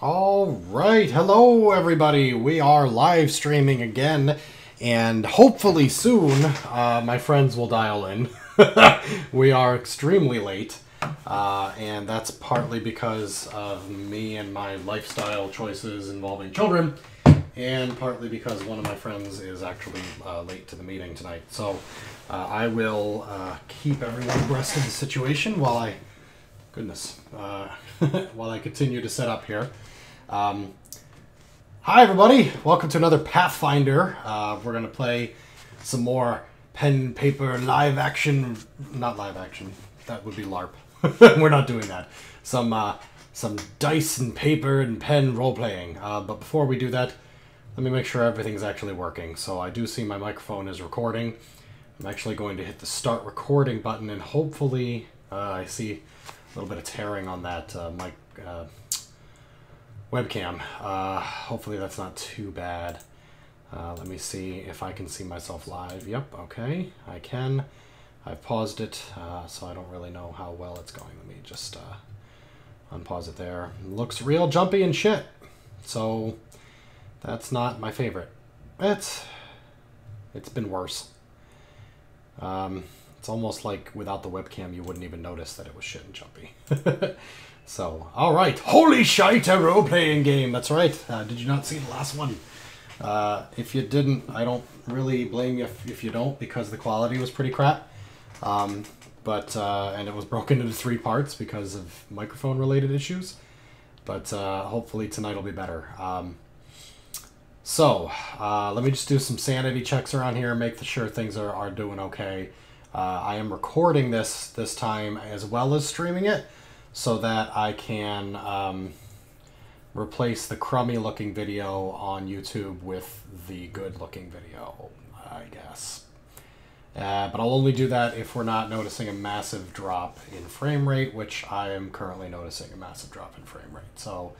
All right, hello everybody. We are live streaming again, and hopefully soon my friends will dial in. We are extremely late, and that's partly because of me and my lifestyle choices involving children, and partly because one of my friends is actually late to the meeting tonight. So I will keep everyone abreast of the situation while I, while I continue to set up here. Hi everybody, welcome to another Pathfinder. We're going to play some more pen, paper, live action, not live action, that would be LARP. We're not doing that. Some dice and paper and pen role-playing. But before we do that, let me make sure everything's actually working. So I do see my microphone is recording. I'm actually going to hit the start recording button, and hopefully I see a little bit of tearing on that mic webcam. Hopefully that's not too bad. Let me see if I can see myself live. Yep, okay, I can. I've paused it, so I don't really know how well it's going. Let me just unpause it there. It looks real jumpy and shit. So that's not my favorite. It's been worse. It's almost like without the webcam you wouldn't even notice that it was shit and jumpy. So, alright. Holy shite, a role-playing game. That's right. Did you not see the last one? If you didn't, I don't really blame you if you don't, because the quality was pretty crap. And it was broken into 3 parts because of microphone-related issues. But hopefully tonight will be better. Let me just do some sanity checks around here, make sure things are doing okay. I am recording this time as well as streaming it, so that I can replace the crummy looking video on YouTube with the good looking video, I guess. But I'll only do that if we're not noticing a massive drop in frame rate, which I am currently noticing a massive drop in frame rate. So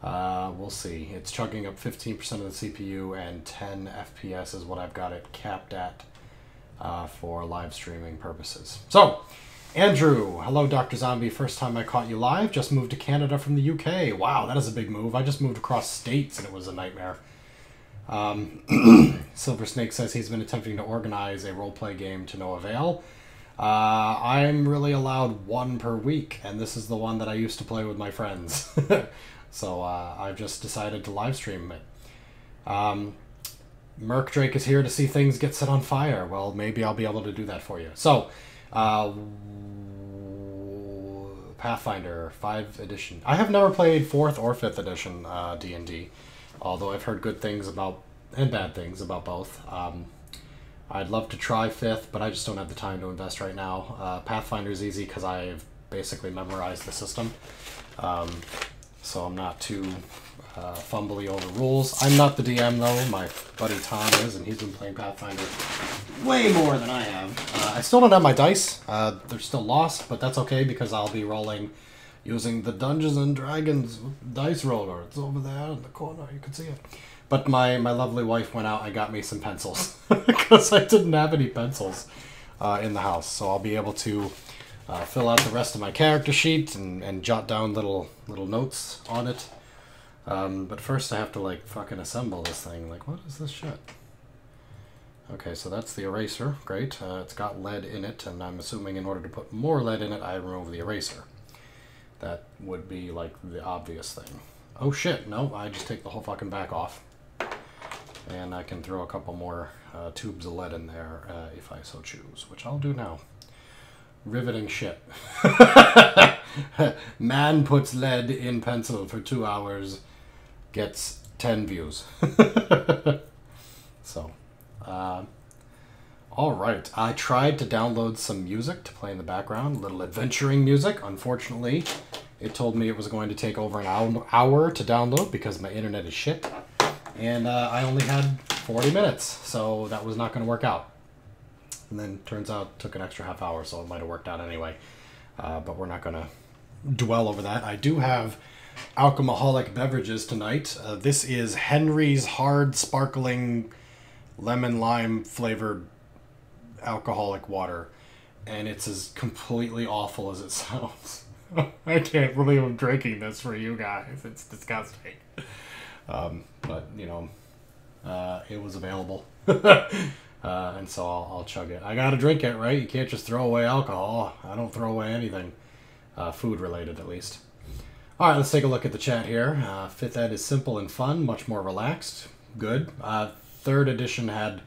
we'll see. It's chugging up 15% of the CPU, and 10 FPS is what I've got it capped at for live streaming purposes. So, Andrew, hello Doctrzombie, first time I caught you live, just moved to Canada from the UK. Wow, that is a big move. I just moved across states and it was a nightmare. Silver Snake says he's been attempting to organize a roleplay game to no avail. I'm really allowed 1 per week, and this is the one that I used to play with my friends. So I've just decided to live stream it. Merc Drake is here to see things get set on fire. Well, maybe I'll be able to do that for you. So, Pathfinder 5th edition. I have never played 4th or 5th edition D&D, although I've heard good things about and bad things about both. I'd love to try 5th, but I just don't have the time to invest right now. Pathfinder is easy because I've basically memorized the system, so I'm not too fumbly over rules. I'm not the DM though, my buddy Tom is, and he's been playing Pathfinder way more than I have. I still don't have my dice. They're still lost, but that's okay because I'll be rolling using the Dungeons and Dragons dice roller. It's over there in the corner, you can see it. But my lovely wife went out and got me some pencils because I didn't have any pencils in the house, so I'll be able to fill out the rest of my character sheet and jot down little notes on it. But first I have to, like, fucking assemble this thing. Like, what is this shit? Okay, so that's the eraser. Great. It's got lead in it, and I'm assuming in order to put more lead in it, I remove the eraser. That would be, like, the obvious thing. Oh, shit. No, I just take the whole fucking back off. And I can throw a couple more tubes of lead in there if I so choose, which I'll do now. Riveting shit. Man puts lead in pencil for 2 hours, gets 10 views. So, alright. I tried to download some music to play in the background, little adventuring music. Unfortunately, it told me it was going to take over an hour to download because my internet is shit. And I only had 40 minutes, so that was not going to work out. And then turns out it took an extra half hour, so it might have worked out anyway. But we're not going to dwell over that. I do have alcoholic beverages tonight. This is Henry's Hard Sparkling Lemon Lime Flavored Alcoholic Water. And it's as completely awful as it sounds. I can't believe I'm drinking this for you guys. It's disgusting. But, you know, it was available. And so I'll chug it. I gotta drink it, right? You can't just throw away alcohol. I don't throw away anything. Food related, at least. Alright, let's take a look at the chat here. 5th ed is simple and fun, much more relaxed. Good. 3rd edition had...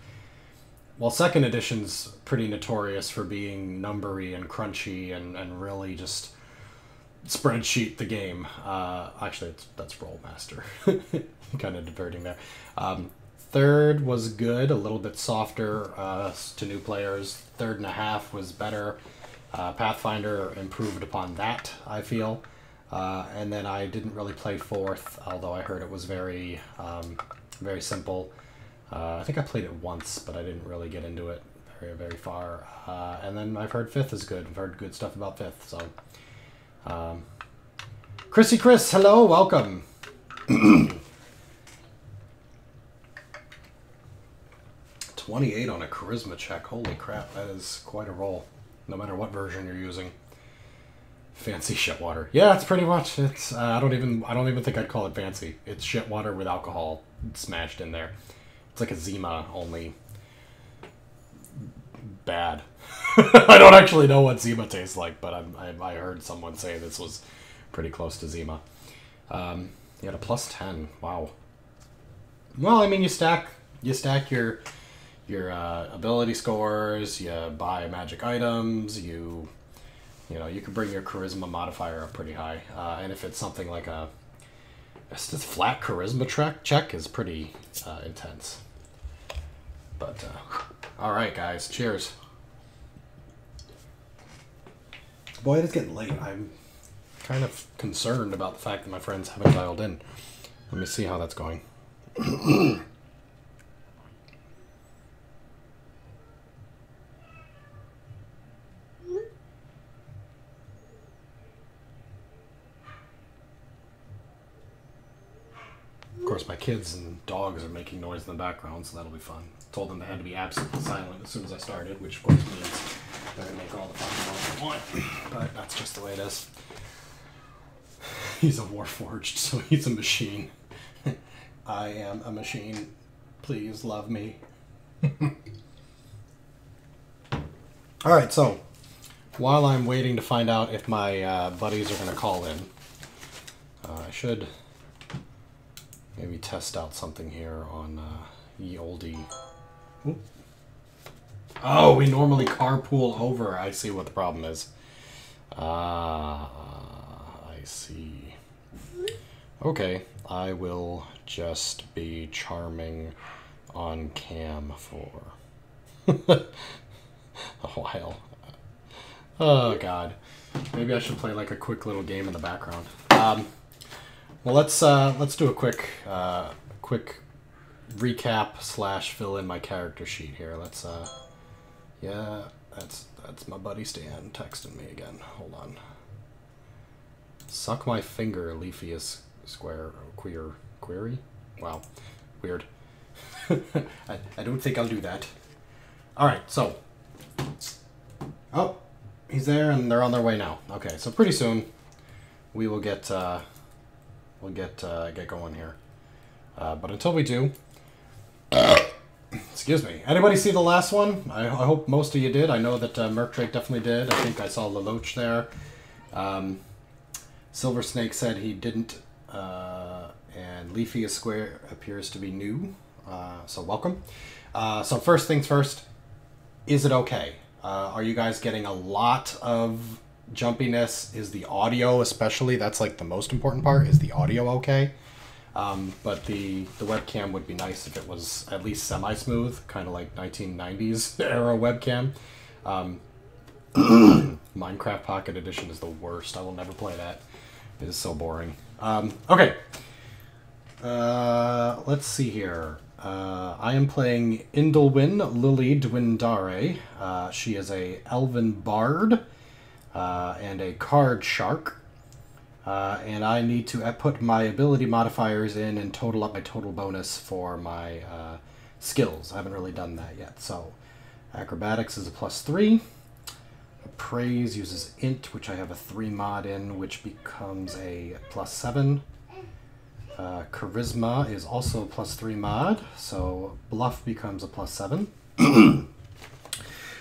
Well, 2nd edition's pretty notorious for being numbery and crunchy and really just spreadsheet the game. Actually, that's Rollmaster. Kind of diverting there. 3rd was good, a little bit softer to new players. 3rd and a half was better. Pathfinder improved upon that, I feel. And then I didn't really play 4th, although I heard it was very, very simple. I think I played it once, but I didn't really get into it very, very far. And then I've heard 5th is good. I've heard good stuff about 5th, so... Chrissy Chris, hello, welcome! 28 on a charisma check. Holy crap, that is quite a roll. No matter what version you're using. Fancy shit water. Yeah, it's pretty much. It's I don't even think I'd call it fancy. It's shit water with alcohol smashed in there. It's like a Zima, only bad. I don't actually know what Zima tastes like, but I heard someone say this was pretty close to Zima. You had a plus 10. Wow. Well, I mean, you stack your ability scores. You buy magic items. You know, you can bring your charisma modifier up pretty high. And if it's something like just a flat charisma check is pretty intense. But, alright guys, cheers. Boy, it is getting late. I'm kind of concerned about the fact that my friends haven't dialed in. Let me see how that's going. Of course, my kids and dogs are making noise in the background, so that'll be fun. Told them they had to be absolutely silent as soon as I started, which of course means they're going to make all the fun noise they want. But that's just the way it is. He's a Warforged, so he's a machine. I am a machine. Please love me. Alright, so while I'm waiting to find out if my buddies are going to call in, I should maybe test out something here on ye olde. Oop. Oh, we normally carpool over. I see what the problem is. I see. Okay, I will just be charming on cam for a while. Oh god, maybe I should play like a quick little game in the background. Well, let's do a quick recap / fill in my character sheet here. Let's yeah, that's my buddy Stan texting me again. Hold on. Suck my finger, leafiest square query. Wow, weird. I don't think I'll do that. All right, so oh, he's there and they're on their way now. Okay, so pretty soon we will get get going here. But until we do, excuse me. Anybody see the last one? I hope most of you did. I know that Merc Drake definitely did. I think I saw Lelouch there. Silver Snake said he didn't, and Leafy is Square appears to be new. So welcome. So first things first, is it okay? Are you guys getting a lot of jumpiness? Is the audio especially, that's like the most important part, is the audio okay? But the webcam would be nice if it was at least semi-smooth, kind of like 1990s era webcam. Minecraft Pocket Edition is the worst. I will never play that. It is so boring. Okay. Let's see here. I am playing Indolwyn Lily Dwindare. She is a elven bard and a card shark. And I need to put my ability modifiers in and total up my total bonus for my skills. I haven't really done that yet. So acrobatics is a +3. Praise uses int, which I have a 3 mod in, which becomes a +7. Charisma is also a +3 mod, so bluff becomes a +7.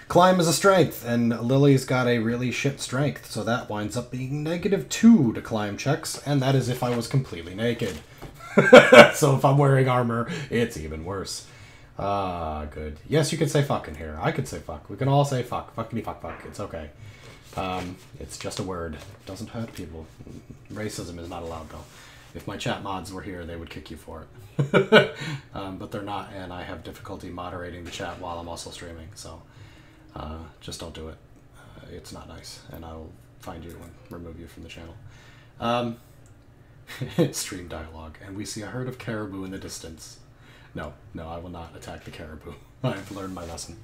Climb is a strength, and Lily's got a really shit strength, so that winds up being -2 to climb checks, and that is if I was completely naked. So if I'm wearing armor, it's even worse. Good. Yes, you can say fuck in here. I could say fuck. We can all say fuck. Fuckity fuck fuck. It's okay. It's just a word. It doesn't hurt people. Racism is not allowed, though. If my chat mods were here, they would kick you for it. But they're not, and I have difficulty moderating the chat while I'm also streaming, so just don't do it. It's not nice, and I'll find you and remove you from the channel. Stream dialogue, and we see a herd of caribou in the distance. No, I will not attack the caribou. I've learned my lesson.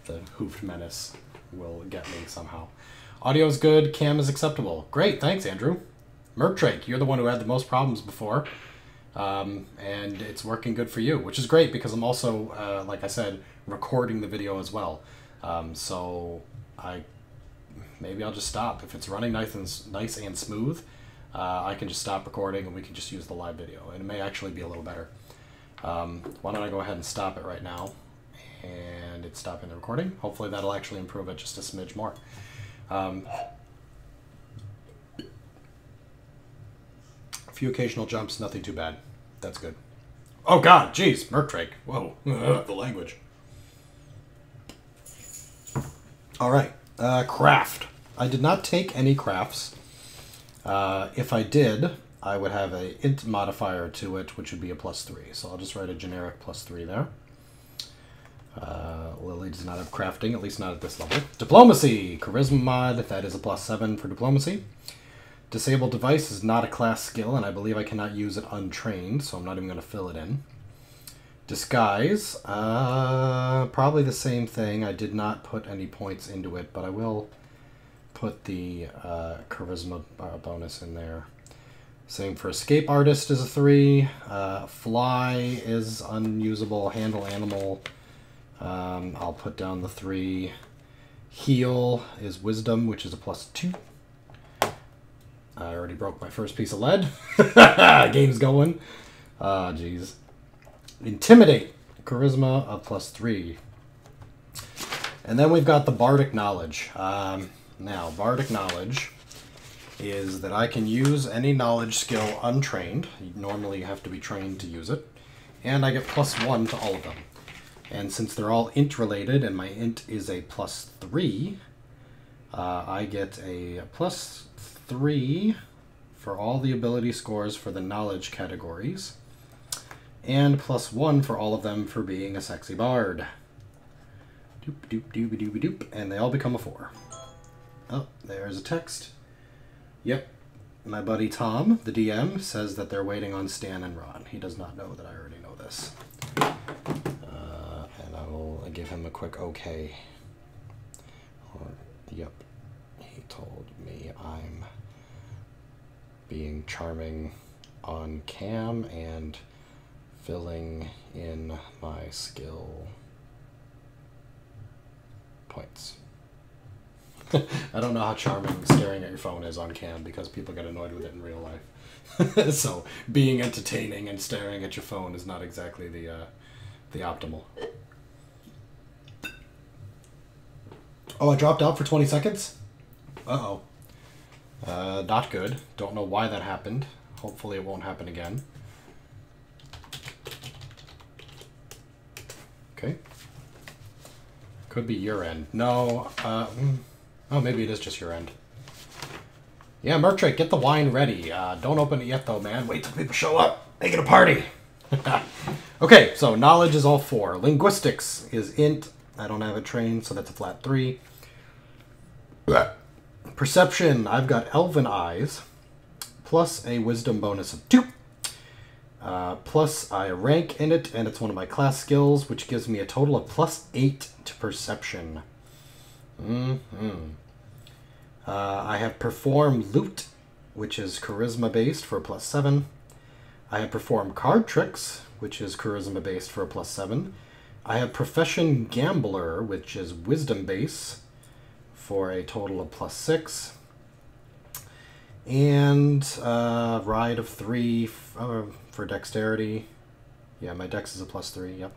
The hoofed menace will get me somehow. Audio is good, cam is acceptable. Great, thanks, Andrew. Merkdrake, you're the one who had the most problems before, and it's working good for you, which is great because I'm also, like I said, recording the video as well. So maybe I'll just stop. If it's running nice and smooth, I can just stop recording and we can just use the live video, and it may actually be a little better. Why don't I go ahead and stop it right now, and it's stopping the recording. Hopefully that'll actually improve it just a smidge more. A few occasional jumps, nothing too bad. That's good. Oh god, jeez, Merkdrake. Whoa, the language. Alright, craft. I did not take any crafts. If I did, I would have a int modifier to it, which would be a +3. So I'll just write a generic +3 there. Lily does not have crafting, at least not at this level. Diplomacy! Charisma mod, that is a +7 for diplomacy. Disable device is not a class skill, and I believe I cannot use it untrained, so I'm not even going to fill it in. Disguise, probably the same thing. I did not put any points into it, but I will put the charisma bonus in there. Same for escape artist is a 3. Fly is unusable. Handle animal, I'll put down the 3. Heal is wisdom, which is a +2. I already broke my first piece of lead. Game's going. Jeez. Intimidate. Charisma, a +3. And then we've got the Bardic Knowledge. Now, Bardic Knowledge is that I can use any knowledge skill untrained. Normally you have to be trained to use it. And I get +1 to all of them. And since they're all int related, and my int is a +3, I get a +3 for all the ability scores for the knowledge categories, and +1 for all of them for being a sexy bard. Doop doop doop doop doop, and they all become a 4. Oh, there's a text. Yep, my buddy Tom, the DM, says that they're waiting on Stan and Ron. He does not know that I already know this. And I will give him a quick okay. Or, yep, he told me I'm being charming on cam and filling in my skill points. I don't know how charming staring at your phone is on cam because people get annoyed with it in real life. So being entertaining and staring at your phone is not exactly the optimal. Oh, I dropped out for 20 seconds? Uh-oh. Not good. Don't know why that happened. Hopefully it won't happen again. Okay. Could be your end. No, oh, maybe it is just your end. Yeah, Merkdrake, get the wine ready. Don't open it yet, though, man. Wait till people show up. Make it a party. Okay, so knowledge is all 4. Linguistics is int. I don't have it trained, so that's a flat 3. Perception, I've got elven eyes, plus a wisdom bonus of 2. Plus I rank in it, and it's one of my class skills, which gives me a total of +8 to perception. I have perform loot, which is charisma based for a +7. I have perform card tricks, which is charisma based for a +7. I have profession gambler, which is wisdom base for a total of +6. And ride of 3 for dexterity. Yeah, my dex is a +3, yep.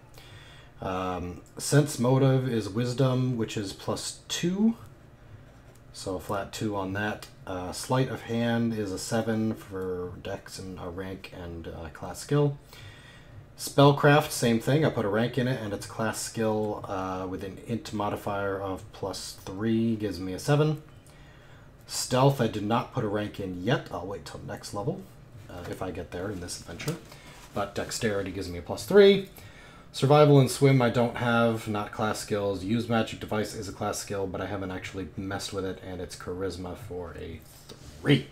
Sense motive is wisdom, which is +2. So a flat 2 on that. Sleight of hand is a 7 for dex and a rank and class skill. Spellcraft, same thing. I put a rank in it, and it's a class skill with an int modifier of +3, gives me a 7. Stealth, I did not put a rank in yet. I'll wait till next level if I get there in this adventure. But dexterity gives me a +3. Survival and swim I don't have, not class skills. Use magic device is a class skill, but I haven't actually messed with it, and it's charisma for a 3.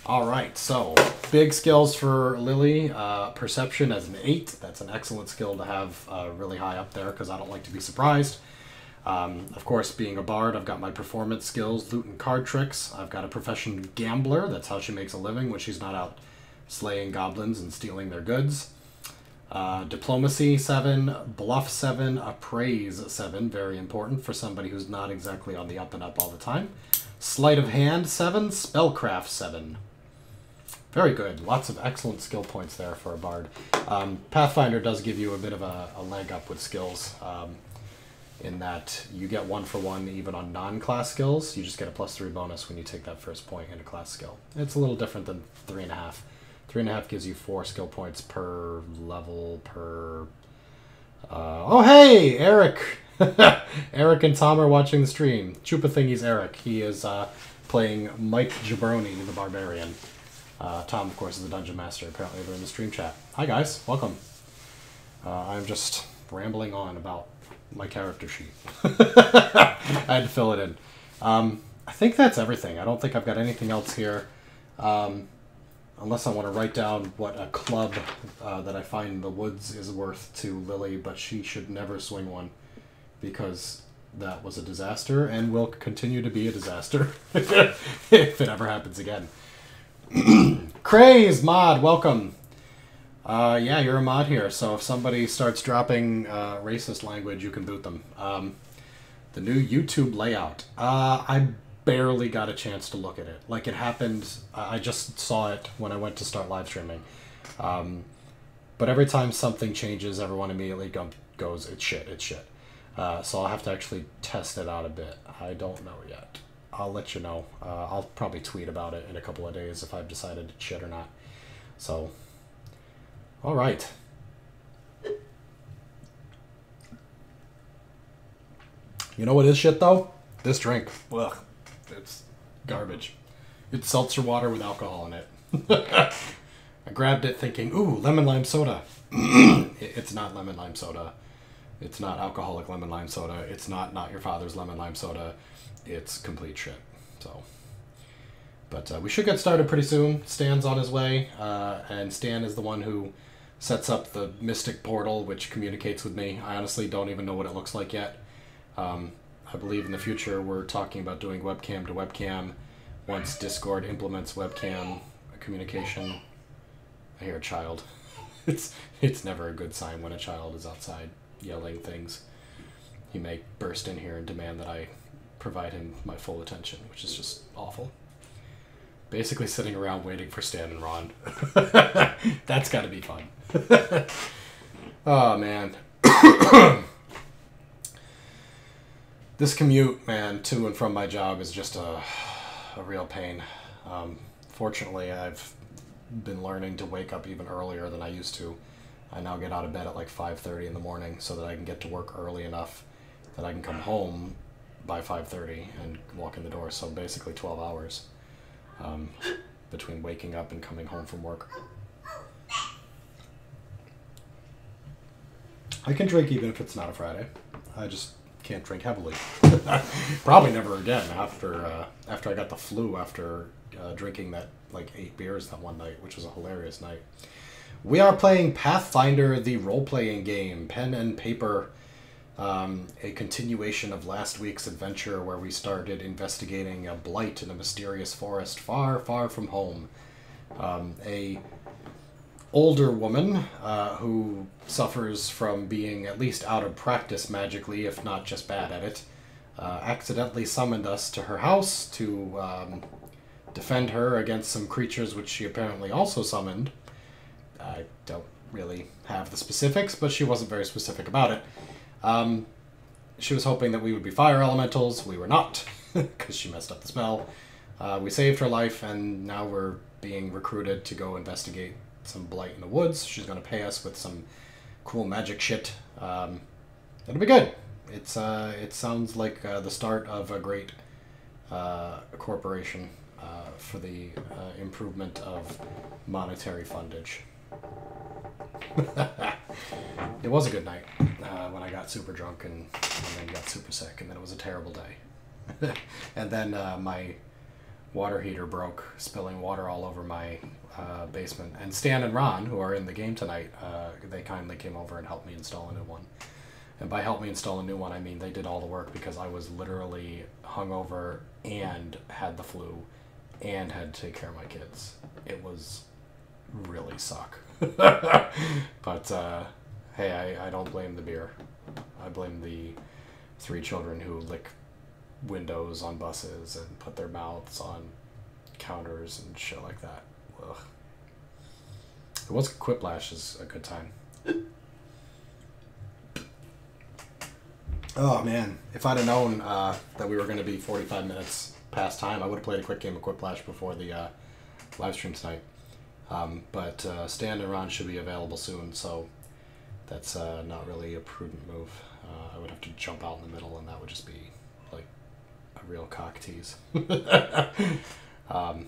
Alright, so big skills for Lily. Perception as an 8. That's an excellent skill to have really high up there, because I don't like to be surprised. Of course, being a bard, I've got my performance skills, loot and card tricks. I've got a profession gambler. That's how she makes a living when she's not out slaying goblins and stealing their goods. Diplomacy 7, bluff 7, appraise 7. Very important for somebody who's not exactly on the up and up all the time. Sleight of hand 7, spellcraft 7. Very good. Lots of excellent skill points there for a bard. Pathfinder does give you a bit of a leg up with skills. In that you get 1 for 1 even on non-class skills. You just get a +3 bonus when you take that first point in a class skill. It's a little different than 3.5. 3.5 gives you 4 skill points per level per... oh, hey! Eric! Eric and Tom are watching the stream. Chupa Thingy's Eric. He is playing Mike Jabroni, the Barbarian. Tom, of course, is the Dungeon Master. Apparently they're in the stream chat. Hi, guys. Welcome. I'm just rambling on about my character sheet. I had to fill it in. I think that's everything. I don't think I've got anything else here. Unless I want to write down what a club that I find in the woods is worth to Lily, but she should never swing one because that was a disaster and will continue to be a disaster if it ever happens again. Craze mod, welcome. Yeah, you're a mod here, so if somebody starts dropping racist language, you can boot them. The new YouTube layout. I barely got a chance to look at it. Like, it happened, I just saw it when I went to start live streaming. But every time something changes, everyone immediately goes, it's shit, it's shit. So I'll have to actually test it out a bit. I don't know yet. I'll let you know. I'll probably tweet about it in a couple of days if I've decided it's shit or not. So... all right. You know what is shit, though? This drink. Ugh. It's garbage. It's seltzer water with alcohol in it. I grabbed it thinking, ooh, lemon lime soda. It's not lemon lime soda. It's not alcoholic lemon lime soda. It's not your father's lemon lime soda. It's complete shit. So... but we should get started pretty soon. Stan's on his way, and Stan is the one who sets up the Mystic Portal, which communicates with me. I honestly don't even know what it looks like yet. I believe in the future we're talking about doing webcam to webcam once Discord implements webcam communication. I hear a child. It's never a good sign when a child is outside yelling things. He may burst in here and demand that I provide him my full attention, which is just awful. Basically sitting around waiting for Stan and Ron. That's gotta be fun. Oh, man. This commute, man, to and from my job is just a real pain. Fortunately, I've been learning to wake up even earlier than I used to. I now get out of bed at like 5:30 in the morning so that I can get to work early enough that I can come home by 5:30 and walk in the door. So basically 12 hours. Between waking up and coming home from work. I can drink even if it's not a Friday. I just can't drink heavily. Probably never again after I got the flu after drinking that like 8 beers that one night, which was a hilarious night. We are playing Pathfinder, the role-playing game, pen and paper. A continuation of last week's adventure where we started investigating a blight in a mysterious forest far, far from home. A older woman who suffers from being at least out of practice magically, if not just bad at it, accidentally summoned us to her house to defend her against some creatures which she apparently also summoned. I don't really have the specifics, but she wasn't very specific about it. She was hoping that we would be fire elementals. We were not, because she messed up the spell. We saved her life, and now we're being recruited to go investigate some blight in the woods. She's going to pay us with some cool magic shit. It'll be good. It sounds like the start of a great corporation for the improvement of monetary fundage. It was a good night when I got super drunk and then got super sick, and then it was a terrible day. And then my water heater broke, spilling water all over my basement. And Stan and Ron, who are in the game tonight, they kindly came over and helped me install a new one. And by help me install a new one, I mean they did all the work, because I was literally hungover and had the flu and had to take care of my kids. It was really suck. But hey, I don't blame the beer. I blame the 3 children who lick windows on buses and put their mouths on counters and shit like that. Ugh. It was Quiplash is a good time. Oh man, if I'd have known that we were going to be 45 minutes past time, I would have played a quick game of Quiplash before the live stream tonight. But Stan and Ron should be available soon, so that's not really a prudent move. I would have to jump out in the middle, and that would just be like a real cock tease. I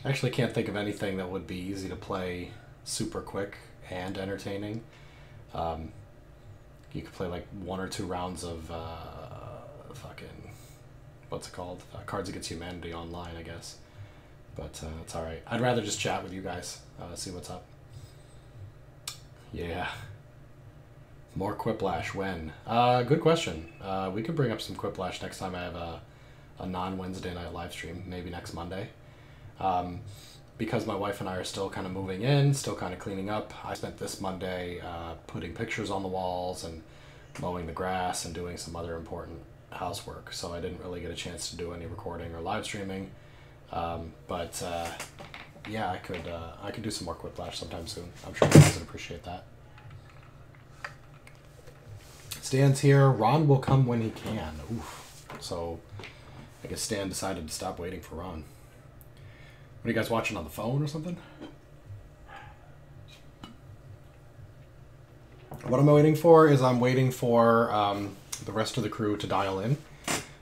actually can't think of anything that would be easy to play super quick and entertaining. You could play like 1 or 2 rounds of fucking, what's it called? Cards Against Humanity online, I guess. But it's alright. I'd rather just chat with you guys, see what's up. Yeah. More Quiplash, when? Good question. We could bring up some Quiplash next time I have a non-Wednesday night live stream, maybe next Monday. Because my wife and I are still kind of moving in, still kind of cleaning up. I spent this Monday putting pictures on the walls and mowing the grass and doing some other important housework, so I didn't really get a chance to do any recording or live streaming. But yeah, I could do some more Quiplash sometime soon. I'm sure you guys would appreciate that. Stan's here. Ron will come when he can. Oof. So I guess Stan decided to stop waiting for Ron. What are you guys watching on the phone or something? What I'm waiting for is I'm waiting for the rest of the crew to dial in.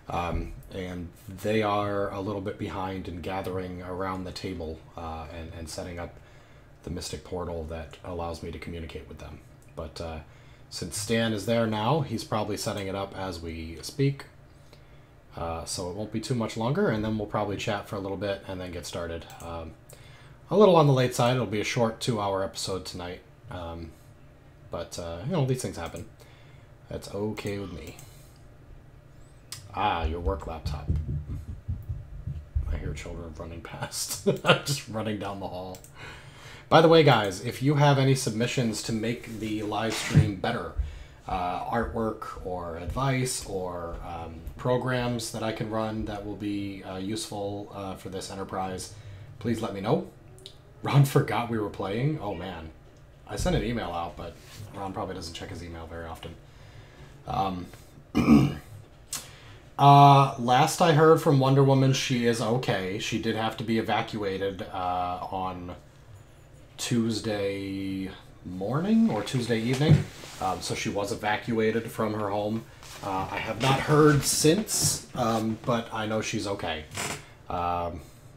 And they are a little bit behind in gathering around the table and setting up the mystic portal that allows me to communicate with them. But since Stan is there now, he's probably setting it up as we speak. So it won't be too much longer, and then we'll probably chat for a little bit and then get started. A little on the late side. It'll be a short 2-hour episode tonight. But you know, these things happen. That's okay with me. Ah, your work laptop. I hear children running past. Just running down the hall. By the way, guys, if you have any submissions to make the live stream better, artwork or advice or programs that I can run that will be useful for this enterprise, please let me know. Ron forgot we were playing. Oh, man. I sent an email out, but Ron probably doesn't check his email very often. Last I heard from Wonder Woman, she is okay. She did have to be evacuated on Tuesday morning or Tuesday evening. So she was evacuated from her home. I have not heard since, but I know she's okay.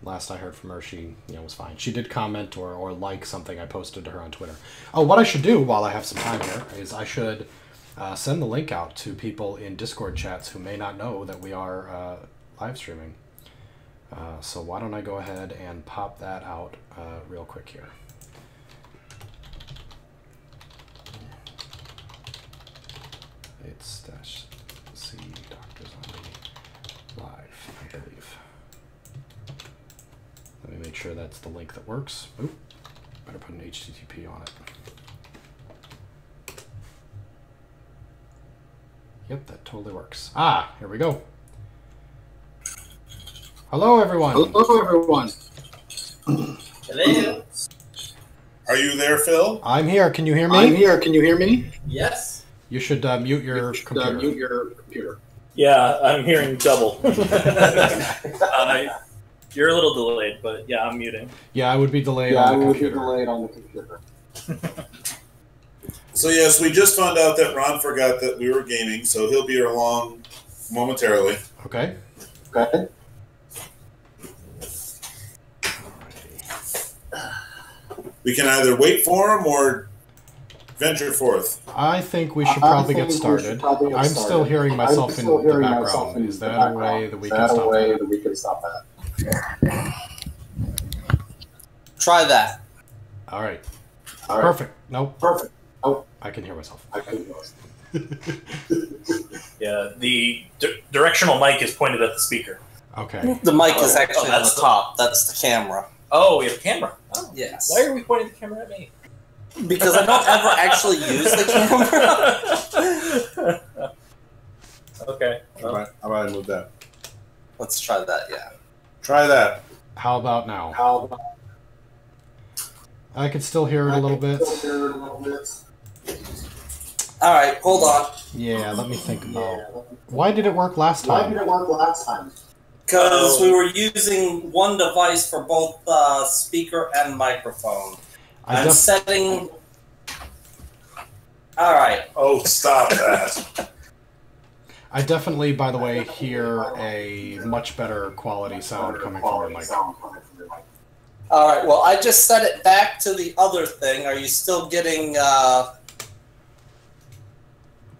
Last I heard from her, she was fine. She did comment or like something I posted to her on Twitter. Oh, what I should do while I have some time here is I should send the link out to people in Discord chats who may not know that we are live streaming. So why don't I go ahead and pop that out real quick here. It's -C Doctrzombie live, I believe. Let me make sure that's the link that works. Oop, better put an HTTP on it. Yep, that totally works. Ah, here we go. Hello, everyone. Hello, everyone. Hello. Are you there, Phil? I'm here. Can you hear me? I'm here. Can you hear me? Yes. You should mute your computer. Mute your computer. Yeah, I'm hearing double. You're a little delayed, but yeah, I'm muting. Yeah, I would be delayed on the computer. delayed on the computer. So yes, we just found out that Ron forgot that we were gaming, so he'll be along momentarily. Okay. Okay. We can either wait for him or venture forth. I think we should probably get started. I'm still hearing myself in the background. Is that a way that we can stop that? Try that. All right. Perfect. Nope. Perfect. Oh, I can hear myself. Yeah, the directional mic is pointed at the speaker. Okay. The mic is actually on that's the top. That's the camera. Oh, we have a camera. Oh. Yes. Why are we pointing the camera at me? Because I don't ever actually use the camera. Okay. How about I move that? Let's try that, yeah. Try that. How about now? I can still hear it a little bit. Alright, hold on. Yeah, let me think about. Why did it work last time? Because we were using one device for both speaker and microphone. I'm setting... Alright. Oh, stop that. I definitely, by the way, hear a much better quality sound coming from your mic. Alright, well, I just set it back to the other thing. Are you still getting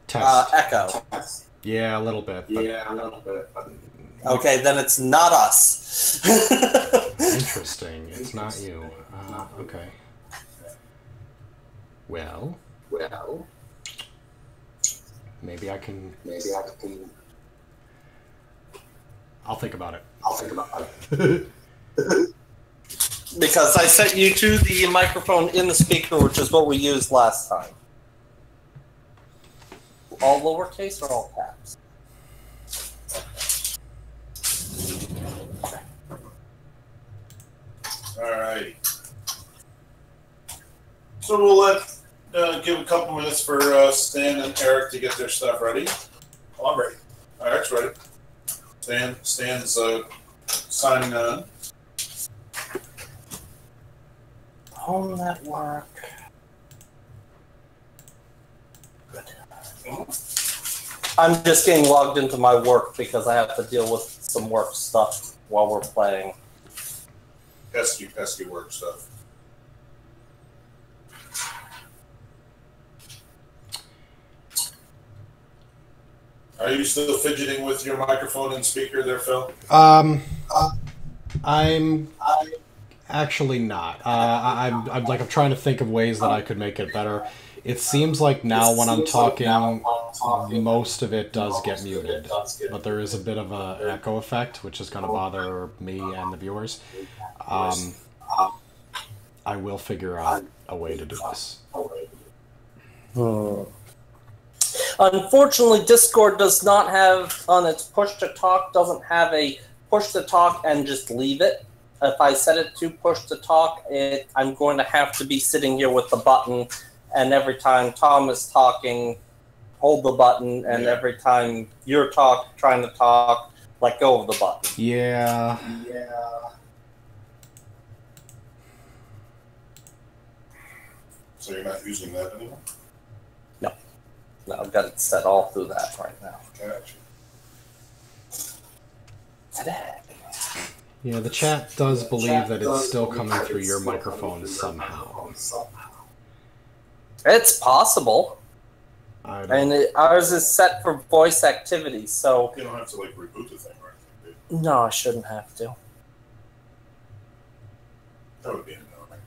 Test. echo? Yeah, a little bit. But... Okay, then it's not us. Interesting. It's not you. Okay. Well. Maybe I can. I'll think about it. Because I set you to the microphone in the speaker, which is what we used last time. All lowercase or all caps? Alright. So we'll give a couple minutes for Stan and Eric to get their stuff ready. Oh, I'm ready. Eric's ready. Stan's signing on. Home network. Good. I'm just getting logged into my work because I have to deal with some work stuff while we're playing. Pesky work stuff. Are you still fidgeting with your microphone and speaker there, Phil? I'm actually not. I'm trying to think of ways that I could make it better. It seems like now when I'm talking, most of it does get muted, but there is a bit of an echo effect, which is going to bother me and the viewers. I will figure out a way to do this. Unfortunately, Discord does not have, on its push-to-talk, doesn't have a push-to-talk and just leave it. If I set it to push-to-talk, I'm going to have to be sitting here with the button, and every time Tom is talking, hold the button, and every time you're trying to talk, let go of the button. Yeah. So you're not using that anymore? No, I've got it set all through that right now. Gotcha. Today. Yeah, the chat does believe that it's still coming through your microphone somehow. It's possible. And ours is set for voice activity, so... You don't have to, reboot the thing, right? No, I shouldn't have to. That would be annoying.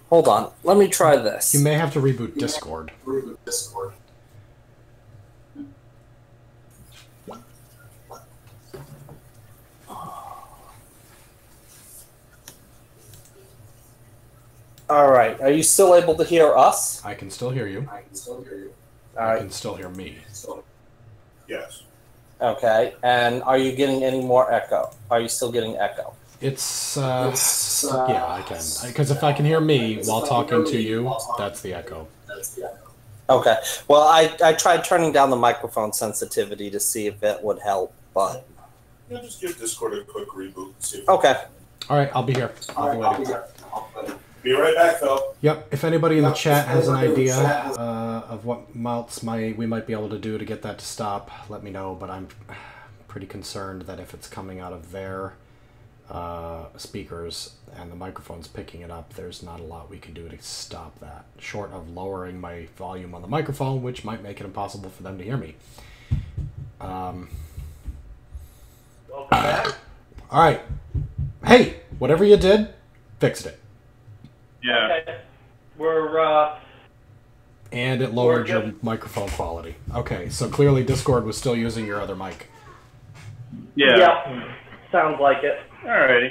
Hold on, let me try this. You may have to reboot Discord. Alright, are you still able to hear us? I can still hear you. Alright. I can still hear me. Yes. Okay, and are you getting any more echo? Are you still getting echo? It's, yeah, I can. Because if I can hear me while talking to you, that's the echo. Okay, well, I tried turning down the microphone sensitivity to see if it would help, but... Yeah, just give Discord a quick reboot and see if Okay. All right, I'll be here. I'll be waiting. Be right back, Phil. Yep, if anybody in the chat has an idea of what mounts we might be able to do to get that to stop, let me know, but I'm pretty concerned that if it's coming out of their speakers and the microphone's picking it up, there's not a lot we can do to stop that, short of lowering my volume on the microphone, which might make it impossible for them to hear me. Welcome back. All right. Hey, whatever you did, fixed it. Yeah. Okay. We're and it lowered your microphone quality. Okay, so clearly Discord was still using your other mic. Yeah. Yep. Sounds like it. Alrighty.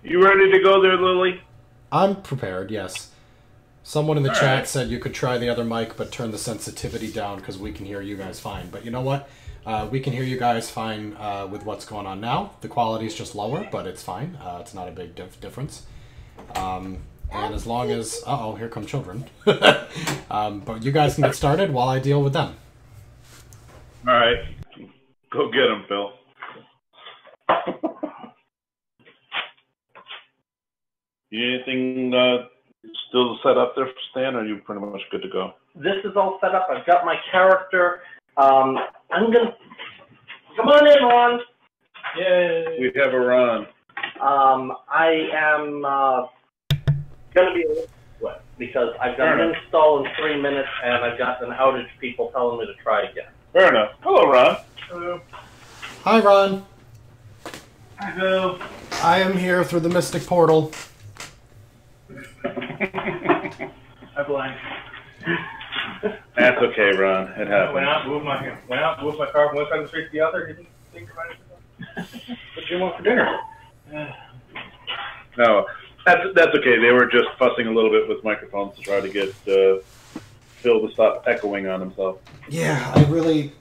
You ready to go there, Lily? I'm prepared, yes. Someone in the chat said you could try the other mic, but turn the sensitivity down because we can hear you guys fine. But you know what? We can hear you guys fine with what's going on now. The quality is just lower, but it's fine. It's not a big difference. And as long as... Uh-oh, here come children. But you guys can get started while I deal with them. All right. Go get him, Phil. You need anything still set up there for Stan, or are you pretty much good to go? This is all set up. I've got my character. I'm gonna... Come on in, Ron. Yay. We have a Ron. I am gonna be a little quick because I've got an install in 3 minutes and I've got an outage people telling me to try again. Fair enough. Hello, Ron. Hello. Hi, Ron. Hi, Phil. I am here through the Mystic Portal. I blind. That's okay, Ron. It happens. Went out, moved my car from one side of the street to the other. Didn't think about it. What do you want for dinner? No, that's okay. They were just fussing a little bit with microphones to try to get Phil to stop echoing on himself. Yeah,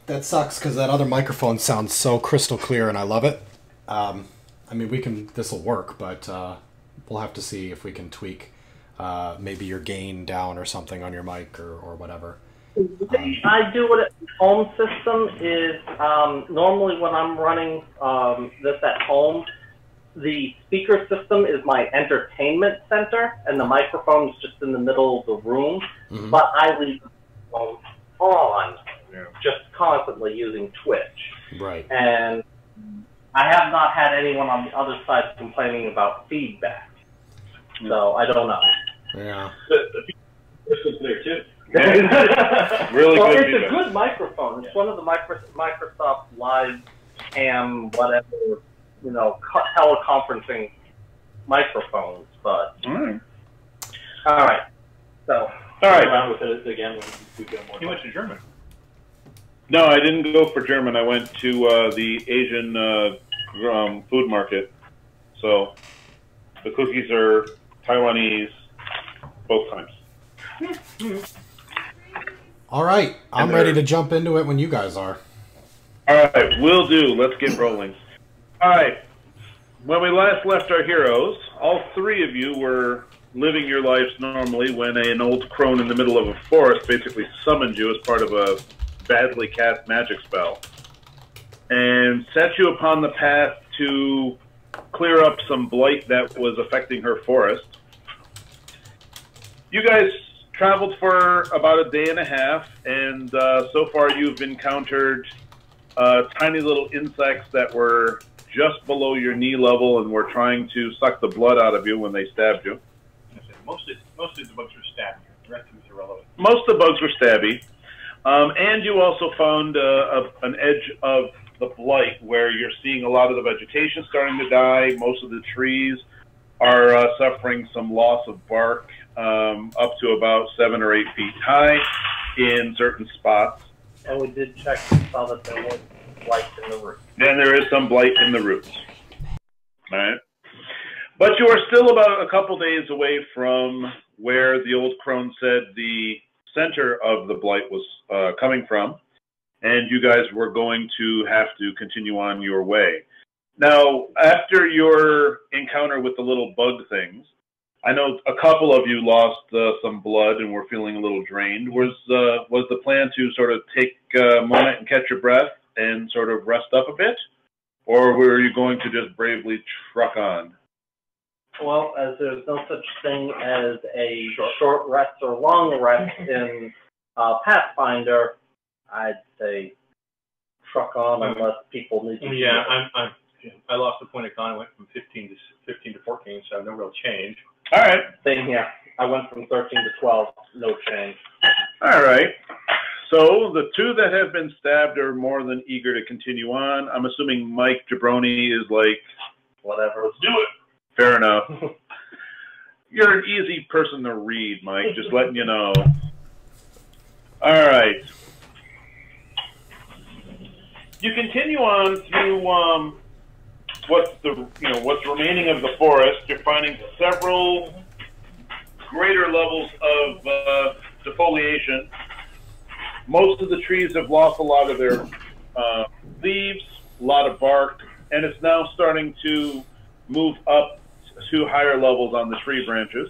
that sucks because that other microphone sounds so crystal clear and I love it. I mean, this'll work, but we'll have to see if we can tweak maybe your gain down or something on your mic or whatever. I do it at home system is normally when I'm running this at home, the speaker system is my entertainment center and the microphone is just in the middle of the room, but I leave the phone on just constantly using Twitch. Right. And I have not had anyone on the other side complaining about feedback. So I don't know. Yeah. This is clear too. Really well, good. It's feedback. A good microphone. It's one of the Microsoft Live Cam whatever, teleconferencing microphones. But all right. So around with it again when we go more. You went to German. No, I didn't go for German. I went to the Asian food market. So the cookies are Taiwanese both times. All right. I'm ready to jump into it when you guys are. All right. Will do. Let's get rolling. All right. When we last left our heroes, all three of you were living your lives normally when an old crone in the middle of a forest basically summoned you as part of a badly cast magic spell and set you upon the path to clear up some blight that was affecting her forest. You guys traveled for about a day and a half, and so far you've encountered tiny little insects that were just below your knee level and were trying to suck the blood out of you when they stabbed you. Mostly the bugs were stabby. The rest of it is irrelevant. Most of the bugs were stabby. And you also found an edge of the blight where you're seeing a lot of the vegetation starting to die. Most of the trees are suffering some loss of bark up to about 7 or 8 feet high in certain spots. And we did check and saw that there was blight in the roots. And there is some blight in the roots. All right. But you are still about a couple days away from where the old crone said the center of the Blight was coming from, and you guys were going to have to continue on your way. Now, after your encounter with the little bug things, I know a couple of you lost some blood and were feeling a little drained. Was the plan to sort of take a moment and catch your breath and sort of rest up a bit? Or were you going to just bravely truck on? Well, as there's no such thing as a short rest or long rest in Pathfinder, I'd say truck on unless people need to. Yeah, I lost the point of con. I went from 15 to 14, so no real change. All right. Same here. I went from 13 to 12, no change. All right. So the two that have been stabbed are more than eager to continue on. I'm assuming Mike Jabroni is like, whatever. Let's do it. Fair enough. You're an easy person to read, Mike. Just letting you know. All right. You continue on through what's remaining of the forest. You're finding several greater levels of defoliation. Most of the trees have lost a lot of their leaves, a lot of bark, and it's now starting to move up to higher levels on the tree branches.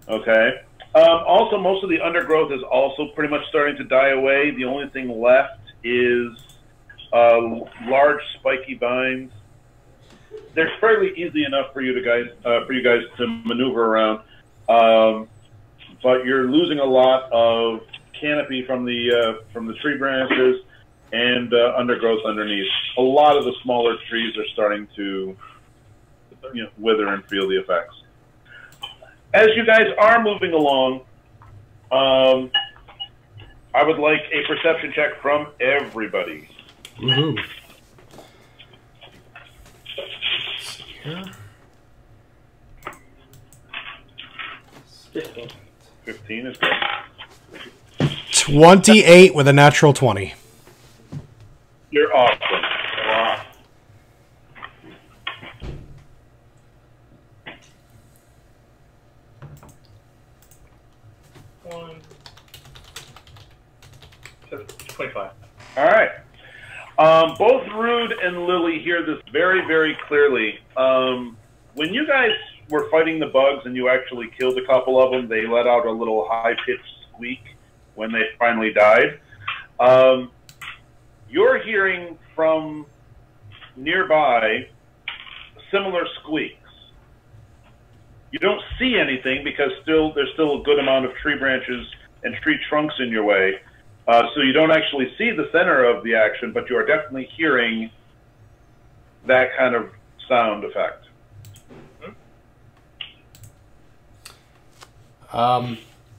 Okay. Also, most of the undergrowth is also pretty much starting to die away. The only thing left is large spiky vines. They're fairly easy enough for you guys to maneuver around, but you're losing a lot of canopy from the tree branches and undergrowth underneath. A lot of the smaller trees are starting to wither and feel the effects. As you guys are moving along, I would like a perception check from everybody. Woohoo. 15. 15 is good. 28 with a natural 20. You're awesome. Wow. One. 25. All right. Both Rude and Lily hear this very, very clearly. When you guys were fighting the bugs and you actually killed a couple of them, they let out a little high-pitched squeak when they finally died. You're hearing from nearby similar squeaks. You don't see anything because there's still a good amount of tree branches and tree trunks in your way. So you don't actually see the center of the action, but you are definitely hearing that kind of sound effect.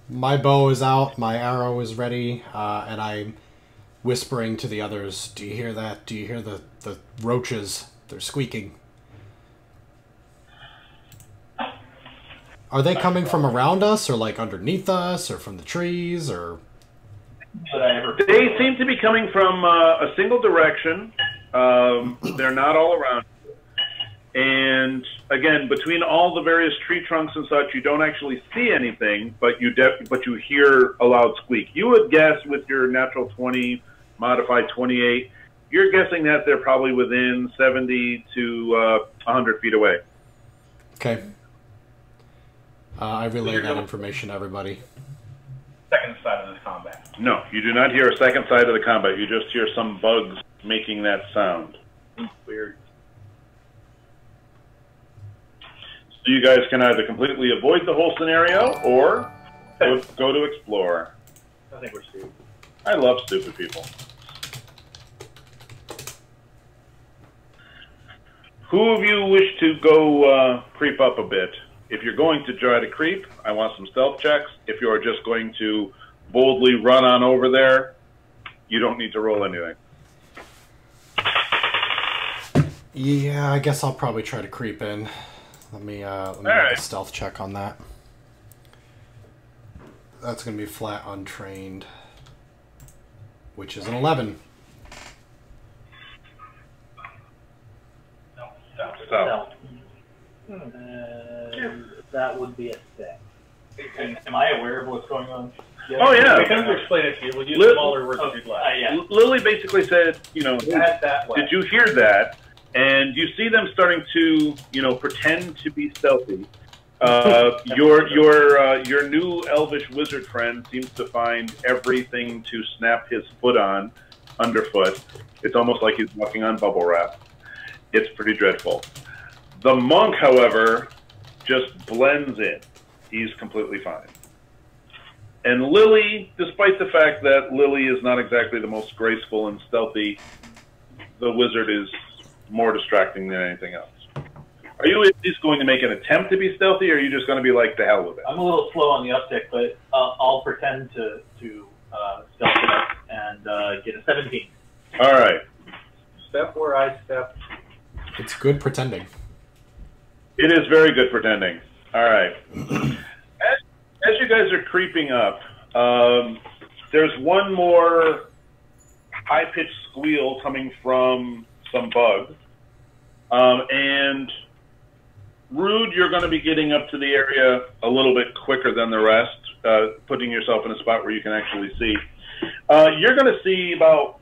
My bow is out, my arrow is ready, and I'm whispering to the others, do you hear that? Do you hear the roaches? They're squeaking. Are they coming from around us, or like underneath us, or from the trees, or... They seem to be coming from a single direction. They're not all around. And again, between all the various tree trunks and such, you don't actually see anything, but you hear a loud squeak. You would guess with your natural 20, modified 28, you're guessing that they're probably within 70 to 100 feet away. Okay. I relay that information to everybody. Second side of the combat. No, you do not hear a second side of the combat. You just hear some bugs making that sound. Weird. So you guys can either completely avoid the whole scenario or go to explore. I think we're stupid. I love stupid people. Who of you wish to go creep up a bit? If you're going to try to creep, I want some stealth checks. If you're just going to boldly run on over there, you don't need to roll anything. Yeah, I guess I'll probably try to creep in. Let me make a stealth check on that. That's going to be flat untrained, which is an 11. So. That would be a 6. Am I aware of what's going on? Yeah, Oh, yeah. I can explain it to you. We'll use smaller words if you'd like. Yeah. Lily basically said, That way. did you hear that? And you see them starting to, pretend to be stealthy. Your new elvish wizard friend seems to find everything to snap his foot on underfoot. It's almost like he's walking on bubble wrap. It's pretty dreadful. The monk, however, just blends in. He's completely fine. And Lily, despite the fact that Lily is not exactly the most graceful and stealthy, the wizard is more distracting than anything else. Are you at least going to make an attempt to be stealthy, or are you just going to be like the hell with it? I'm a little slow on the uptick, but I'll pretend to stealth it up and get a 17. All right. Step where I step. It's good pretending. It is very good pretending. All right. As you guys are creeping up, there's one more high-pitched squeal coming from some bugs. And Rude, you're going to be getting up to the area a little bit quicker than the rest, putting yourself in a spot where you can actually see. You're going to see about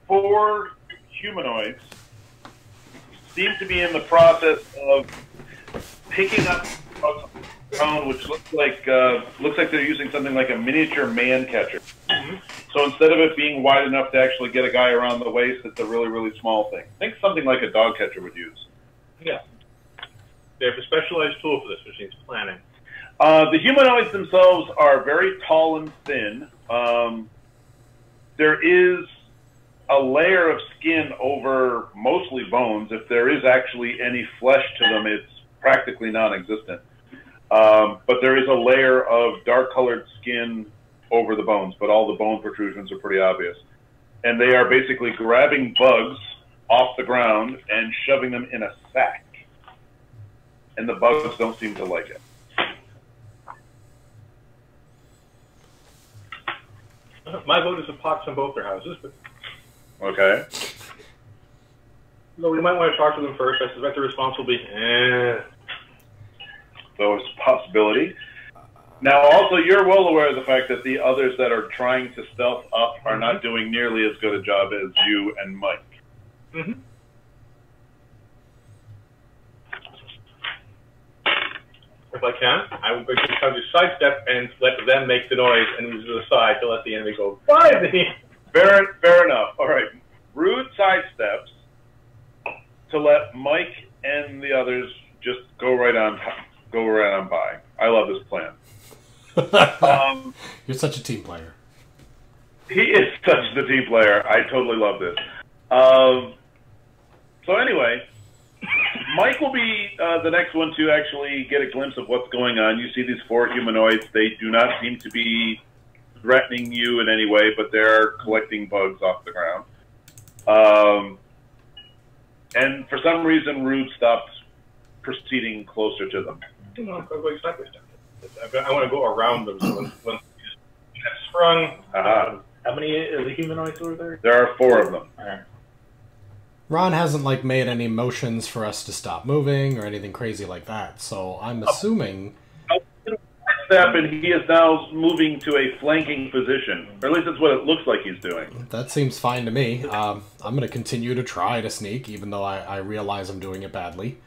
4 humanoids seem to be in the process of picking up a ground, which looks like they're using something like a miniature man catcher. Mm-hmm. So instead of it being wide enough to actually get a guy around the waist, it's a really, really small thing. Think something like a dog catcher would use. Yeah. They have a specialized tool for this, which needs planning. The humanoids themselves are very tall and thin. There is a layer of skin over mostly bones. If there is actually any flesh to them, it's practically non-existent. But there is a layer of dark-colored skin over the bones, but all the bone protrusions are pretty obvious. And they are basically grabbing bugs off the ground and shoving them in a sack. And the bugs don't seem to like it. My vote is a pox on both their houses, but... Okay. No, we might want to talk to them first. I suspect the response will be, So it's a possibility. Now, also, you're well aware of the fact that the others that are trying to stealth up are not doing nearly as good a job as you and Mike. Mm-hmm. If I can, I will just have to sidestep and let them make the noise and move to the side to let the enemy go by me. Fair enough. All right. Rude sidesteps to let Mike and the others just go right on by. I love this plan. You're such a team player. He is such the team player. I totally love this. So anyway, Mike will be the next one to actually get a glimpse of what's going on. You see these 4 humanoids. They do not seem to be threatening you in any way, but they're collecting bugs off the ground. And for some reason, Rude stopped proceeding closer to them. No, I'm going step by step. I want to go around them. So when get sprung, how many of the humanoids were there? There are 4 of them. All right. Ron hasn't made any motions for us to stop moving or anything crazy like that, so I'm assuming... Step, and he is now moving to a flanking position, or at least that's what it looks like he's doing. That seems fine to me. I'm going to continue to try to sneak, even though I realize I'm doing it badly.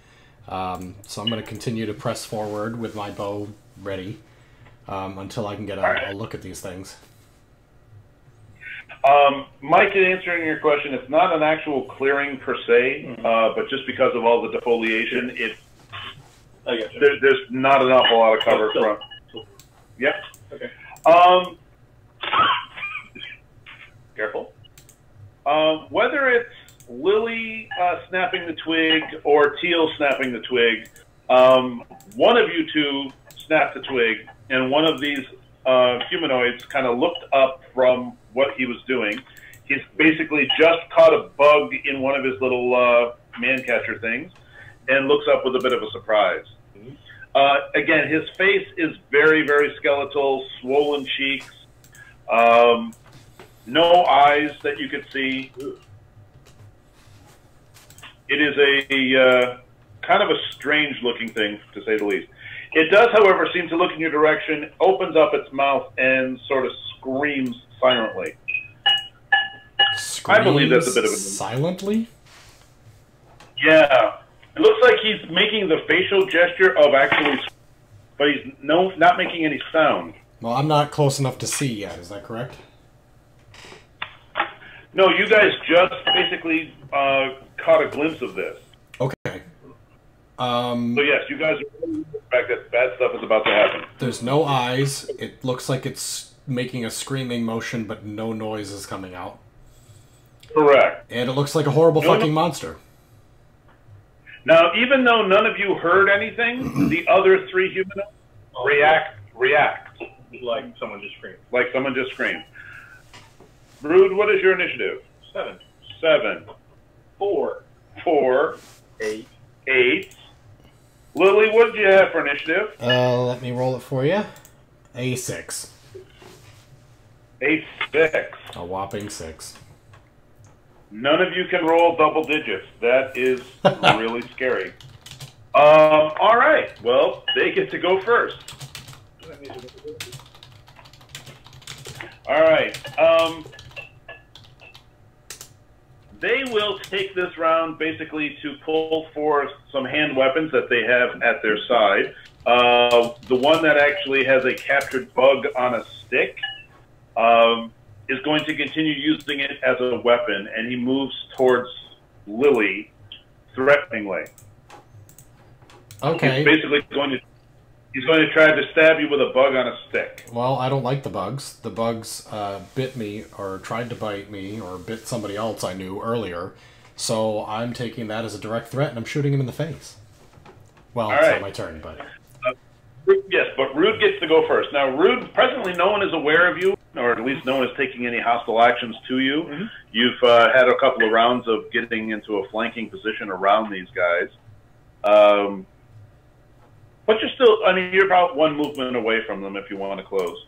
So I'm going to continue to press forward with my bow ready until I can get a look at these things. Mike, in answering your question, it's not an actual clearing per se, but just because of all the defoliation, there's not an awful lot of cover from... Yep. Okay. Careful. Whether it's Lily snapping the twig or Teal snapping the twig, one of you two snapped the twig, and one of these humanoids kind of looked up from what he was doing. He's basically just caught a bug in one of his little man catcher things, and looks up with a bit of a surprise. Again, his face is very, very skeletal, swollen cheeks, no eyes that you could see. It is a kind of a strange-looking thing, to say the least. It does, however, seem to look in your direction, opens up its mouth, and sort of screams silently. Screams I believe that's a bit of a... silently? Yeah. It looks like he's making the facial gesture of actually... But he's not making any sound. Well, I'm not close enough to see yet. Is that correct? No, you guys just basically caught a glimpse of this. Okay. So yes, you guys are the fact that bad stuff is about to happen. There's no eyes. It looks like it's making a screaming motion, but no noise is coming out. Correct. And it looks like a horrible fucking monster. Now, even though none of you heard anything, the other three humanoids react. Like someone just screamed. Like someone just screamed. Brood, what is your initiative? 7. 7. 4. 4. 8. 8. Lily, what did you have for initiative? Let me roll it for you. A 6. A 6. A whopping 6. None of you can roll double digits. That is really scary. All right. Well, they get to go first. All right. They will take this round basically to pull forth some hand weapons that they have at their side. The one that actually has a captured bug on a stick is going to continue using it as a weapon, and he moves towards Lily threateningly. Okay. He's basically going to try to stab you with a bug on a stick. Well, I don't like the bugs. The bugs bit me, or tried to bite me, or bit somebody else I knew earlier. So I'm taking that as a direct threat, and I'm shooting him in the face. Well, it's not my turn, but... Yes, but Rude gets to go first. Now, Rude, presently no one is aware of you, or at least no one is taking any hostile actions to you. Mm-hmm. You've had a couple of rounds of getting into a flanking position around these guys. But you're still, I mean, you're about one movement away from them if you want to close.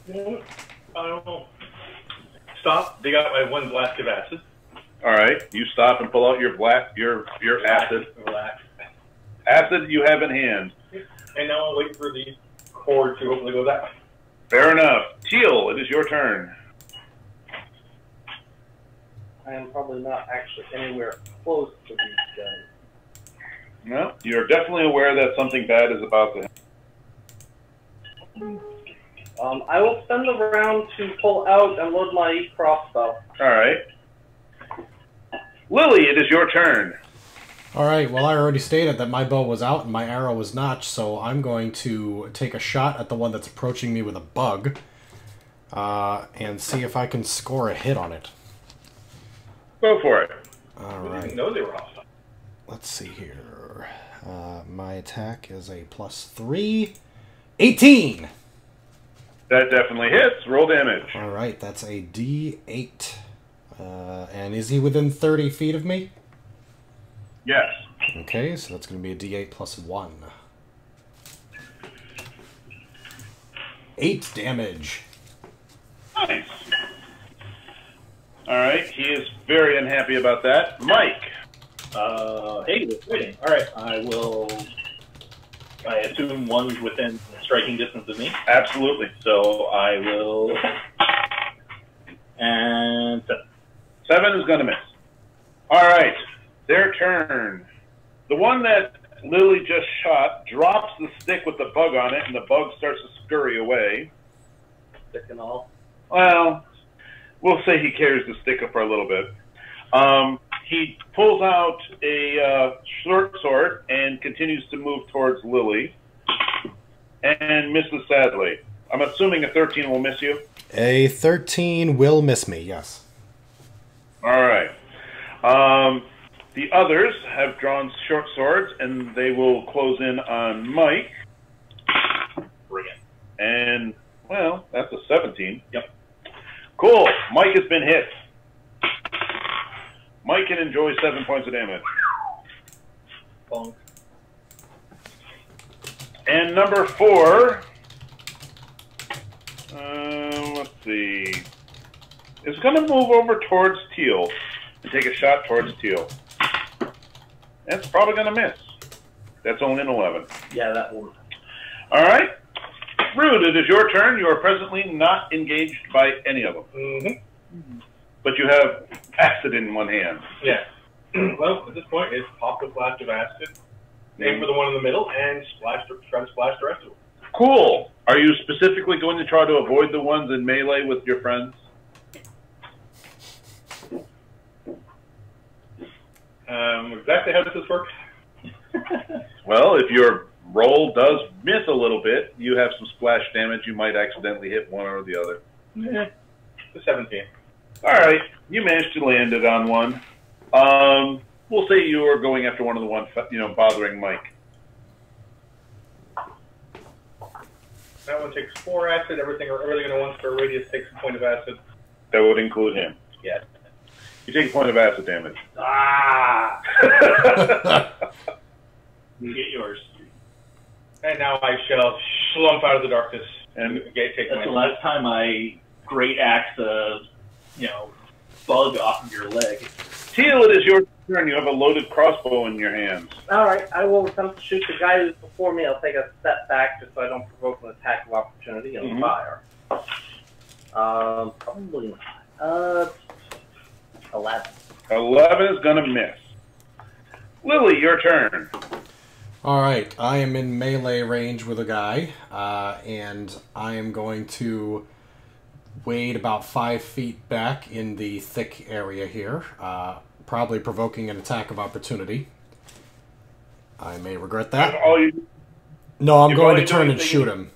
I don't know. Stop. Dig out my one blast of acid. All right. You stop and pull out your acid. Relax. Acid you have in hand. And now I'll wait for the cord to hopefully go that way. Fair enough. Teal, it is your turn. I am probably not actually anywhere close to these guys. No, you're definitely aware that something bad is about to happen. I will spend the round to pull out and load my crossbow. All right. Lily, it is your turn. Alright, well I already stated that my bow was out and my arrow was notched, so I'm going to take a shot at the one that's approaching me with a bug, and see if I can score a hit on it. Go for it. Alright. I didn't know they were hostile. Let's see here. My attack is a +3. 18! That definitely hits. Roll damage. Alright, that's a D8. And is he within 30 feet of me? Yes. Okay, so that's going to be a D8 +1. 8 damage. Nice. All right, he is very unhappy about that. Mike. Hey, we're quitting. All right, I assume one's within striking distance of me. Absolutely. So I will... And 7. 7 is going to miss. All right, their turn. The one that Lily just shot drops the stick with the bug on it, and the bug starts to scurry away. Stick and all. Well, we'll say he carries the stick up for a little bit. He pulls out a short sword and continues to move towards Lily, and misses sadly. I'm assuming a 13 will miss you. A 13 will miss me, yes. All right. The others have drawn short swords, and they will close in on Mike. Brilliant. And, well, that's a 17. Yep. Cool. Mike has been hit. Mike can enjoy 7 points of damage. Bonk. And number 4... let's see. is going to move over towards Teal and take a shot towards Teal. That's probably going to miss. That's only an 11. Yeah, that will. All right. Rude, it is your turn. You are presently not engaged by any of them. Mm-hmm. But you have acid in one hand. Yeah. Well, at this point, it's pop the flash of acid, aim for the one in the middle, and try to splash the rest of them. Cool. Are you specifically going to try to avoid the ones in melee with your friends? Exactly how does this work? Well, if your roll does miss a little bit, you have some splash damage. You might accidentally hit one or the other. Yeah. The 17. All right. You managed to land it on one. We'll say you are going after one of the ones, bothering Mike. That one takes 4 acid. Everything in a 1 square radius takes a point of acid. That would include him. Yeah. You take a point of acid damage. Ah! You get yours. And now I shall slump out of the darkness And take That's the last time I great axe bug off of your leg. Teal, it is your turn. You have a loaded crossbow in your hands. Alright, I will attempt to shoot the guy who's before me. I'll take a step back just so I don't provoke an attack of opportunity and fire. Probably not. 11. 11 is going to miss. Lily, your turn. Alright, I am in melee range with a guy, and I am going to wade about 5 feet back in the thick area here, probably provoking an attack of opportunity. I may regret that. All you, No, I'm You're going to going to turn do and anything- shoot him.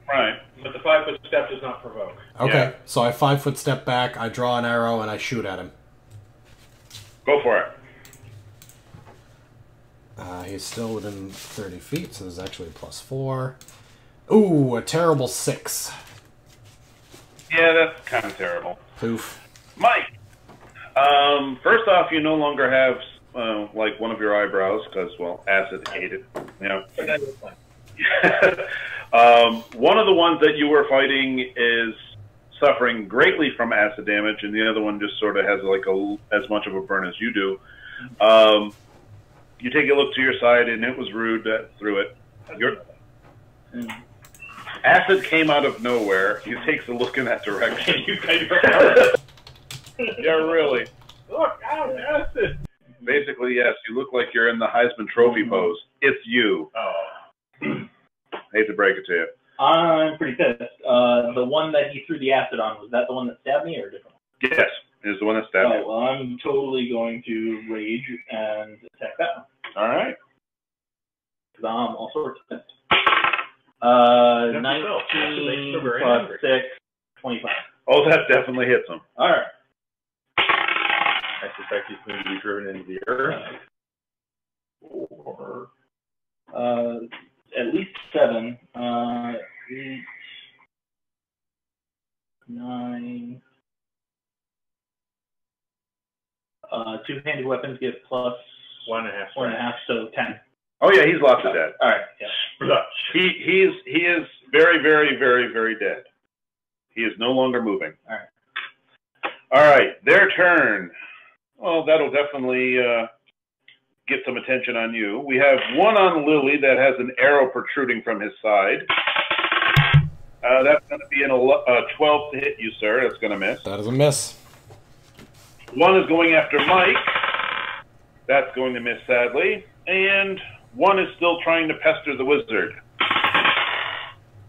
right. But the 5-foot step does not provoke. Okay, Yeah. so I 5-foot step back, I draw an arrow, and I shoot at him. Go for it. He's still within 30 feet, so there's actually a +4. Ooh, a terrible 6. Yeah, that's kind of terrible. Poof. Mike, first off, you no longer have like one of your eyebrows because, well, acid ate it. But that is fine. One of the ones that you were fighting is suffering greatly from acid damage, and the other one just sort of has like as much of a burn as you do. You take a look to your side, and it was Rude that threw it. Acid came out of nowhere. He takes a look in that direction. Yeah, really. Look out, acid! Basically, yes. You look like you're in the Heisman Trophy pose. It's you. Oh. Hate to break it to you. I'm pretty pissed. The one that he threw the acid on, was that the one that stabbed me or a different one? Yes, is the one that stabbed you. Oh, well, I'm totally going to rage and attack that one. All right. Because I'm all sorts of pissed. That's 19 yourself. plus 6, 25. Oh, that definitely hits him. Alright. I suspect he's going to be driven into the earth. Or, at least 7. 8, 9. Two-handed weapons get plus 1.5. 1.5, so 10. Oh yeah, he's lost to dead. All right. Yeah. He is very, very, very, very dead. He is no longer moving. All right. All right, their turn. Well, that'll definitely get some attention on you. We have one on Lily that has an arrow protruding from his side. That's going to be a 12 to hit you, sir. That's going to miss. That is a miss. One is going after Mike. That's going to miss, sadly. And one is still trying to pester the wizard.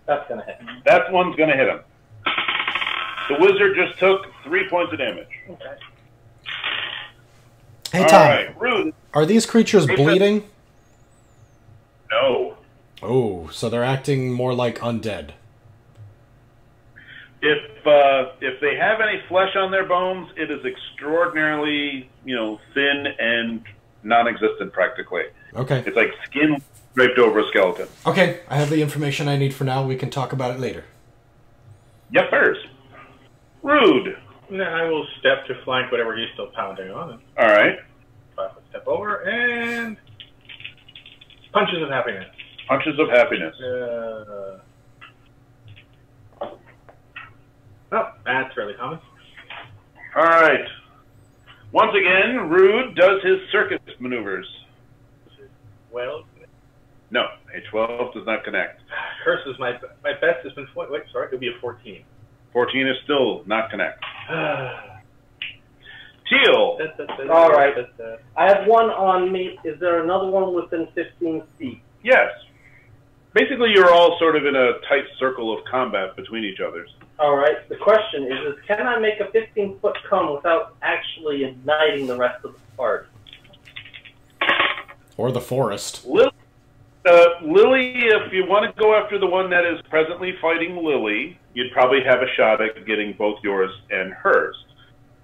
That's going to hit. That one's going to hit him. The wizard just took 3 points of damage. Okay. Hey, All Tom, right, Rude. are these creatures bleeding? No. Oh, so they're acting more like undead. If they have any flesh on their bones, it is extraordinarily, thin and non-existent practically. Okay. It's like skin draped over a skeleton. Okay, I have the information I need for now. We can talk about it later. Yep, first. Rude. Then I will step to flank whatever he's still pounding on. All right. 5-foot step over and punches of happiness. Punches of happiness. Oh, that's fairly common. All right. Once again, Rude does his circus maneuvers. Well, No, a 12 does not connect. curses. My best has been wait. Sorry, it'll be a 14. 14 is still not connect. Teal. All right. I have one on me. Is there another one within 15 feet? Yes. Basically, you're all sort of in a tight circle of combat between each others. All right. The question is can I make a 15-foot cone without actually igniting the rest of the party? Or the forest. Lily, if you want to go after the one that is presently fighting Lily, you'd probably have a shot at getting both yours and hers.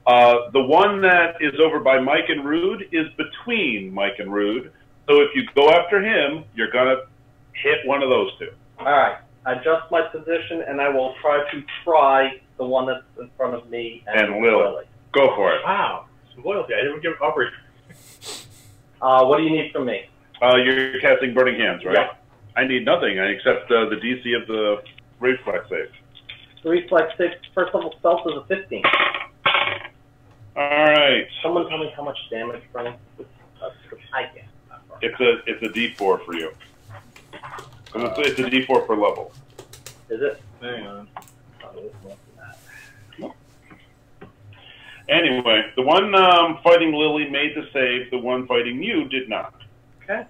The one that is over by Mike and Rude is between Mike and Rude. So if you go after him, you're going to hit one of those two. All right. Adjust my position, and I will try the one that's in front of me And Lily. Go for it. Wow, some loyalty. I didn't give operation. What do you need from me? You're casting Burning Hands, right? Yeah. I need nothing except the DC of the reflex save. The reflex save, first level stealth is a 15. All right. Someone tell me how much damage from I can't. It's a D4 for you. It's a D4 per level. Is it? Hang on. Anyway, the one fighting Lily made the save. The one fighting you did not. Okay.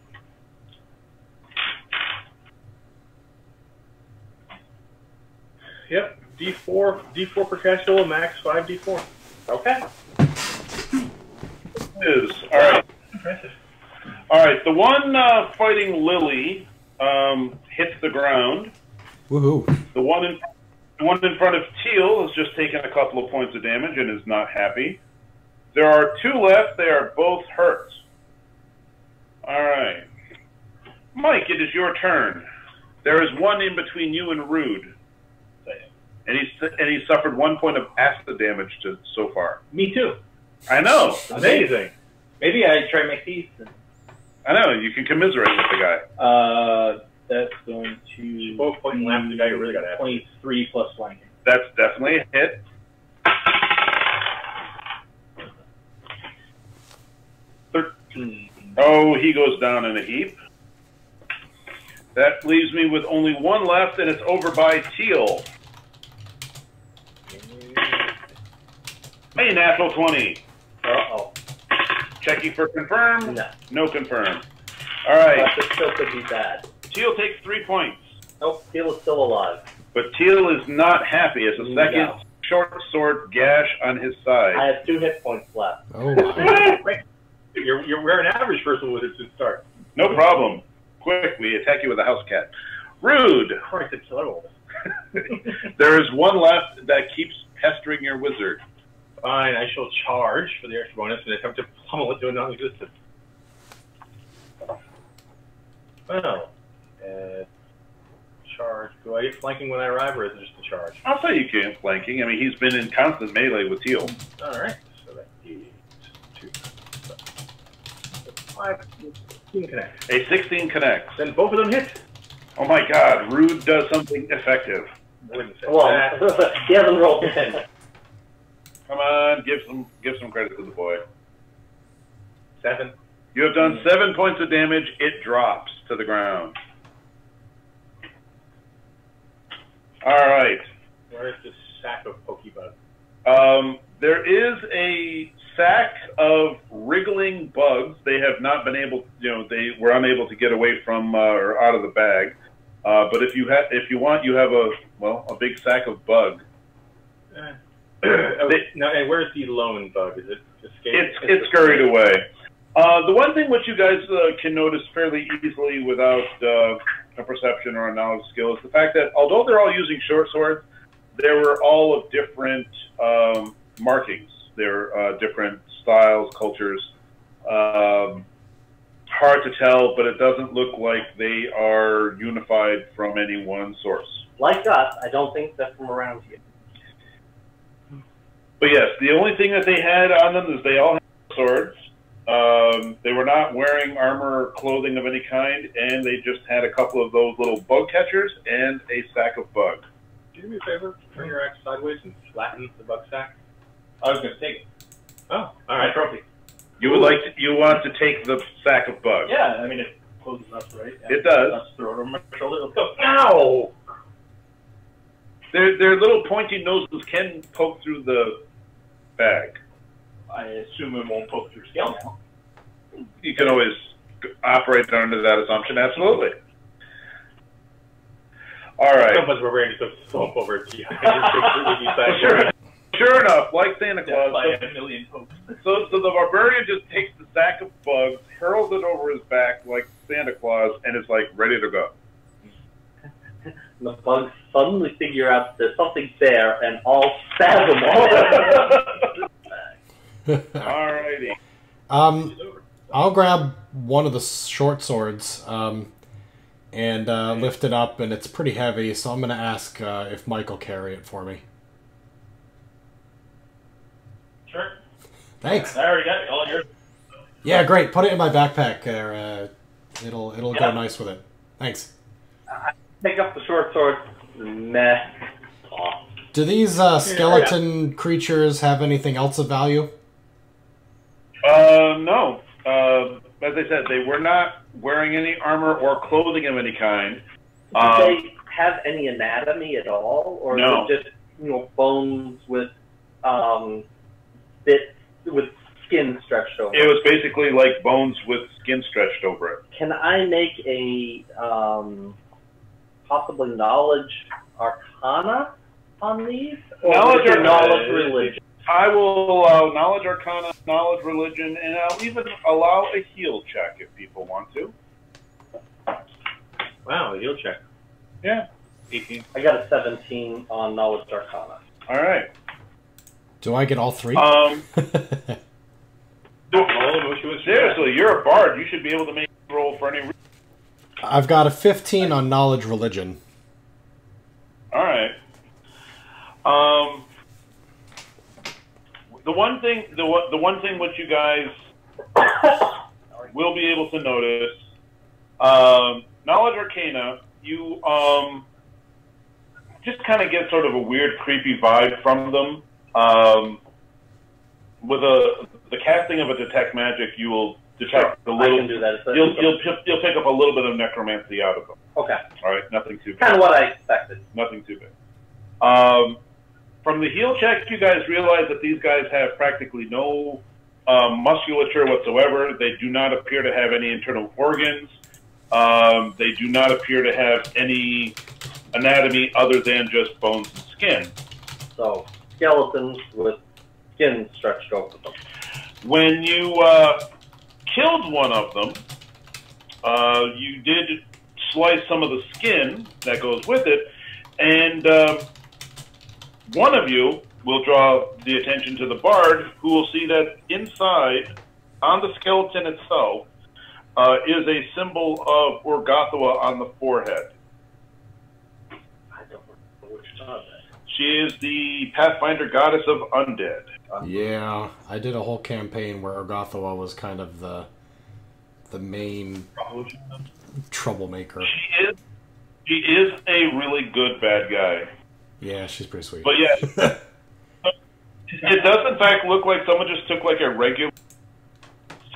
Yep. D4 per cast roll, max 5d4. Okay. Is all right. Impressive. All right. The one fighting Lily hits the ground. Woohoo. The one in front of Teal has just taken a couple of points of damage and is not happy. There are two left. They are both hurt. All right. Mike, it is your turn. There is one in between you and Rude. And he suffered 1 point of acid damage so far. Me too. I know. Amazing. Maybe I try my piece. I know. You can commiserate with the guy. That's going to Both point and laugh at the guy who really got acid. 23 plus flanking. That's definitely a hit. Oh, he goes down in a heap. That leaves me with only one left, and it's over by Teal. Hey, natural 20. Uh-oh. Checking for confirm? No. No confirm. All right. This still could be bad. Teal takes 3 points. Nope, Teal is still alive. But Teal is not happy. It's a second No. short sword gash on his side. I have 2 hit points left. Oh my. Wait. We're an average person with it to start. No problem. Quick, we attack you with a house cat. Rude. Christ, it's so There is one left that keeps pestering your wizard. Fine, I shall charge for the extra bonus and attempt to pummel it to a non-existent. Well, charge. Do I get flanking when I arrive, or is it just a charge? I'll say you can't flanking. I mean, he's been in constant melee with Teal. All right, so that is 2, 5, 16 connect. A 16 connects. Then both of them hit. Oh my god, Rude does something effective. I wouldn't say Well, that. he hasn't rolled 10. Come on, give some credit to the boy. 7. You have done 7 points of damage. It drops to the ground. All right. Where is this sack of Pokebug? There is a sack of wriggling bugs. They have not been able, they were unable to get away from or out of the bag. But if you want, you have a big sack of bug. No, and where's the lone bug? Is it escaped? It's scurried away. The one thing which you guys can notice fairly easily without a perception or a knowledge skill is the fact that although they're all using short swords, they were all of different markings. They're different styles, cultures. Hard to tell, but it doesn't look like they are unified from any one source. Like us, I don't think they're from around here. But yes, the only thing that they had on them is they all had swords. They were not wearing armor or clothing of any kind, and they just had a couple of those little bug catchers and a sack of bugs. you do me a favor? Turn your axe sideways and flatten the bug sack. I was going to take it. Oh, all right. Trophy. You would like to, you want to take the sack of bugs? Yeah, I mean, it closes up, right? Yeah. It does. Let's throw it over my shoulder. Let's go. Ow! Their little pointy noses can poke through the bag. I assume it won't poke through scale now. You can always operate under that assumption. Absolutely. All right. So much barbarian just to swamp over to you. Sure enough, like Santa Claus. By a million pokes. So the barbarian just takes the sack of bugs, hurls it over his back like Santa Claus, and is like ready to go. The bugs suddenly figure out there's something there and all stab them all. Alrighty. I'll grab one of the short swords and lift it up, and it's pretty heavy, so I'm going to ask if Mike will carry it for me. Sure. Thanks. I already got it. All yours. Yeah, great. Put it in my backpack there. It'll go nice with it. Thanks. Pick up the short sword. Meh. Aw. Do these skeleton creatures have anything else of value? No. As I said, they were not wearing any armor or clothing of any kind. Do they have any anatomy at all, or No. is it just bones with bits with skin stretched over? It was basically like bones with skin stretched over it. Can I make a possibly knowledge arcana on these, or Knowledge is it arcana knowledge is- religion? I will allow knowledge arcana, knowledge religion, and I'll even allow a heal check if people want to. Wow, you'll check. Yeah. 18. I got a 17 on knowledge arcana. All right. Do I get all three? Seriously, you're a bard. You should be able to make a roll for any reason. I've got a 15 on knowledge religion. All right. The one thing which you guys will be able to notice, knowledge arcana, you just kind of get sort of a weird, creepy vibe from them. With the casting of a detect magic, you will detect a little. I can do that. You'll pick up a little bit of necromancy out of them. Okay. All right, nothing too big. Kind of what I expected. Nothing too big. From the heal check, you guys realize that these guys have practically no musculature whatsoever. They do not appear to have any internal organs. They do not appear to have any anatomy other than just bones and skin. So, skeletons with skin stretched over them. When you killed one of them, you did slice some of the skin that goes with it, and one of you will draw the attention to the bard, who will see that inside, on the skeleton itself, is a symbol of Orgothoa on the forehead. I don't know which one that. She is the Pathfinder goddess of undead. Yeah, I did a whole campaign where Orgothoa was kind of the main troublemaker. She is a really good bad guy. Yeah, she's pretty sweet. But yeah, it does in fact look like someone just took like a regular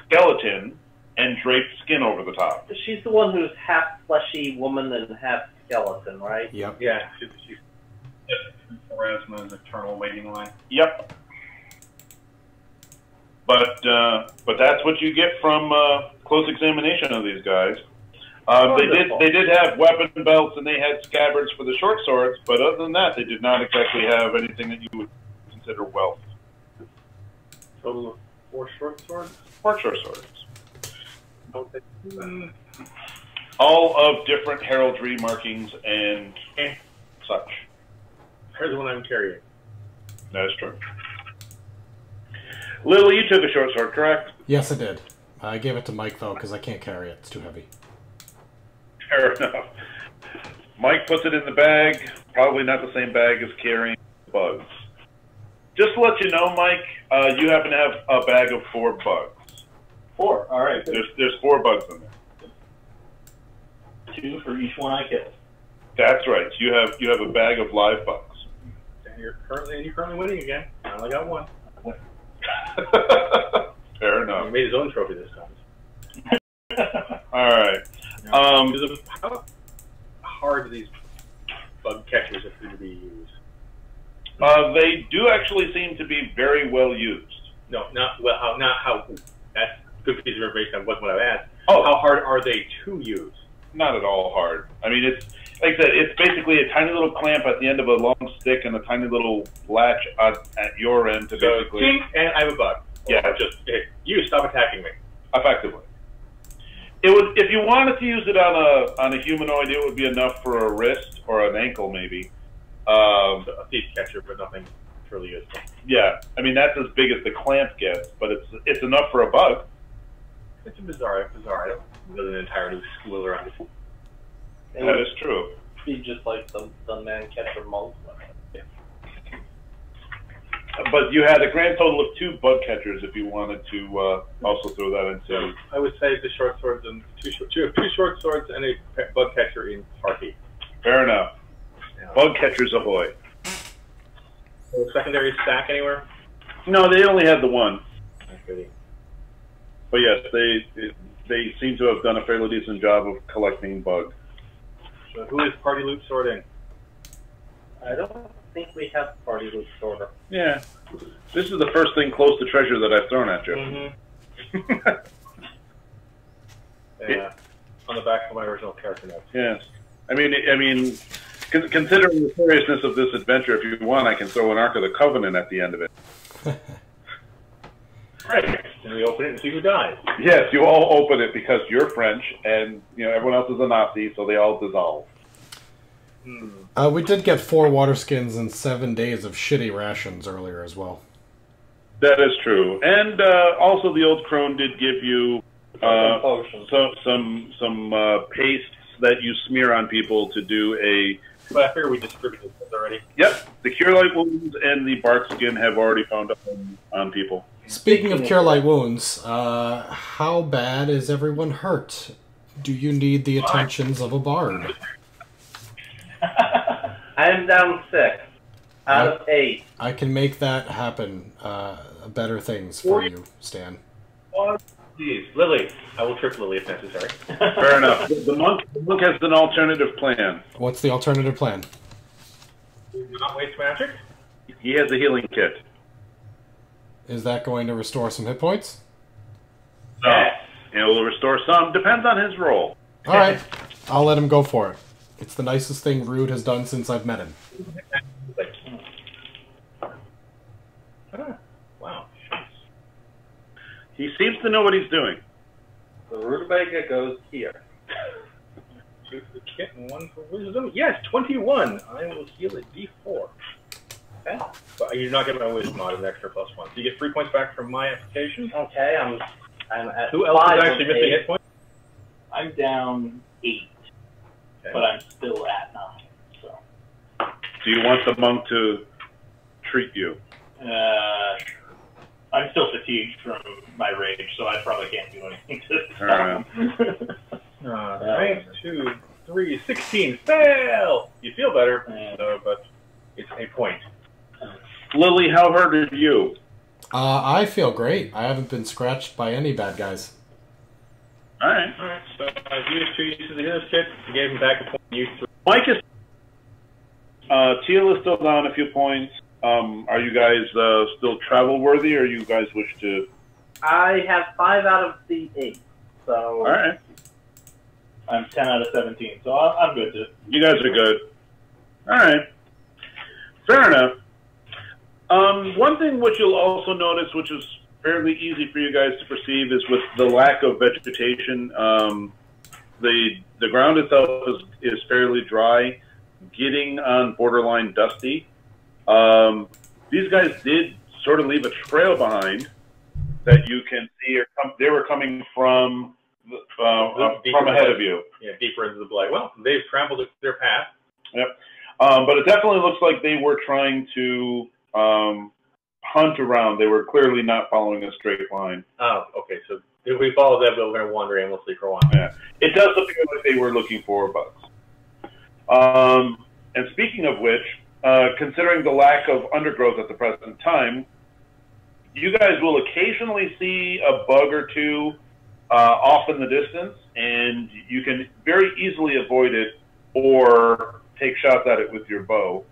skeleton and draped skin over the top. She's the one who's half fleshy woman and half skeleton, right? Yep. Yeah, she's Erasma's eternal waiting line. Yep. But that's what you get from close examination of these guys. They did have weapon belts and they had scabbards for the short swords, but other than that, they did not exactly have anything that you would consider wealth. Total of 4 short swords? 4 short swords. All of different heraldry markings and such. Here's the one I'm carrying. That is true. Lily, you took a short sword, correct? Yes, I did. I gave it to Mike, though, because I can't carry it. It's too heavy. Fair enough. Mike puts it in the bag. Probably not the same bag as carrying bugs. Just to let you know, Mike, you happen to have a bag of 4 bugs. 4. All right. There's 4 bugs in there. 2 for each one I kill. That's right. You have a bag of live bugs. And you're currently winning again. I only got one. Fair enough. He made his own trophy this time. All right. How hard do these bug catchers appear to be used? They do actually seem to be very well used. No, not how. That's a good piece of information. That wasn't what I asked. Oh, how hard are they to use? Not at all hard. I mean, it's like I said. It's basically a tiny little clamp at the end of a long stick and a tiny little latch at your end to basically. Ching, and I have a bug. Yeah, or just hey, you stop attacking me. Effectively. It would, if you wanted to use it on a humanoid, it would be enough for a wrist or an ankle, maybe. A thief catcher, but nothing truly useful. Yeah, I mean that's as big as the clamp gets, but it's enough for a bug. It's bizarre. I don't really an entire new school around it. That is true. Be just like the man catcher monk. Yeah. But you had a grand total of 2 bug catchers if you wanted to also throw that into. I would say the short swords and two short swords and a bug catcher in party. Fair enough. Yeah. Bug catchers ahoy. Secondary stack anywhere? No, they only had the one. Okay. But yes, they seem to have done a fairly decent job of collecting bugs. So who is party loot sword in? I don't think we have party loot sorter. Yeah. This is the first thing close to treasure that I've thrown at you. Mm-hmm. Yeah. On the back of my original character notes. Yes. I mean, considering the seriousness of this adventure, if you want, I can throw an Ark of the Covenant at the end of it. Right. And we open it and see who dies. Yes, you all open it because you're French, and everyone else is a Nazi, so they all dissolve. We did get 4 water skins and 7 days of shitty rations earlier as well. That is true, and also the old crone did give you some pastes that you smear on people to do a. But I figure we distributed this already. Yep, the Cure Light Wounds and the Bark Skin have already found up on people. Speaking of Cure Light Wounds, how bad is everyone hurt? Do you need the attentions of a bard? I am down 6 out of 8. I can make that happen. Better things for you, Stan. Please, Lily. I will trip Lily if necessary. Fair enough. The monk has an alternative plan. What's the alternative plan? Do not waste magic. He has a healing kit. Is that going to restore some hit points? No. It will restore some. Depends on his role. All right. I'll let him go for it. It's the nicest thing Rude has done since I've met him. Wow. He seems to know what he's doing. The rutabaga goes here. Choose the kit and 1 for wisdom. Yes, 21. I will heal it D4. Okay. But you're not getting my wisdom mod an extra +1. So you get 3 points back from my application. Okay, I'm at Who else 5 is actually missing 8. hit points? I'm down 8, Okay. but I'm still at 9. So, Do you want the monk to treat you? I'm still fatigued from my rage, so I probably can't do anything to All right. Right. 2, 3, 16. Fail! You feel better, but it's a point. Lily, how hurt are you? I feel great. I haven't been scratched by any bad guys. All right. Alright, so I've used 2 uses of the healer's kit. I gave him back a point. Used 3. Mike is. Teal is still down a few points. Are you guys still travel worthy, or you guys wish to? I have 5 out of the 8. So. All right. I'm 10 out of 17, so I'm good to. You guys are good. All right. Fair enough. One thing which you'll also notice, which is fairly easy for you guys to perceive, is with the lack of vegetation. The ground itself is fairly dry, getting on borderline dusty. These guys did sort of leave a trail behind that you can see. They were coming from ahead of you. Yeah, deeper into the Blight. Well, they've trampled their path. Yep. But it definitely looks like they were trying to hunt around. They were clearly not following a straight line. Oh, okay. So if we follow them, we're going to wander aimlessly for a while. Yeah. It does appear like they were looking for bugs. And speaking of which, considering the lack of undergrowth at the present time, you guys will occasionally see a bug or two off in the distance, and you can very easily avoid it or take shots at it with your bow.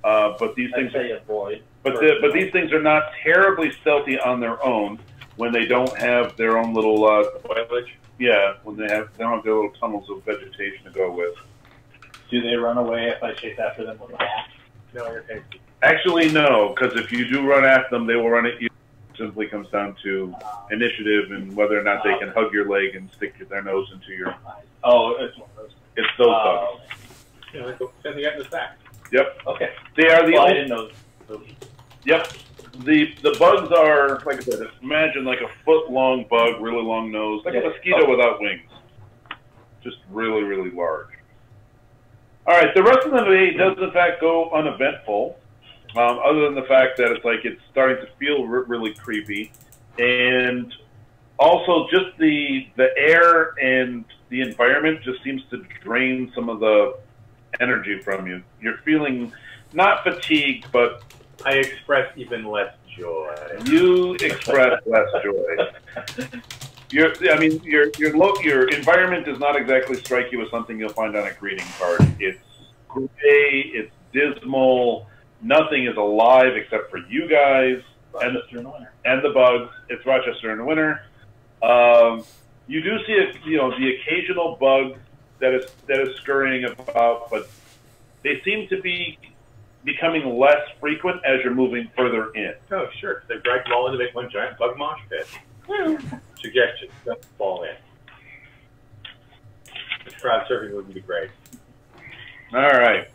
But these things, avoid. But these things are not terribly stealthy on their own when they don't have their own little foliage. Yeah, when they don't have their little tunnels of vegetation to go with. Do they run away if I chase after them with a hat? No, you're tasty. Actually, no, because if you do run after them, they will run at you. It simply comes down to initiative and whether or not they can hug your leg and stick their nose into your. Oh, it's one of those. It's those bugs. You know, send the guy back. Yep. Okay. They are the. Well, I didn't know. Yep. The bugs are, like I said, imagine like a foot-long bug, really long nose, like a mosquito without wings. Just really, really large. All right, the rest of the day does, in fact, go uneventful, other than the fact that it's starting to feel really creepy. And also just the air and the environment just seems to drain some of the energy from you. You're feeling not fatigued, but I express even less joy. You express less joy. Your environment does not exactly strike you as something you'll find on a greeting card. It's gray, it's dismal, nothing is alive except for you guys and the bugs. It's Rochester in the winter. You do see the occasional bug that is scurrying about, but they seem to be becoming less frequent as you're moving further in. Oh, sure. They dragged them all in to make one giant bug mosh pit. Suggestion: don't fall in. Crowd surfing wouldn't be great. All right.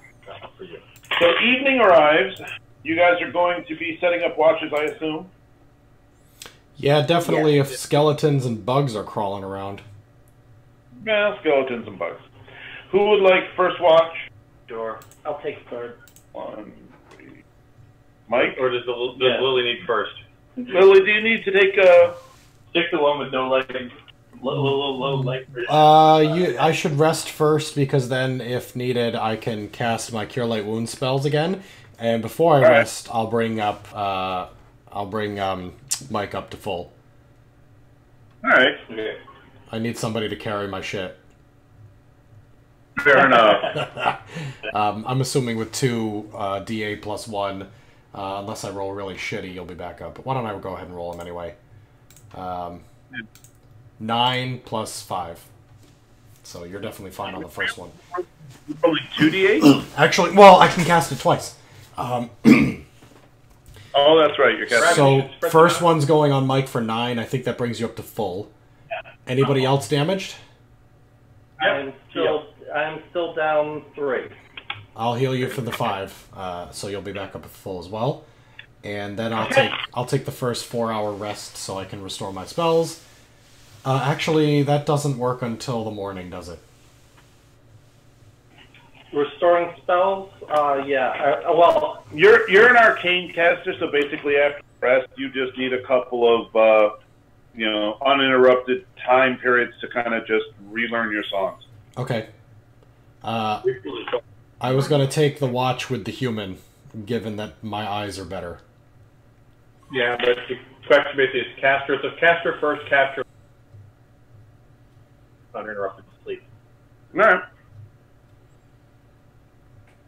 For you. So evening arrives. You guys are going to be setting up watches, I assume? Yeah, definitely if skeletons and bugs are crawling around. Yeah, skeletons and bugs. Who would like first watch? Sure. I'll take third. 1, 3. Mike? Or does Lily need first? Lily, do you need to take a... Stick the one with no legs. Low leg. I should rest first because then, if needed, I can cast my Cure Light Wounds spells again. And before I rest, I'll bring Mike up to full. All right. Okay. I need somebody to carry my shit. Fair enough. I'm assuming with 2 DA plus 1, unless I roll really shitty, you'll be back up. But why don't I go ahead and roll him anyway? 9 plus 5. So you're definitely fine on the first one. Only 2d8? Actually, well, I can cast it twice. Oh, that's right. You're casting. So first one's going on Mike for 9. I think that brings you up to full. Anybody else damaged? I'm still down 3. I'll heal you for the 5, so you'll be back up at full as well. And then I'll take the first 4-hour rest so I can restore my spells. Actually, that doesn't work until the morning, does it? Restoring spells? Yeah. Well, You're an arcane caster, so basically after rest, you just need a couple of uninterrupted time periods to kind of just relearn your songs. Okay. I was going to take the watch with the human, given that my eyes are better. Yeah, but the question basically is caster. So caster first, capture uninterrupted sleep. All right.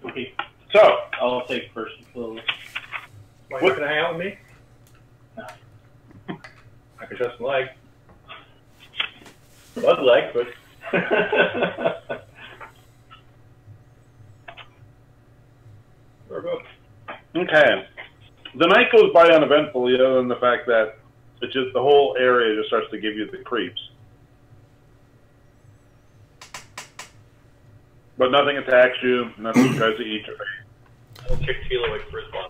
Okay. So, I'll take first slowly. Why not gonna hang out with me? No. I can trust my leg. Blood leg, but we're both. okay. The night goes by uneventfully, other than the fact that it's just the whole area just starts to give you the creeps. But nothing attacks you. Nothing tries to eat your face. I'll kick Tila like first one.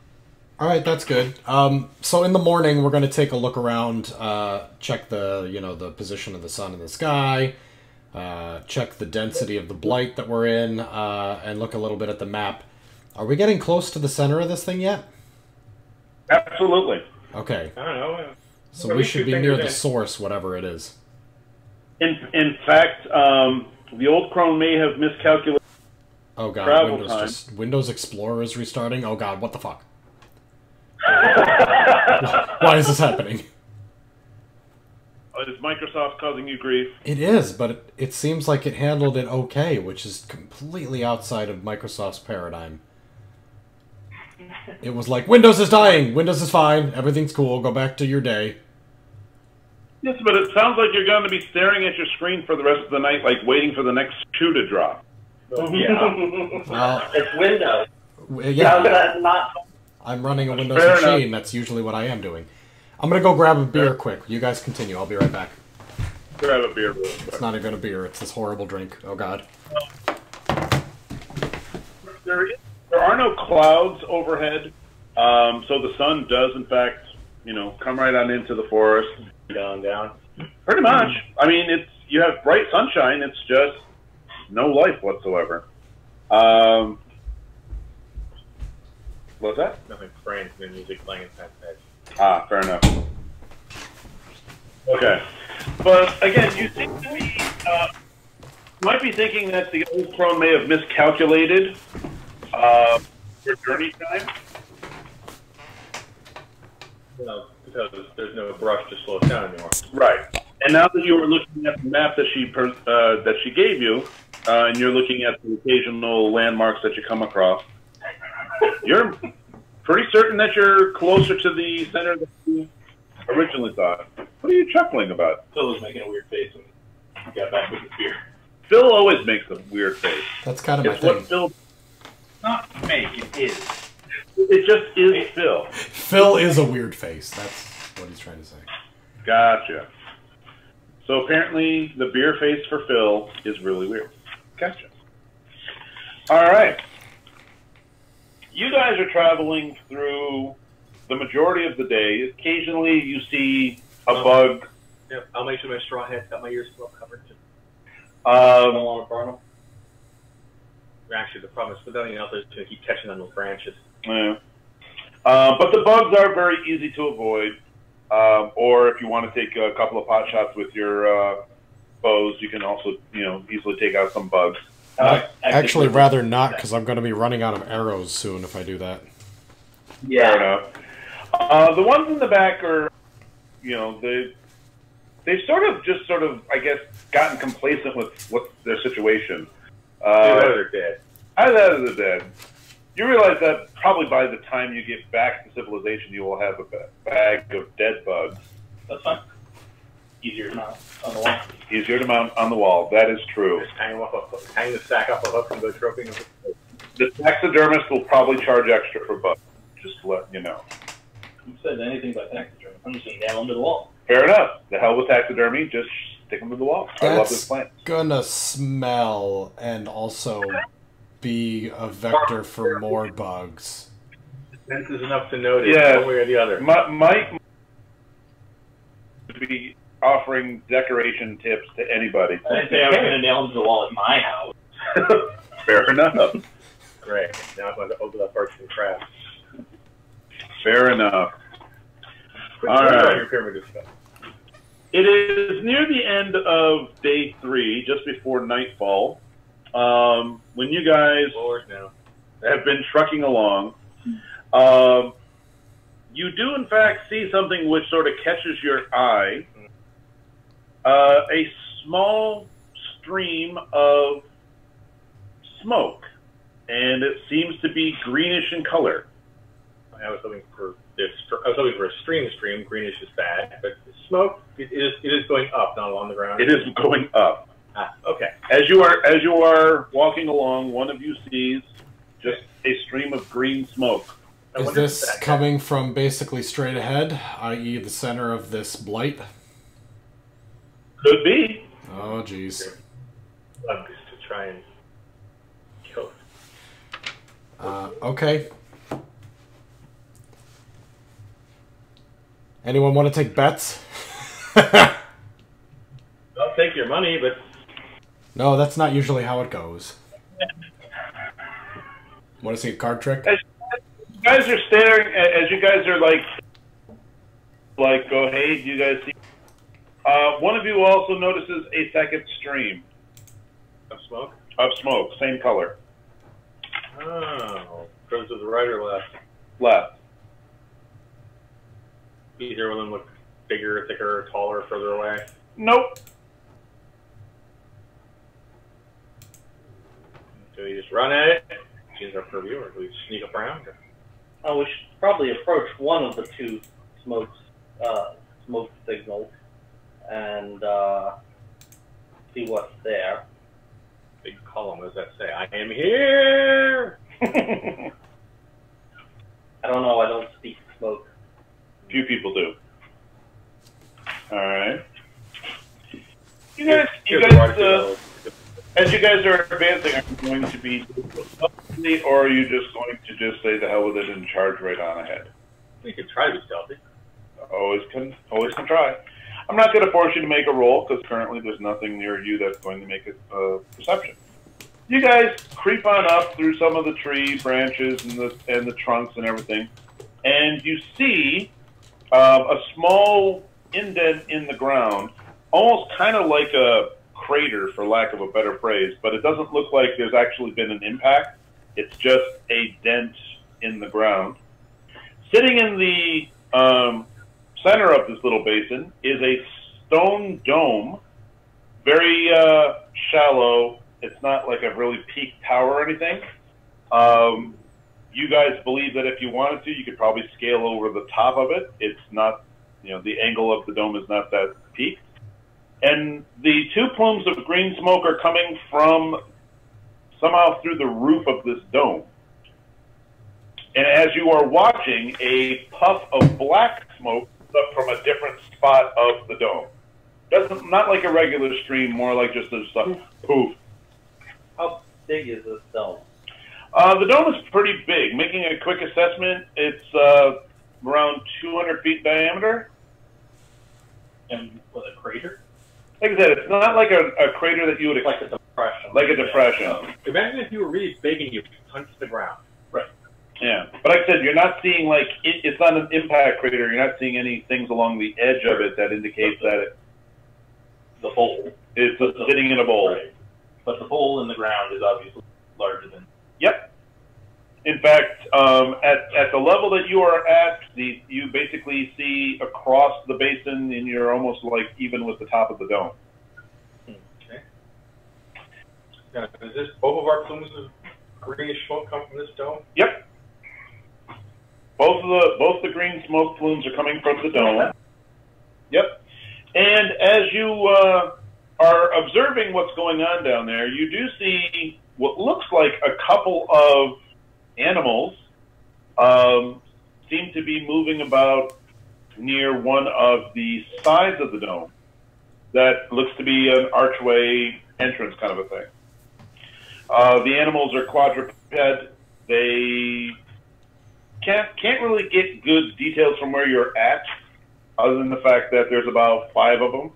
All right, that's good. So in the morning, we're going to take a look around, check the position of the sun in the sky, check the density of the blight that we're in, and look a little bit at the map. Are we getting close to the center of this thing yet? Absolutely. Okay. I don't know. So we should be near the source, whatever it is. In fact, the old crone may have miscalculated Oh god, travel time. Windows Explorer is restarting? Oh god, what the fuck? Why is this happening? Is Microsoft causing you grief? It is, but it seems like it handled it okay, which is completely outside of Microsoft's paradigm. It was like, Windows is dying! Windows is fine, everything's cool, go back to your day. Yes, but it sounds like you're going to be staring at your screen for the rest of the night, like waiting for the next shoe to drop. Yeah. Well, It's Windows. yeah, That's not. I'm running a Windows Fair machine, enough. that's usually what I am doing. I'm gonna go grab a beer quick. You guys continue, I'll be right back. Grab a beer real quick. It's not even a beer, it's this horrible drink. Oh god. There are no clouds overhead, so the sun does, in fact, come right on into the forest. Down. Pretty much. I mean, you have bright sunshine. It's just no life whatsoever. What's that? Nothing strange than music playing in that head. Ah, fair enough. Okay. But, again, you seem to be, might be thinking that the old crone may have miscalculated your journey time. Well, because there's no brush to slow us down anymore. Right. And now that you are looking at the map that she gave you, and you're looking at the occasional landmarks that you come across, you're pretty certain that you're closer to the center than you originally thought. What are you chuckling about? Phil was making a weird face when he got back with his beer. Phil always makes a weird face. That's kind of my It's what thing. Phil. Not make, it is. It just is Phil. Phil is a weird face, that's what he's trying to say. Gotcha. So apparently the beer face for Phil is really weird. Gotcha. All right. You guys are traveling through the majority of the day. Occasionally you see a bug. Yeah, I'll make sure my straw hat's got my ears well covered. Actually, the problem is with anything else, it's going to keep catching on those branches. Yeah. But the bugs are very easy to avoid. Or if you want to take a couple of pot shots with your bows, you can also, easily take out some bugs. Actually, rather not, because I'm going to be running out of arrows soon if I do that. Fair enough. The ones in the back are, they've sort of, I guess, gotten complacent with their situation. They're dead. Either they're dead. You realize that probably by the time you get back to civilization, you will have a bag of dead bugs. That's fine. Easier to mount on the wall. Easier to mount on the wall. That is true. Just hang the sack up a hook and go troping. The taxidermist will probably charge extra for bugs, just to let you know. Who says anything about taxidermy? I'm just going to nail them to the wall. Fair enough. The hell with taxidermy, just stick them to the wall. I love this plant. Gonna smell and also be a vector for more bugs. Sense is enough to notice Yeah. one way or the other. Mike would be offering decoration tips to anybody. I didn't say I was going to nail them to the wall at my house. Fair enough. Great. Now I'm going to open up arts and crafts. Fair enough. Quick All story about right. your pyramid stuff. It is near the end of day 3, just before nightfall, when you guys Lord, now. have been trucking along. You do, in fact, see something which sort of catches your eye. A small stream of smoke, and it seems to be greenish in color. I was hoping for this. I was hoping for a stream. Greenish is bad, but smoke. It is going up, not along the ground. It is going up. Okay. As you are walking along, one of you sees just a stream of green smoke. I Is wonder if this that- coming from basically straight ahead, i.e. the center of this blight? Could be. Oh, jeez. bugs to try and kill it? Okay. Anyone want to take bets? I'll take your money, but No, that's not usually how it goes. Want to see a card trick? As you guys are staring, as you guys are like, oh, hey, do you guys see? One of you also notices a second stream of smoke. of smoke, same color. Oh. Goes to the right or left? Left. Either of them look bigger, thicker, taller, further away? Nope. Do we just run at it? Use our purview, or do we sneak up around? We should probably approach one of the two smoke signals and see what's there. Big column, what does that say? I am here! I don't know, I don't speak smoke. Few people do. Alright. You guys, as you guys are advancing, are you going to be stealthy, or are you just going to just say the hell with it and charge right on ahead? We can try to be stealthy. Always can try. I'm not going to force you to make a roll, because currently there's nothing near you that's going to make a perception. You guys creep on up through some of the tree branches and the trunks and everything, and you see a small indent in the ground, almost kind of like a crater, for lack of a better phrase, but it doesn't look like there's actually been an impact. It's just a dent in the ground. Sitting in the center of this little basin is a stone dome, very shallow. It's not like a really peaked tower or anything. You guys believe that if you wanted to, you could probably scale over the top of it. It's not, the angle of the dome is not that peaked. And the two plumes of green smoke are coming from somehow through the roof of this dome. And as you are watching, a puff of black smoke comes up from a different spot of the dome. Not like a regular stream, more like just a poof. How big is this dome? The dome is pretty big. Making a quick assessment, it's around 200 feet diameter. And with a crater? Like I said, it's not like a crater that you would expect. Like a depression. Like a depression. Imagine if you were really big and you punched the ground. Right. Yeah. But like I said, you're not seeing, it's not an impact crater. You're not seeing any things along the edge of it that indicates that The bowl. it's sitting in a bowl. Right. But the bowl in the ground is obviously larger than... Yep. In fact, at the level that you are at, you basically see across the basin, and you're almost like even with the top of the dome. Okay. Now, is this both of our plumes of greenish smoke come from this dome? Yep. Both the green smoke plumes are coming from the dome. Yep. And as you are observing what's going on down there, you do see what looks like a couple of animals seem to be moving about near one of the sides of the dome. That looks to be an archway entrance kind of a thing. The animals are quadruped. They can't really get good details from where you're at, other than the fact that there's about 5 of them,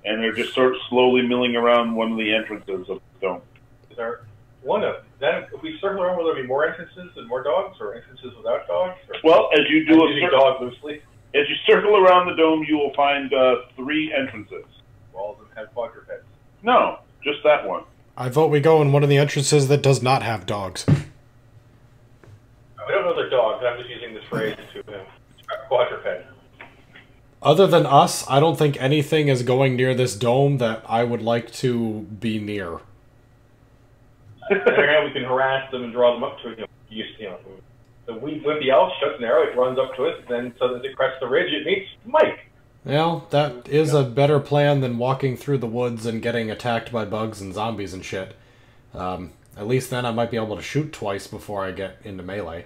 and they're just sort of slowly milling around one of the entrances of the dome. Is there one of them? If we circle around, will there be more entrances and more dogs, or entrances without dogs? Or well, as you do dog loosely. As you circle around the dome, you will find 3 entrances. All of them have quadrupeds. No, just that one. I vote we go in one of the entrances that does not have dogs. I don't know they're dogs. I'm just using this phrase to quadruped. Other than us, I don't think anything is going near this dome that I would like to be near. We can harass them and draw them up to it. The wimpy elf shuts an arrow, it runs up to us, then so that it crests the ridge, it meets Mike. Well, that is a better plan than walking through the woods and getting attacked by bugs and zombies and shit. At least then I might be able to shoot twice before I get into melee.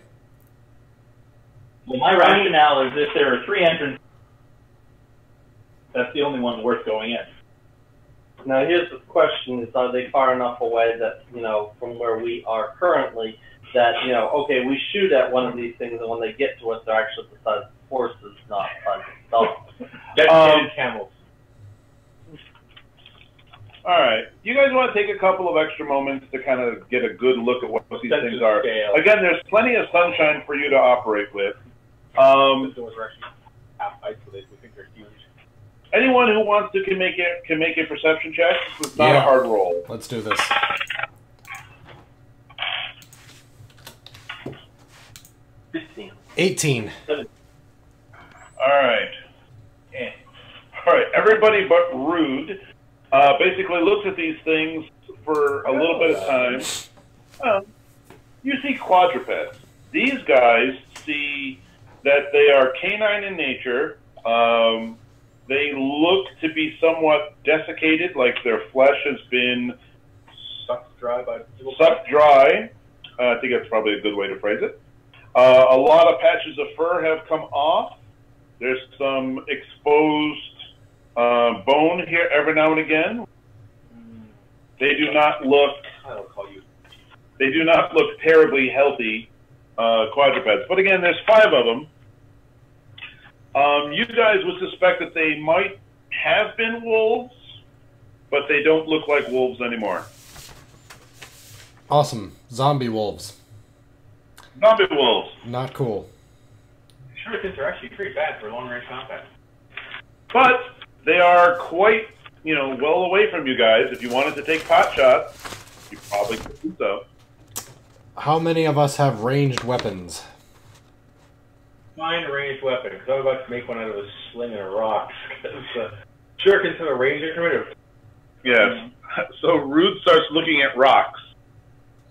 Well, my rationale is if there are 3 entrances, that's the only one worth going in. Now here's the question, is are they far enough away that, from where we are currently, that, okay, we shoot at one of these things and when they get to us, they're actually the size of horses, not size of dogs. Dedicated camels. Alright, you guys want to take a couple of extra moments to kind of get a good look at what these things are. Again, there's plenty of sunshine for you to operate with. The doors are actually half height, so we think they're huge. Anyone who wants to can make a perception check. It's not a hard roll. Let's do this. 18. All right. All right. Everybody but Rude basically looks at these things for a little bit of time. You see quadrupeds. These guys see that they are canine in nature. They look to be somewhat desiccated, like their flesh has been Sucked dry by sucked dry. I think that's probably a good way to phrase it. A lot of patches of fur have come off. There's some exposed bone here every now and again. They do not look. I'll call you. They do not look terribly healthy quadrupeds. But again, there's 5 of them. You guys would suspect that they might have been wolves, but they don't look like wolves anymore. Awesome. Zombie wolves. Zombie wolves. Not cool. Shurikens are actually pretty bad for long-range combat. But they are quite, well away from you guys. If you wanted to take pot shots, you probably could do so. How many of us have ranged weapons? Mine a ranged weapon, because I'm about to make one out of a sling and a rock. Shurikens have a range increment of... Yes. So Rude starts looking at rocks.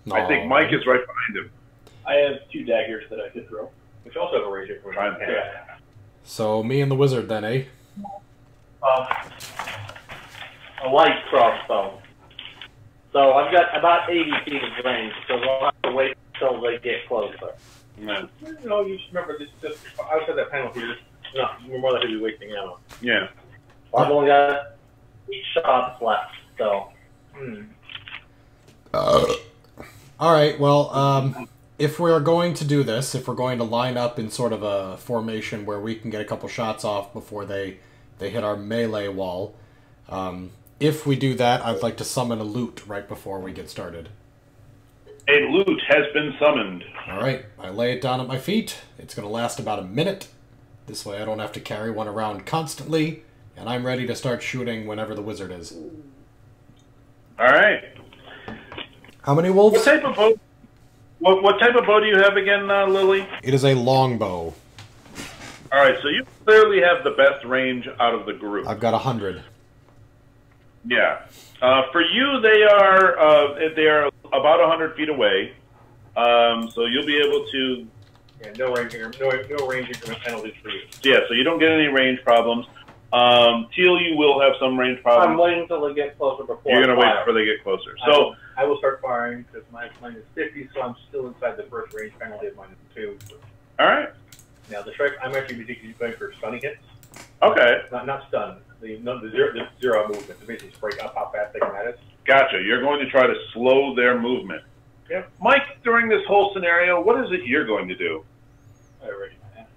No. I think Mike is right behind him. I have 2 daggers that I could throw. Which also have a range increment. Yeah. So me and the wizard then, eh? A light crossbow. So I've got about 80 feet of range, so we'll have to wait until they get closer. No. You should remember this. Outside that panel here, we're more likely to be wasting ammo. Yeah. I've only got 8 shots left, so. Alright, well, if we're going to do this, if we're going to line up in sort of a formation where we can get a couple shots off before they hit our melee wall, if we do that, I'd like to summon a loot right before we get started. A loot has been summoned. Alright, I lay it down at my feet. It's going to last about a minute. This way I don't have to carry one around constantly, and I'm ready to start shooting whenever the wizard is. Alright. How many wolves? What type of bow? What type of bow do you have again, Lily? It is a longbow. Alright, so you clearly have the best range out of the group. I've got 100. Yeah. For you, they are about 100 feet away. So you'll be able to... Yeah, no range increment penalties for you. Yeah, so you don't get any range problems. Teal, you will have some range problems. I'm waiting until they get closer before You're going to I wait fire. before they get closer. So I will start firing because my line is 50, so I'm still inside the first range penalty of -2. all right. Now the strike, I'm actually going for stunning hits. Okay. Not stun. The zero movement. The basically break up how fast they can at us. Gotcha. You're going to try to slow their movement. Yep. Mike, during this whole scenario, what is it you're going to do? I already have.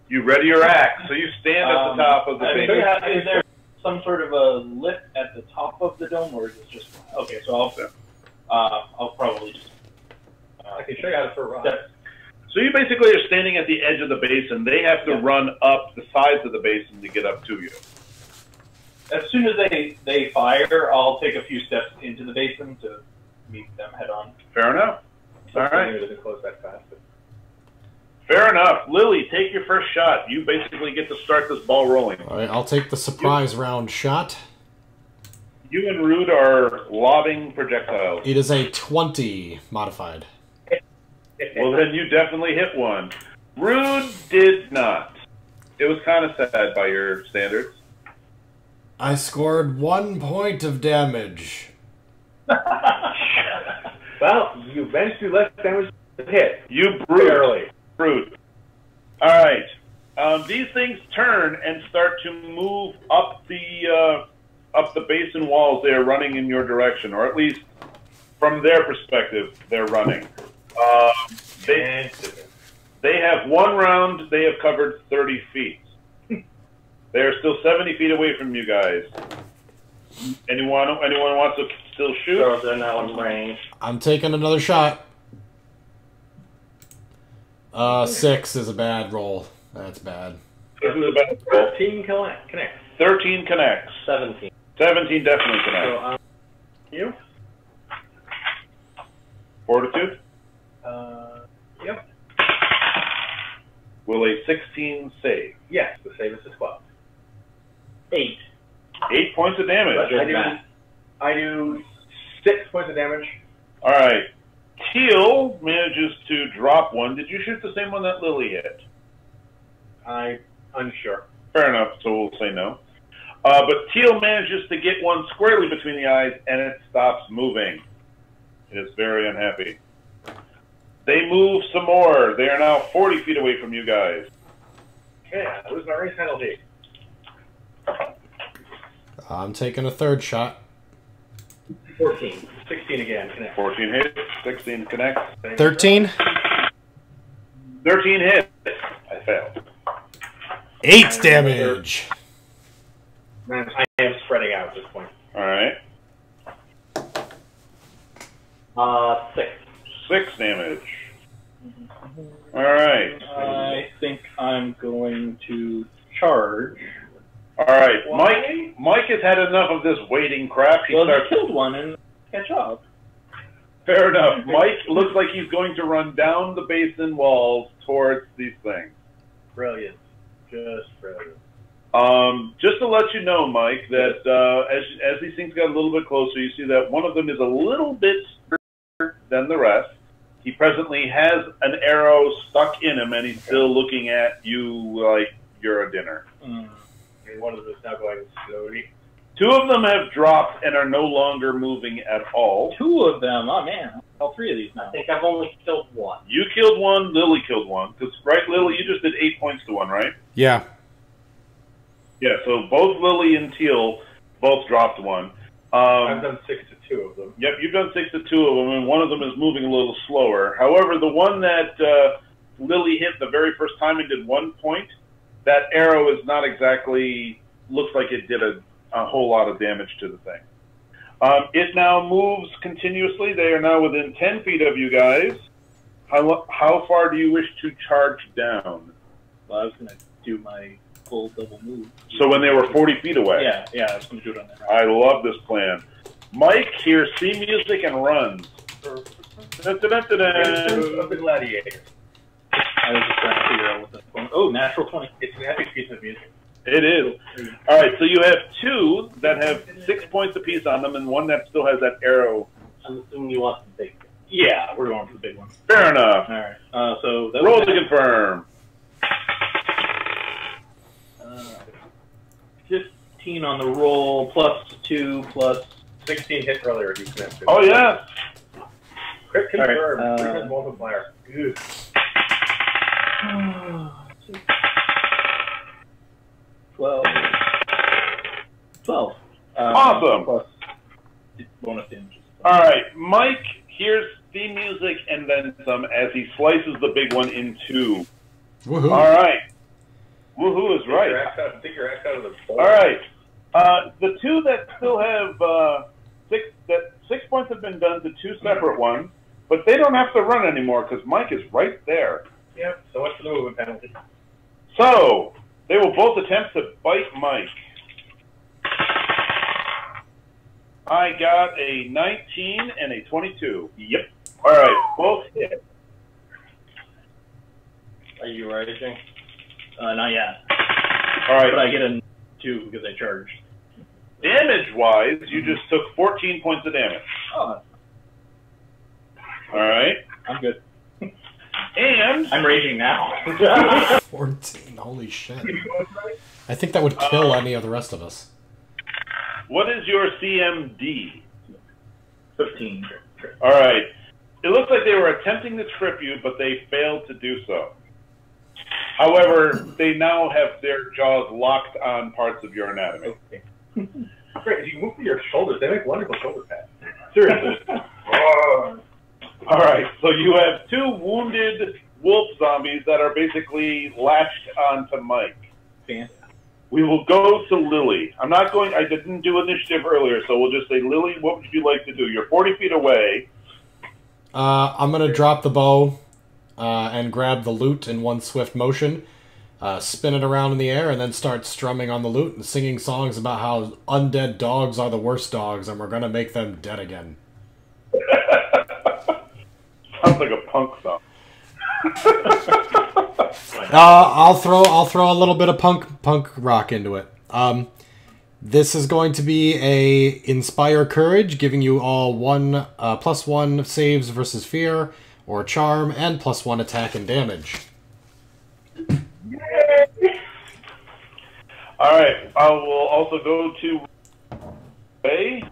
You ready your axe, so you stand at the top of the Is there some sort of a lip at the top of the dome, or is it just... Okay, so I'll probably just... I can show you how to throw rocks. So you basically are standing at the edge of the basin. They have to run up the sides of the basin to get up to you. As soon as they fire, I'll take a few steps into the basin to meet them head on. Fair enough. All right. It doesn't close that fast. But... Fair enough. Lily, take your first shot. You basically get to start this ball rolling. All right, I'll take the surprise round shot. You and Rude are lobbing projectiles. It is a 20 modified. Well, then you definitely hit one. Rude did not. It was kind of sad by your standards. I scored 1 point of damage. Well, you managed to do less damage than hit. You Barely. brute. All right. These things turn and start to move up the basin walls. They are running in your direction, or at least from their perspective, they're running. They have one round. They have covered 30 feet. They are still 70 feet away from you guys. Anyone wants to still shoot? So they're now in range. I'm taking another shot. 6 is a bad roll. That's bad. This is about 13 connects. 13 connects. 17. 17 definitely connects. So, you? Fortitude? Yep. Will a 16 save? Yes, the save is a 12. 8. 8 points of damage. I do 6 points of damage. All right. Teal manages to drop one. Did you shoot the same one that Lily hit? I'm unsure. Fair enough, so we'll say no. But Teal manages to get one squarely between the eyes, and it stops moving. It is very unhappy. They move some more. They are now 40 feet away from you guys. Yeah, lose my race penalty. I'm taking a third shot. 14. 16 again. Connect. 14 hits, 16 connects. 13. 13 hits. I failed. 8 damage. Man, I am spreading out at this point. All right. 6. 6 damage. All right. I think I'm going to charge. All right. Why? Mike has had enough of this waiting crap. He Well, starts. I killed one and catch up. Fair enough. Mike looks like he's going to run down the basin walls towards these things. Brilliant. Just brilliant. Just to let you know, Mike, that as these things got a little bit closer, you see that one of them is a little bit stronger than the rest. He presently has an arrow stuck in him, and he's still looking at you like you're a dinner. And one of them is now going slowly. 2 of them have dropped and are no longer moving at all. 2 of them. Oh man, all 3 of these now. I think I've only killed one. You killed one, Lily killed one. Because, right, Lily, you just did 8 points to one, right? Yeah. Yeah, so both Lily and Teal both dropped one. I've done 6 to 2 of them. Yep, you've done 6 to 2 of them, and one of them is moving a little slower. However, the one that Lily hit the very first time and did 1 point, that arrow is not exactly, looks like it did a whole lot of damage to the thing. It now moves continuously. They are now within 10 feet of you guys. How far do you wish to charge down? Well, I was going to do my full double move. So when they were 40 feet away? Yeah, I was going to do it on that. I love this plan. Mike hears theme music and runs. Of the Gladiator. I was just trying to figure out what that's going. Oh, natural 20. It's an epic piece of music. It is. All right, so you have 2 that have 6 points apiece on them, and one that still has that arrow. I'm assuming you want the big one. Yeah, we're going for the big one. Fair enough. All right. So that Roll was to confirm. 15 on the roll, plus 2, plus 16 hit earlier. You connected. Oh, yeah. Crit confirmed. All right, 3 multiplier. Good. 12. Awesome. Plus bonus damage. All right, Mike hears theme music and then some as he slices the big one in 2. Woohoo. All right. Woohoo is right. Take your axe out of the bowl. All right. The 2 that still have 6 points have been done to 2 separate ones, but they don't have to run anymore because Mike is right there. Yep. So what's the movement penalty? So they will both attempt to bite Mike. I got a 19 and a 22. Yep. All right, both hit. Are you raging? Not yet. All right. But I get a 2 because I charged. Damage-wise, you just took 14 points of damage. Oh, All right. I'm good. And I'm raging now. 14. Holy shit. I think that would kill any of the rest of us. what is your CMD? 15. All right. It looks like they were attempting to trip you, but they failed to do so. However, they now have their jaws locked on parts of your anatomy. Okay. Great. If you move to your shoulders, they make wonderful shoulder pads. Seriously. All right. So you have 2 wounded wolf zombies that are basically latched onto Mike. Fantastic. We will go to Lily. I didn't do initiative earlier, so we'll just say, Lily, what would you like to do? You're 40 feet away. I'm going to drop the bow and grab the lute in one swift motion, spin it around in the air, and then start strumming on the lute and singing songs about how undead dogs are the worst dogs and we're going to make them dead again. Sounds like a punk song. I'll throw a little bit of punk rock into it. This is going to be a Inspire Courage, giving you all +1 saves versus fear, or charm, and +1 attack and damage. Alright, I will also go to Ray.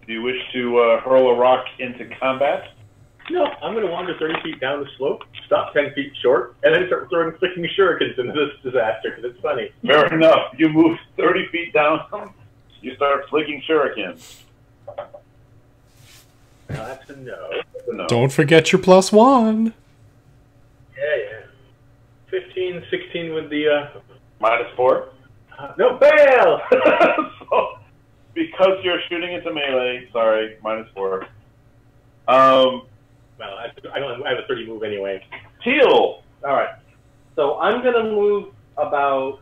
Do you wish to hurl a rock into combat? No, I'm going to wander 30 feet down the slope, stop 10 feet short, and then start flicking shurikens into this disaster, because it's funny. Fair enough. You move 30 feet down, you start flicking shurikens. Now that's a no. Don't forget your +1. Yeah. 15, 16 with the... -4? No, fail! So, because you're shooting into melee, sorry, -4. Well, I have a 30 move anyway. Teal! Alright. So I'm going to move about...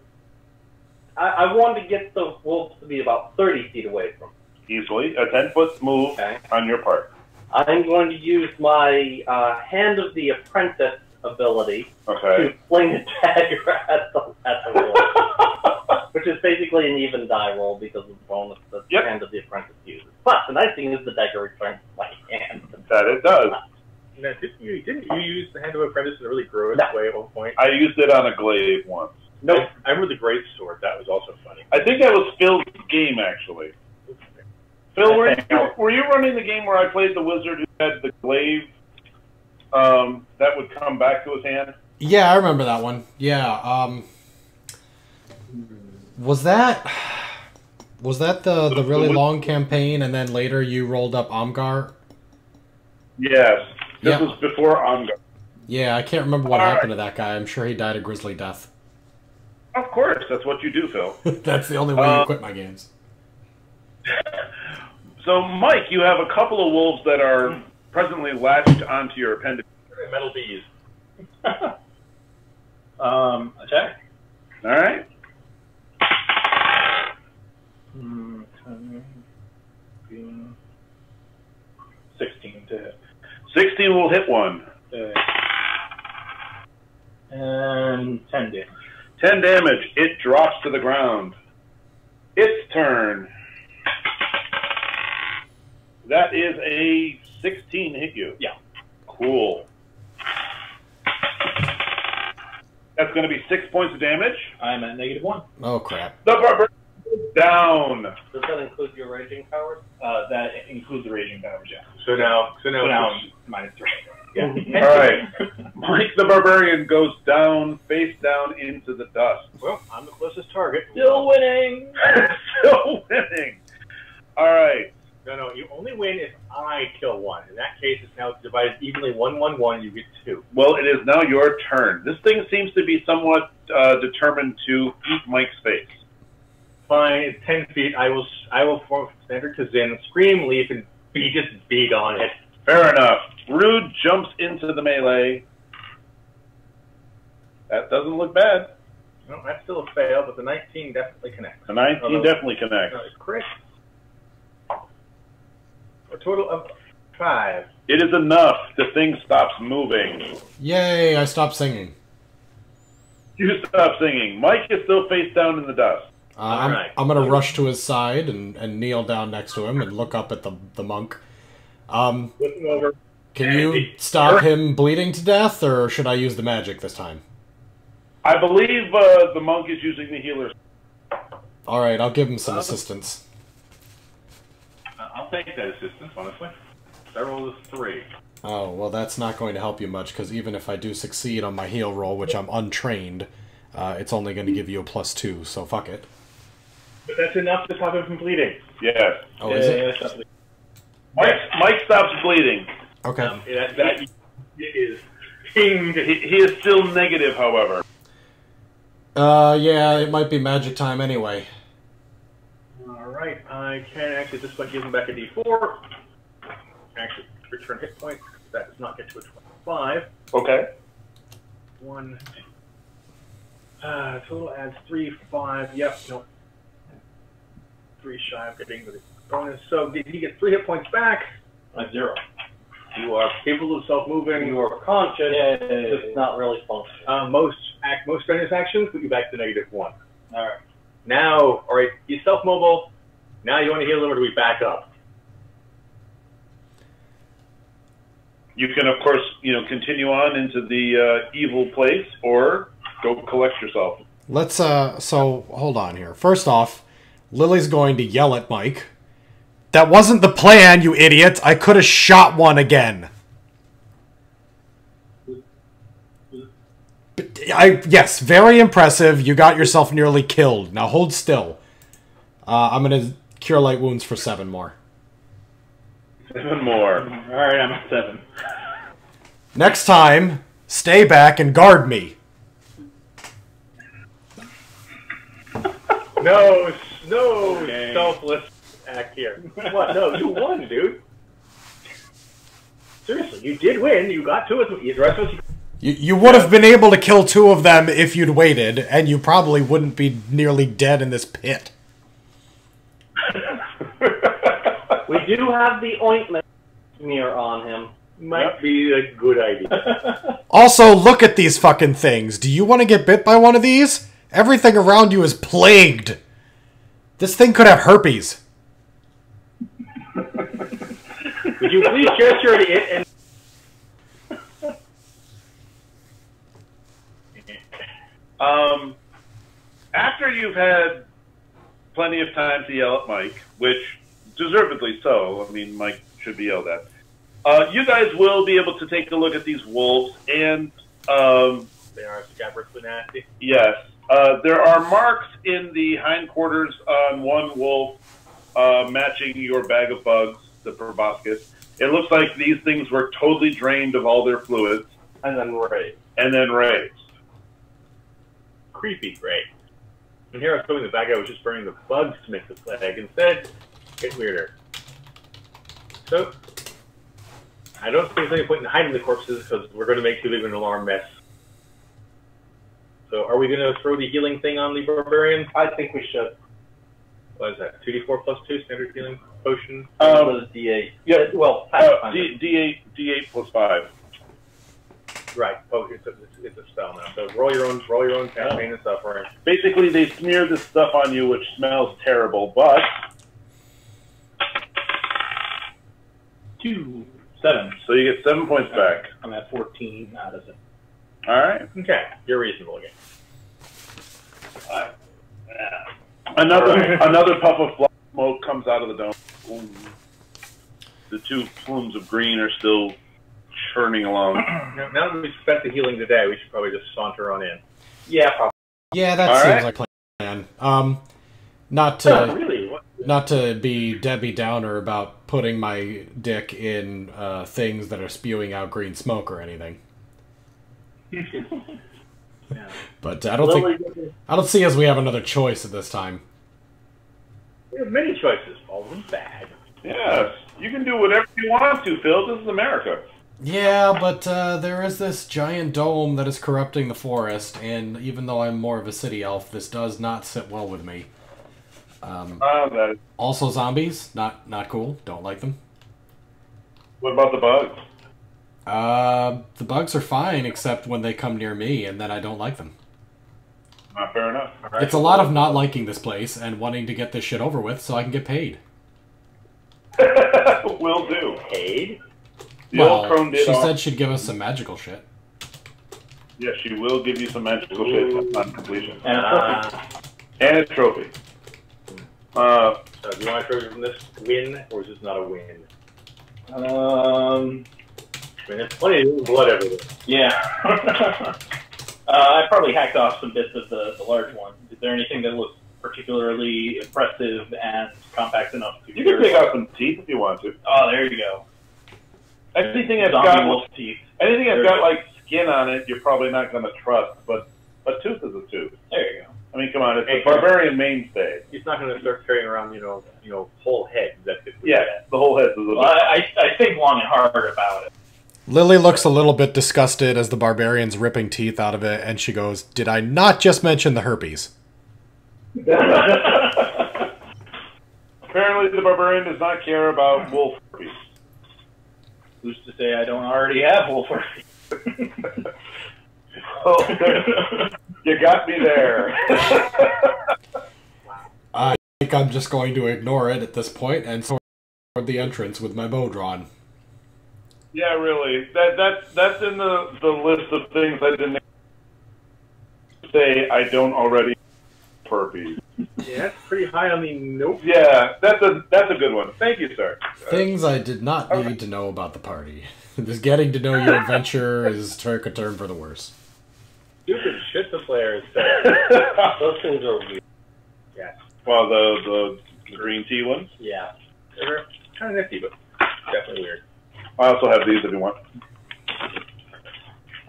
I want to get the wolves to be about 30 feet away from me. Easily. A 10-foot move on your part. I'm going to use my Hand of the Apprentice ability to fling a dagger at the wolf. Which is basically an even die roll because of the bonus that the Hand of the Apprentice uses. But the nice thing is the dagger returns to my hand. That it does. Now, didn't you use the Hand of Apprentice in a really gross way at one point? I used it on a glaive once. No, I remember the great sword. That was also funny. I think that was Phil's game, actually. Phil, were you running the game where I played the wizard who had the glaive that would come back to his hand? Yeah, I remember that one. Yeah. Was that the really long campaign, and then later you rolled up Omgar? Yes. This was before Omgar. Yeah, I can't remember what happened to that guy. I'm sure he died a grisly death. Of course, that's what you do, Phil. That's the only way you quit my games. So, Mike, you have a couple of wolves that are presently latched onto your appendage. Metal bees. Attack. All right. 16 to hit. 16 will hit one. And 10 damage. 10 damage. It drops to the ground. Its turn. That is a 16 hit you. Yeah. Cool. That's going to be 6 points of damage. I'm at -1. Oh, crap. The barbarian is down. Does that include your raging powers? That includes the raging powers, yeah. So now I'm -3. Yeah. All right. Mike the barbarian goes down, face down into the dust. Well, I'm the closest target. Still winning. Still winning. All right. No, you only win if I kill one. In that case, it's now divided evenly 1-1-1. You get 2. Well, it is now your turn. This thing seems to be somewhat determined to eat Mike's face. Fine, it's 10 feet. I will form standard Kazin, scream, leap, and just beat on it. Fair enough. Rude jumps into the melee. That doesn't look bad. No, that's still a fail, but the 19 definitely connects. The 19 definitely connects. Crit. A total of 5. It is enough. The thing stops moving. Yay, I stopped singing. You stop singing. Mike is still face down in the dust. I'm going to rush to his side and kneel down next to him and look up at the monk. Looking over. Can you stop him bleeding to death, or should I use the magic this time? I believe the monk is using the healer. Alright, I'll give him some assistance. I'll take that assistance, honestly. That roll is 3. Oh, well that's not going to help you much, because even if I do succeed on my heal roll, which I'm untrained, it's only going to give you a +2, so fuck it. But that's enough to stop him from bleeding. Yes. Oh, is it? Mike stops bleeding. Okay. That is... He is still negative, however. Yeah, it might be magic time anyway. Alright, I can actually at this point give him back a d4. Actually, return hit points. That does not get to a 25. Okay. 1. Total adds 3, 5. Yep, no. 3 shy of getting the bonus. So he gets 3 hit points back. 0. You are capable of self-moving. You are conscious, just not really functioning. Most strenuous actions put you back to -1. All right. Now, all right, you self-mobile. Now you want to heal them, or do we back up? You can, of course, continue on into the evil place, or go collect yourself. Let's, so, hold on here. First off, Lily's going to yell at Mike. That wasn't the plan, you idiot! I could have shot one again! Yes, very impressive. You got yourself nearly killed. Now hold still. I'm gonna cure light wounds for 7 more. 7 more. Alright, I'm at 7. Next time, stay back and guard me. No, selfless act here. What? No, you won, dude. Seriously, you did win. You got 2 of them. The rest of us. You would have been able to kill 2 of them if you'd waited, and you probably wouldn't be nearly dead in this pit. We do have the ointment smear on him. Might be a good idea. Also, look at these fucking things. Do you want to get bit by one of these? Everything around you is plagued. This thing could have herpes. Would you please gesture to it and... After you've had plenty of time to yell at Mike, which deservedly so, I mean, Mike should be yelled at, you guys will be able to take a look at these wolves, and They are scabrous nasty. yes, there are marks in the hindquarters on one wolf matching your bag of bugs, the proboscis. It looks like these things were totally drained of all their fluids. And then raised. Creepy, right? And here I was hoping the bad guy was just burning the bugs to make the plague. Instead, it's weirder. So, I don't think there's any point in hiding the corpses because we're going to make too big of an alarm mess. So, are we going to throw the healing thing on the barbarian? I think we should. What is that? 2d4 plus 2 standard healing potion? D8. Yeah. Well, D8 plus 5. Right. Oh, it's a spell now. So roll your own pain and suffering. Basically, they smear this stuff on you, which smells terrible, but 2, 7. so you get 7 points back. I'm at 14 out of it. All right. Okay, you're reasonable again. Another puff of black smoke comes out of the dome. Ooh. The 2 plumes of green are still churning along. Now that we've spent the healing today, we should probably just saunter on in. Yeah, probably. Yeah, that All seems right. like a plan. Not to Really? What? not to be Debbie Downer about putting my dick in things that are spewing out green smoke or anything. Yeah. But I don't see as we have another choice at this time. We have many choices, all of them bad. Yes, you can do whatever you want to, Phil. This is America. Yeah, but there is this giant dome that is corrupting the forest, and even though I'm more of a city elf, this does not sit well with me. Also zombies, not cool. Don't like them. What about the bugs? The bugs are fine, except when they come near me, and then I don't like them. Not fair enough. All right. It's a lot of not liking this place and wanting to get this shit over with so I can get paid. Will do. Paid? The old crone did she all. said she'd give us some magical shit. Yes, she will give you some magical shit on completion. And And a trophy. So do you want to trophy from this win, or is this not a win? I mean, there's plenty of blood everywhere. yeah. I probably hacked off some bits of the large one. Is there anything that looks particularly impressive and compact enough to You can pick out some teeth if you want to. Oh, there you go. Anything that's Zombie got wolf teeth. anything that's got like skin on it, you're probably not going to trust. But a tooth is a tooth. There you go. I mean, come on, it's a barbarian mainstay. He's not going to start carrying around, you know, whole heads. That's it. Yeah, the whole head is a Well, I think long and hard about it. Lily looks a little bit disgusted as the barbarian's ripping teeth out of it, and she goes, "Did I not just mention the herpes?" Apparently, the barbarian does not care about wolf herpes. Who's to say I don't already have Wolverine? Oh, you got me there. I think I'm just going to ignore it at this point and toward the entrance with my bow drawn. Yeah, really. That's in the list of things I didn't say I don't already herpes. Yeah, that's pretty high on the nope. Yeah, that's a good one. Thank you, sir. Things I did not need to know about the party. Just getting to know your adventure is took a turn for the worse. Stupid shit the players say. Those things are weird. Yeah. Well, the green tea ones. Yeah. They're kind of nifty, but definitely weird. I also have these if you want.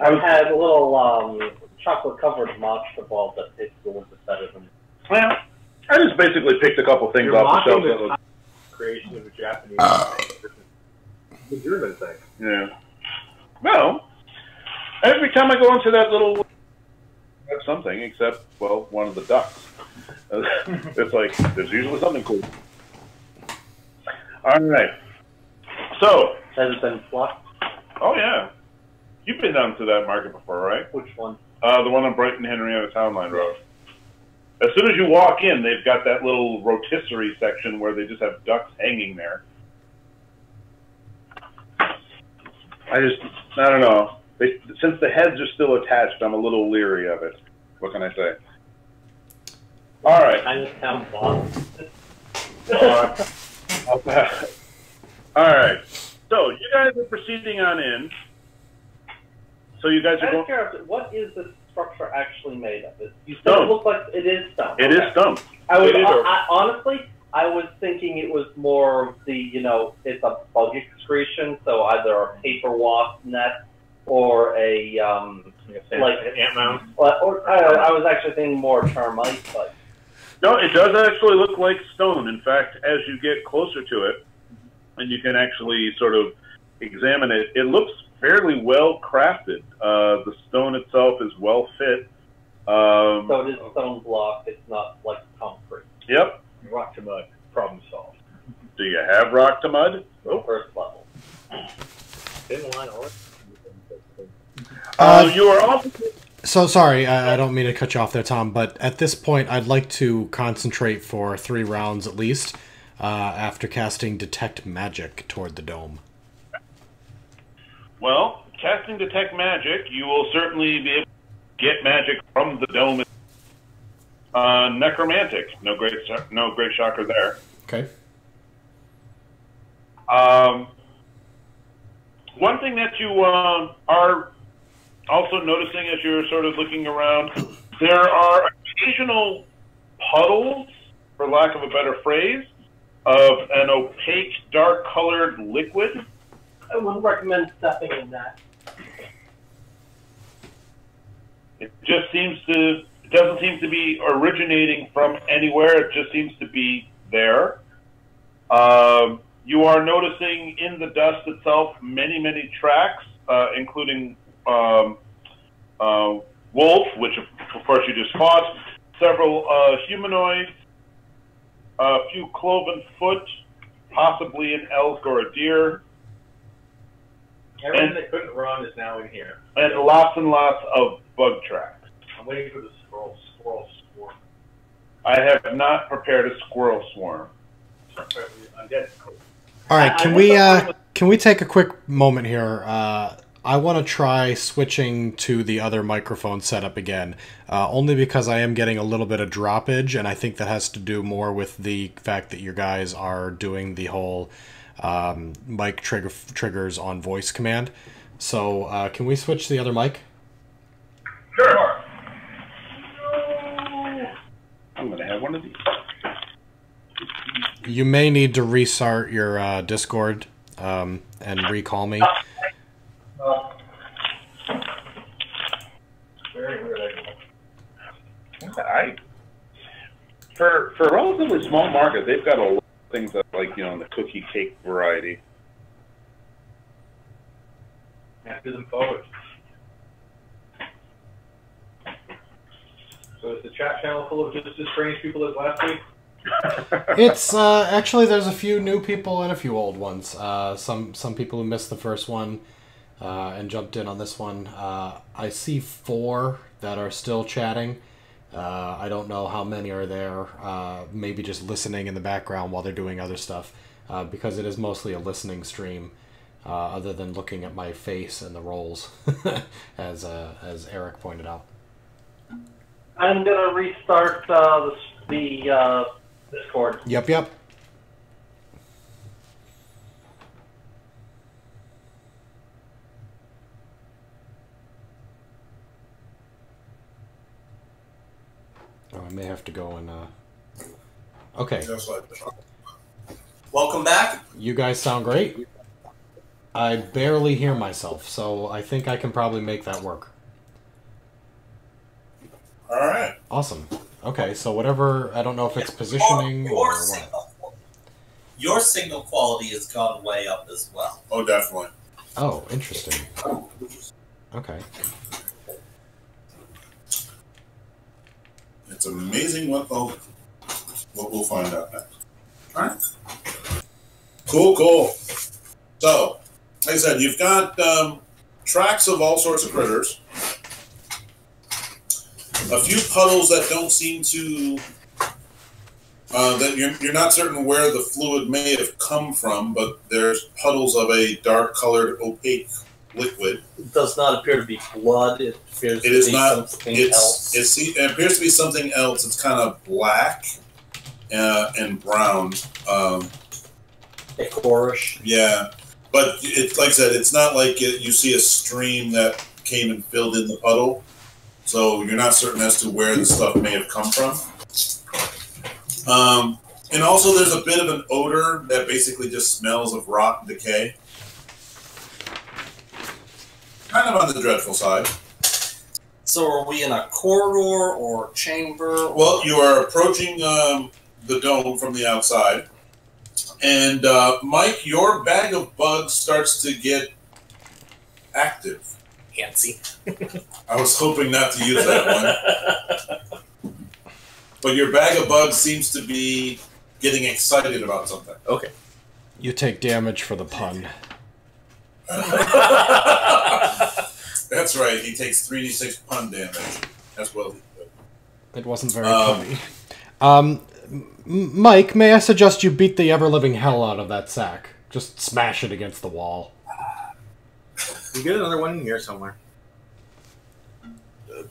I've had a little chocolate-covered monster ball that tastes a little bit better than. Well, I just basically picked a couple things You're off the shelf. mocking the creation of a Japanese the German thing. Yeah. Well, every time I go into that little... That's something, except, well, one of the ducks. It's like, there's usually something cool. All right. So... Has it been plucked? Oh, yeah. You've been down to that market before, right? Which one? The one on Brighton Henrietta Town Line Road. As soon as you walk in, they've got that little rotisserie section where they just have ducks hanging there. I don't know. Since the heads are still attached, I'm a little leery of it. What can I say? All right. Chinatown boss. All right. So you guys are proceeding on in. So you guys are going. What is this structure actually made of? You said Stone. it looks like it is stone. It is stone. Honestly, I was thinking it was more of the, it's a bug excretion, so either a paper wasp net or a like an ant mound. Or I was actually thinking more termite, but No, it does actually look like stone. In fact, as you get closer to it, and you can actually sort of examine it, it looks fairly well crafted. The stone itself is well fit. so it is stone block. It's not like concrete. Yep. Rock to mud. Problem solved. Do you have rock to mud? First level. Thin line or You are also... So sorry, I don't mean to cut you off there, Tom, but at this point I'd like to concentrate for 3 rounds at least after casting Detect Magic toward the dome. Well, casting Detect Magic, you will certainly be able to get magic from the dome. Necromantic, no great shocker there. Okay. One thing that you are also noticing as you're sort of looking around, there are occasional puddles, for lack of a better phrase, of an opaque, dark-colored liquid. I wouldn't recommend stepping in that. It doesn't seem to be originating from anywhere. It just seems to be there. You are noticing in the dust itself many tracks, including wolf, which of course you just fought, several humanoids, a few cloven foot, possibly an elk or a deer. Everything that couldn't run is now in here. And lots of bug tracks. I'm waiting for the squirrel swarm. I have not prepared a squirrel swarm. I'm dead. All right, can we take a quick moment here? I want to try switching to the other microphone setup again, only because I am getting a little bit of droppage, and I think that has to do more with the fact that you guys are doing the whole mic triggers on voice command. So can we switch to the other mic? Sure. I'm going to have one of these. You may need to restart your Discord and recall me. Very weird. For a relatively small market, they've got a lot of things that like, in the cookie cake variety. After them forward. So is the chat channel full of just as strange people as last week? It's actually there's a few new people and a few old ones. Some people who missed the first one and jumped in on this one. I see 4 that are still chatting. I don't know how many are there. Maybe just listening in the background while they're doing other stuff, because it is mostly a listening stream, other than looking at my face and the rolls, as Eric pointed out. I'm gonna restart the Discord. Yep. Oh, I may have to go and okay. Welcome back. You guys sound great. I barely hear myself, so I think I can probably make that work. All right. Awesome. Okay, so whatever, I don't know if it's positioning or what. Your signal quality has gone way up as well. Oh, definitely. Oh, interesting. Okay. It's amazing what we'll find out next. All right. Cool. So, like I said, you've got tracks of all sorts of critters. A few puddles that don't seem to... that you're not certain where the fluid may have come from, but there's puddles of a dark-colored, opaque liquid. It does not appear to be blood. It appears to be something else. It appears to be something else. It's kind of black and brown. Ichorish. Yeah. But it's like I said, it's not like you see a stream that came and filled in the puddle. So you're not certain as to where the stuff may have come from. And also there's a bit of an odor that basically just smells of rot and decay. Kind of on the dreadful side. So are we in a corridor or chamber? Well, you are approaching the dome from the outside. And Mike, your bag of bugs starts to get active. Antsy. I was hoping not to use that one. But your bag of bugs seems to be getting excited about something. Okay. You take damage for the pun. That's right. He takes 3d6 pun damage. That's well. It wasn't very punny. Mike, may I suggest you beat the ever-living hell out of that sack? Just smash it against the wall. You get another one in here somewhere.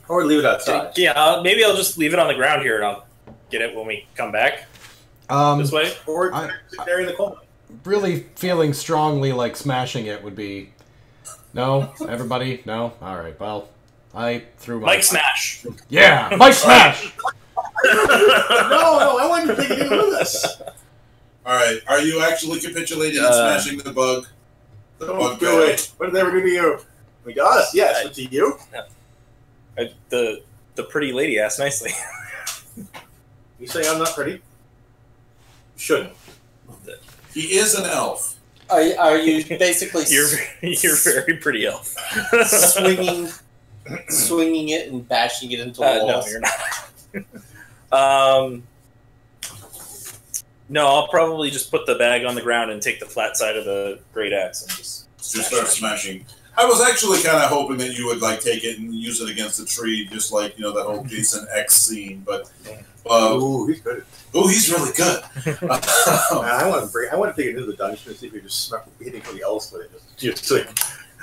Or leave it outside. Yeah, maybe I'll just leave it on the ground here and I'll get it when we come back. This way? Or there in the corner. Really feeling strongly like smashing it would be... No? Everybody? No? Alright, well, I threw my... Mike Smash! Yeah! Mike Smash! No, I wanted to take it in with us. Alright, are you actually capitulating and smashing the bug? Don't do it. What did they ever do to you? We got us, yes, but to you? The pretty lady asked nicely. You say I'm not pretty? You shouldn't. He is an elf. Are you basically You're very pretty elf. swinging it and bashing it into walls? No, you're not. No, I'll probably just put the bag on the ground and take the flat side of the great axe and just start smashing. I was actually kind of hoping that you would like take it and use it against a tree, just like that whole Jason X scene. But ooh, he's good. Ooh, he's really good. I want to take it into the dungeon and see if you just hitting somebody else with it. Just like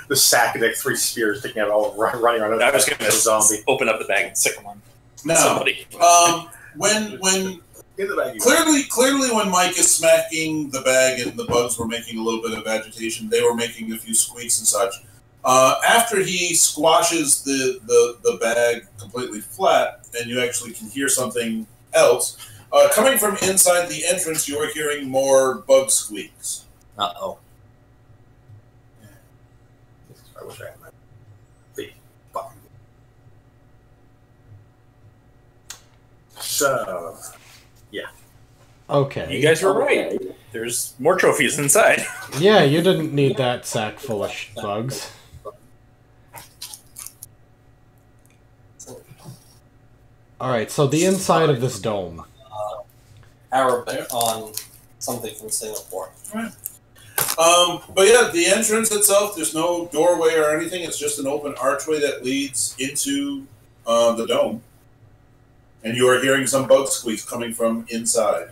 the sack of like 3 spears sticking out all running around. I was going to zombie. Open up the bag and sick them on somebody. When clearly when Mike is smacking the bag and the bugs were making a little bit of agitation, they were making a few squeaks and such. After he squashes the bag completely flat, and you actually can hear something else coming from inside the entrance, you are hearing more bug squeaks. Uh-oh. I wish I had my big button. So, yeah. Okay. You guys were right. There's more trophies inside. Yeah, you didn't need that sack full of bugs. Alright, so the inside of this dome. Arabic on something from Singapore. Right. But yeah, the entrance itself, there's no doorway or anything. It's just an open archway that leads into the dome. And you are hearing some bug squeaks coming from inside.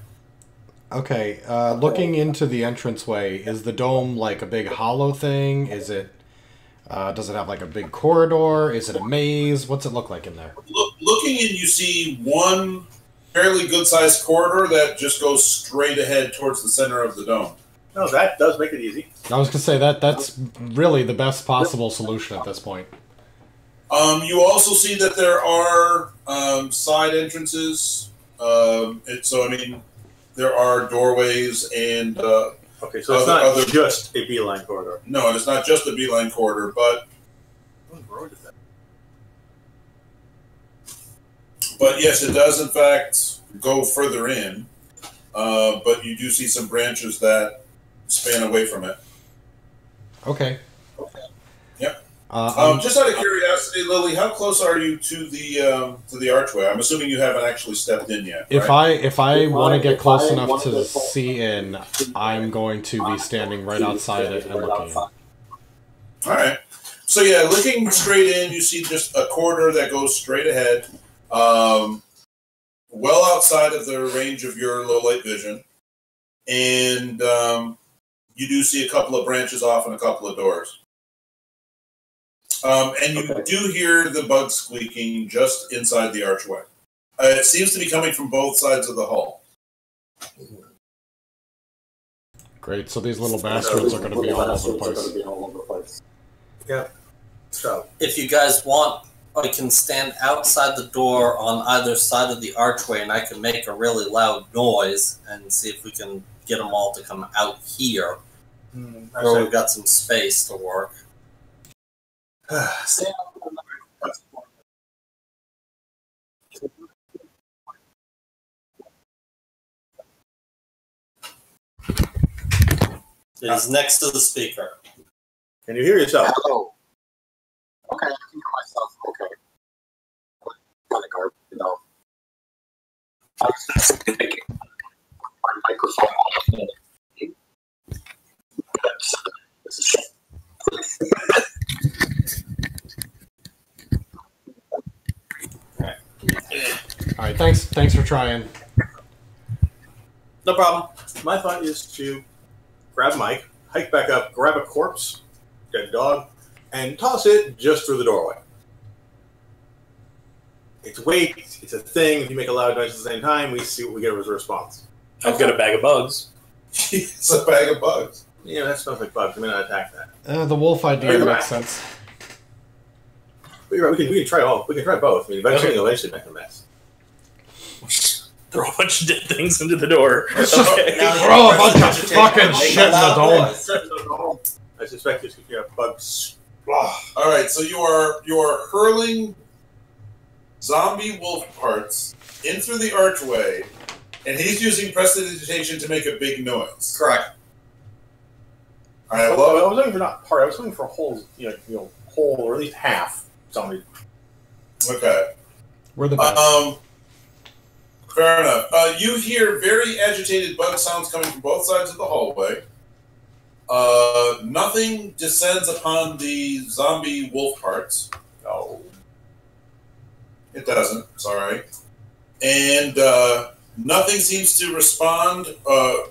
Okay, looking into the entranceway, is the dome like a big hollow thing? Is it, does it have like a big corridor? Is it a maze? What's it look like in there? Looking in, you see one fairly good-sized corridor that just goes straight ahead towards the center of the dome. No, that does make it easy. I was going to say, that's really the best possible solution at this point. You also see that there are side entrances. So, I mean, there are doorways and... okay, so it's not just a beeline corridor. No, it's not just a beeline corridor, but... What road is that? But yes, it does, in fact, go further in. But you do see some branches that span away from it. Okay. Yep. Just out of curiosity, Lily, how close are you to the archway? I'm assuming you haven't actually stepped in yet. Right? If I want to get close enough to see in, I'm going to be standing right outside it and looking in. All right. So yeah, looking straight in, you see just a corridor that goes straight ahead, well outside of the range of your low light vision, and you do see a couple of branches off and a couple of doors. And you do hear the bug squeaking just inside the archway. It seems to be coming from both sides of the hall. Great, so these little bastards are going to be all over the place. Yeah. So, if you guys want, I can stand outside the door on either side of the archway, and I can make a really loud noise and see if we can get them all to come out here, where we've got some space to work. It is next to the speaker. Can you hear yourself? Hello. Okay, I can hear myself. Okay. Kind of garbage, you know. I was just thinking my microphone on. All right, thanks for trying. No problem. My thought is to grab Mike, hike back up, grab a corpse, dead dog, and toss it just through the doorway. It's weight, it's a thing. If you make a loud noise at the same time, we see what we get as a response. I've got a bag of bugs. It's a bag of bugs. Yeah, that smells like bugs. I may not attack that. The wolf idea makes sense. But you're right. We can try all. We can try both. I mean, eventually make a mess. Throw a bunch of dead things into the door. Okay. Throw a bunch of fucking shit in the dome. I suspect it's because you have bugs. All right, so you are hurling zombie wolf parts in through the archway, and he's using prestidigitation to make a big noise. Correct. I love I was looking for not part. I was looking for whole, whole or at least half zombie. Okay. We're the best. Fair enough. You hear very agitated bug sounds coming from both sides of the hallway. Nothing descends upon the zombie wolf parts. No. It doesn't. It's all right. And nothing seems to respond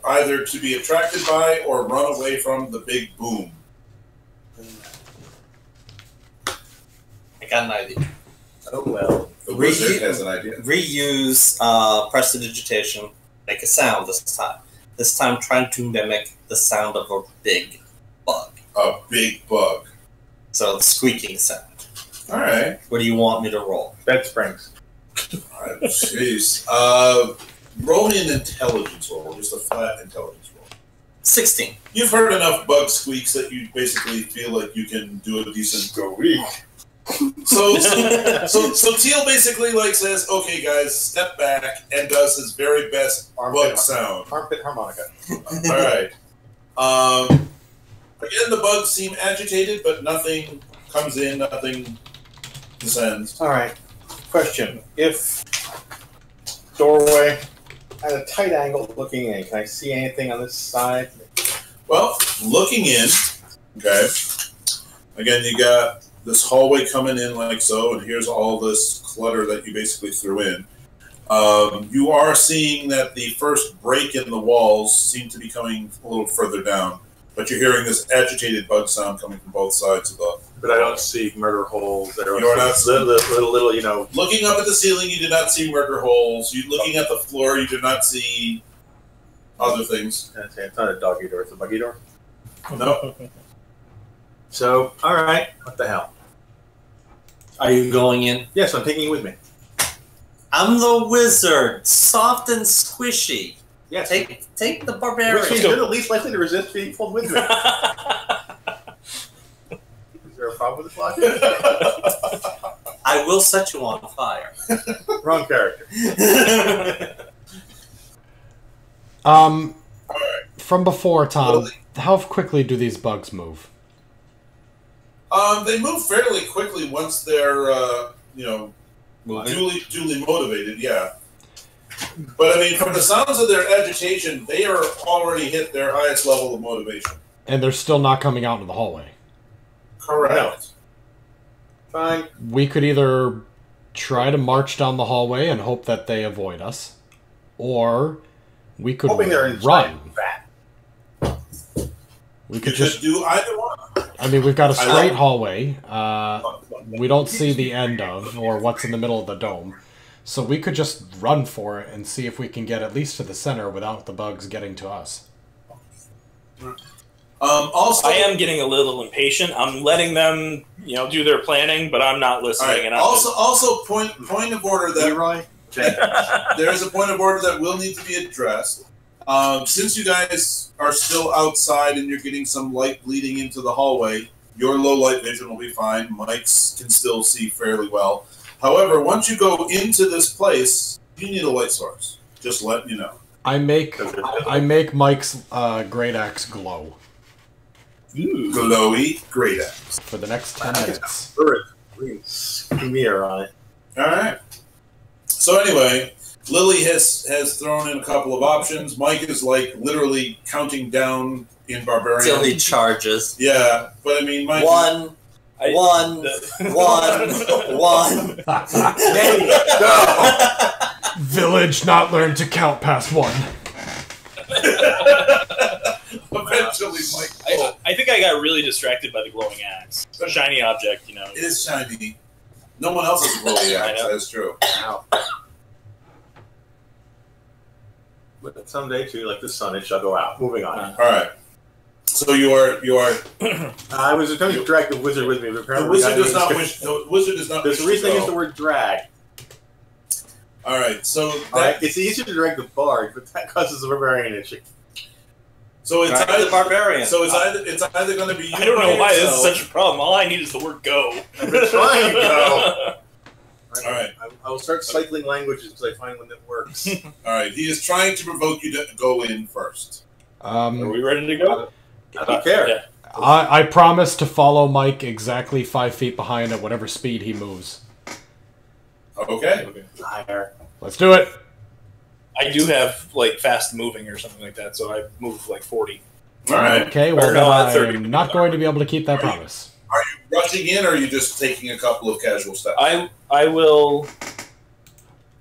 either to be attracted by or run away from the big boom. I got an idea. Oh, well. The wizard has an idea. Reuse prestidigitation. Make a sound this time. This time trying to mimic the sound of a big bug. A big bug. So the squeaking sound. All right. What do you want me to roll? Bed springs. Jeez. Roll me an intelligence roll. Just a flat intelligence roll. 16. You've heard enough bug squeaks that you basically feel like you can do a decent go-week. So Teal basically says, "Okay, guys, step back," and does his very best bug sound. Armpit harmonica. All right. Again, the bugs seem agitated, but nothing comes in, nothing descends. All right. Question: if doorway, at a tight angle looking in. Can I see anything on this side? Well, looking in, okay. Again, you got this hallway coming in like so, and here's all this clutter that you basically threw in. You are seeing that the first break in the walls seem to be coming a little further down, but you're hearing this agitated bug sound coming from both sides of the. But I don't see murder holes. There You're not little, you know. Looking up at the ceiling, you do not see murder holes. You looking at the floor, you do not see other things. It's not a doggy door; it's a buggy door. No. So, all right, what the hell? Are you going in? Yes, I'm taking you with me. I'm the wizard, soft and squishy. Yes. Take the barbarian. Which means you're the least likely to resist being pulled with me. Is there a problem with this logic? I will set you on fire. Wrong character. From before, Tom, how quickly do these bugs move? They move fairly quickly once they're, duly motivated, yeah. But, I mean, from the sounds of their agitation, they are already hit their highest level of motivation. And they're still not coming out into the hallway. Correct. Fine. We could either try to march down the hallway and hope that they avoid us, or we could run. We could just do either one. I mean, we've got a straight hallway. We don't see the end of, or what's in the middle of the dome. So we could just run for it and see if we can get at least to the center without the bugs getting to us. Also, I am getting a little impatient. I'm letting them, do their planning, but I'm not listening. Right. And also, point of order that there is a point of order that will need to be addressed. Since you guys are still outside and you're getting some light bleeding into the hallway, your low light vision will be fine. Mike's can still see fairly well. However, once you go into this place, you need a light source. Just letting you know. I make Mike's great axe glow. Ooh. Glowy great axe. For the next 10 minutes. Smear on it. Alright. So anyway, Lily has thrown in a couple of options. Mike is literally counting down in Barbarian. Till he charges. Yeah, but I mean, Mike. One. Village not learned to count past 1. Eventually, Mike. I think I got really distracted by the glowing axe. It's a shiny object, It is shiny. No one else has a glowing axe. That's true. Wow. But someday, too, like the sun, it shall go out. Moving on. All right. So you are. I was attempting to drag the wizard with me, but apparently the wizard does not wish. The wizard does not. There's a reason I use the word drag. All right. So it's easier to drag the bard, but that causes the barbarian itching. So it's either the barbarian. So it's either going to be you. I don't know why this is such a problem. All I need is the word "go." I've been trying to go. All right. I will start cycling languages until I find one that works. All right. He is trying to provoke you to go in first. Are we ready to go? I don't care. Yeah. I promise to follow Mike exactly 5 feet behind at whatever speed he moves. Okay. Liar. Let's do it. I do have fast moving or something like that, so I move 40. All right. Okay, well then I'm not going to be able to keep that promise. Are you rushing in, or are you just taking a couple of casual steps? I will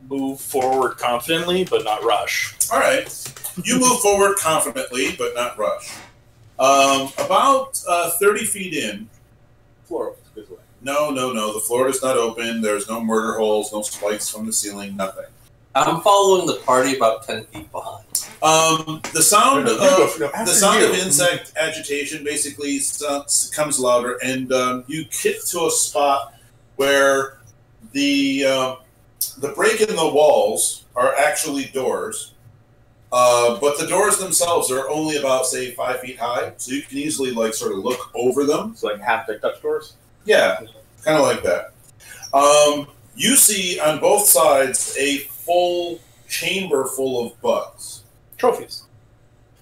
move forward confidently, but not rush. All right. You move forward confidently, but not rush. About 30 feet in. Floor opens this way. No. The floor is not open. There's no murder holes, no spikes from the ceiling, nothing. I'm following the party about 10 feet behind. The sound of insect agitation basically comes louder, and you get to a spot where the break in the walls are actually doors, but the doors themselves are only about, say, 5 feet high, so you can easily sort of look over them. It's like haptic touch doors? Yeah, kind of like that. You see on both sides a full chamber full of bugs. Trophies.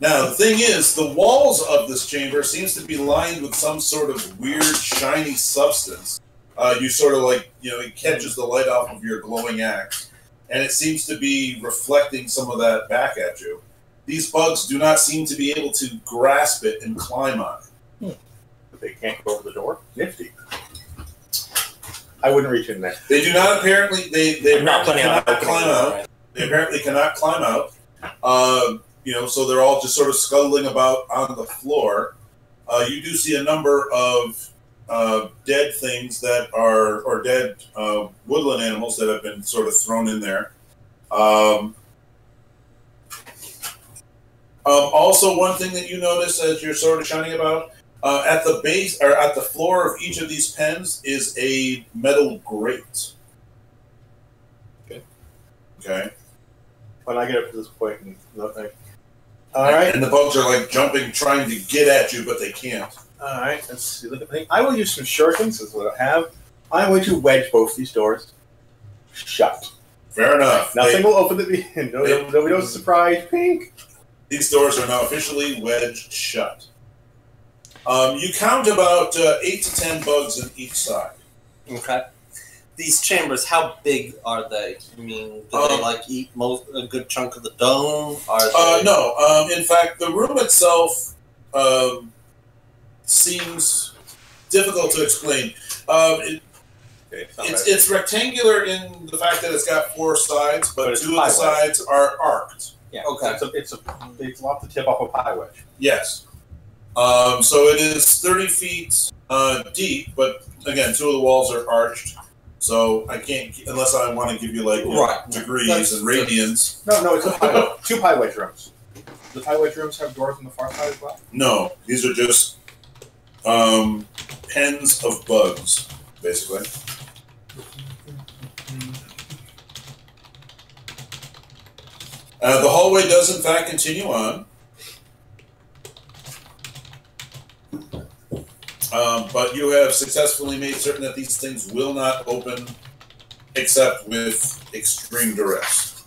Now, the thing is, the walls of this chamber seems to be lined with some sort of weird, shiny substance. You sort of it catches the light off of your glowing axe. and it seems to be reflecting some of that back at you. These bugs do not seem to be able to grasp it and climb on it. But they can't go over the door? Nifty. I wouldn't reach in there. They do not apparently. They not apparently planning on cannot climb out. right? They apparently cannot climb out. So they're all just sort of scuttling about on the floor. You do see a number of dead things that are, or dead woodland animals that have been sort of thrown in there. Also, one thing that you notice as you're sort of shining about, at the base or at the floor of each of these pens is a metal grate. Okay. When I get up to this point, nothing. All right. And the bugs are like jumping, trying to get at you, but they can't. All right. Let's see. Look at the thing. I will use some shurikens. Is what I have. I'm going to wedge both these doors shut. Fair enough. Nothing will open the. Nobody knows. Surprise. Pink. These doors are now officially wedged shut. You count about 8 to 10 bugs on each side. Okay. These chambers, how big are they? I mean, do they like eat a good chunk of the dome? Are they... No. In fact, the room itself seems difficult to explain. It's rectangular in the fact that it's got 4 sides, but 2 of the sides are arced. Yeah. Okay. It's off the tip off a pie wedge. Yes. So it is 30 feet deep, but again, 2 of the walls are arched. So I can't, unless I want to give you like degrees and radians. No, it's a 2 pie wedge rooms. Do the pie wedge rooms have doors on the far side as well? No, these are just pens of bugs, basically. The hallway does in fact continue on. But you have successfully made certain that these things will not open except with extreme duress.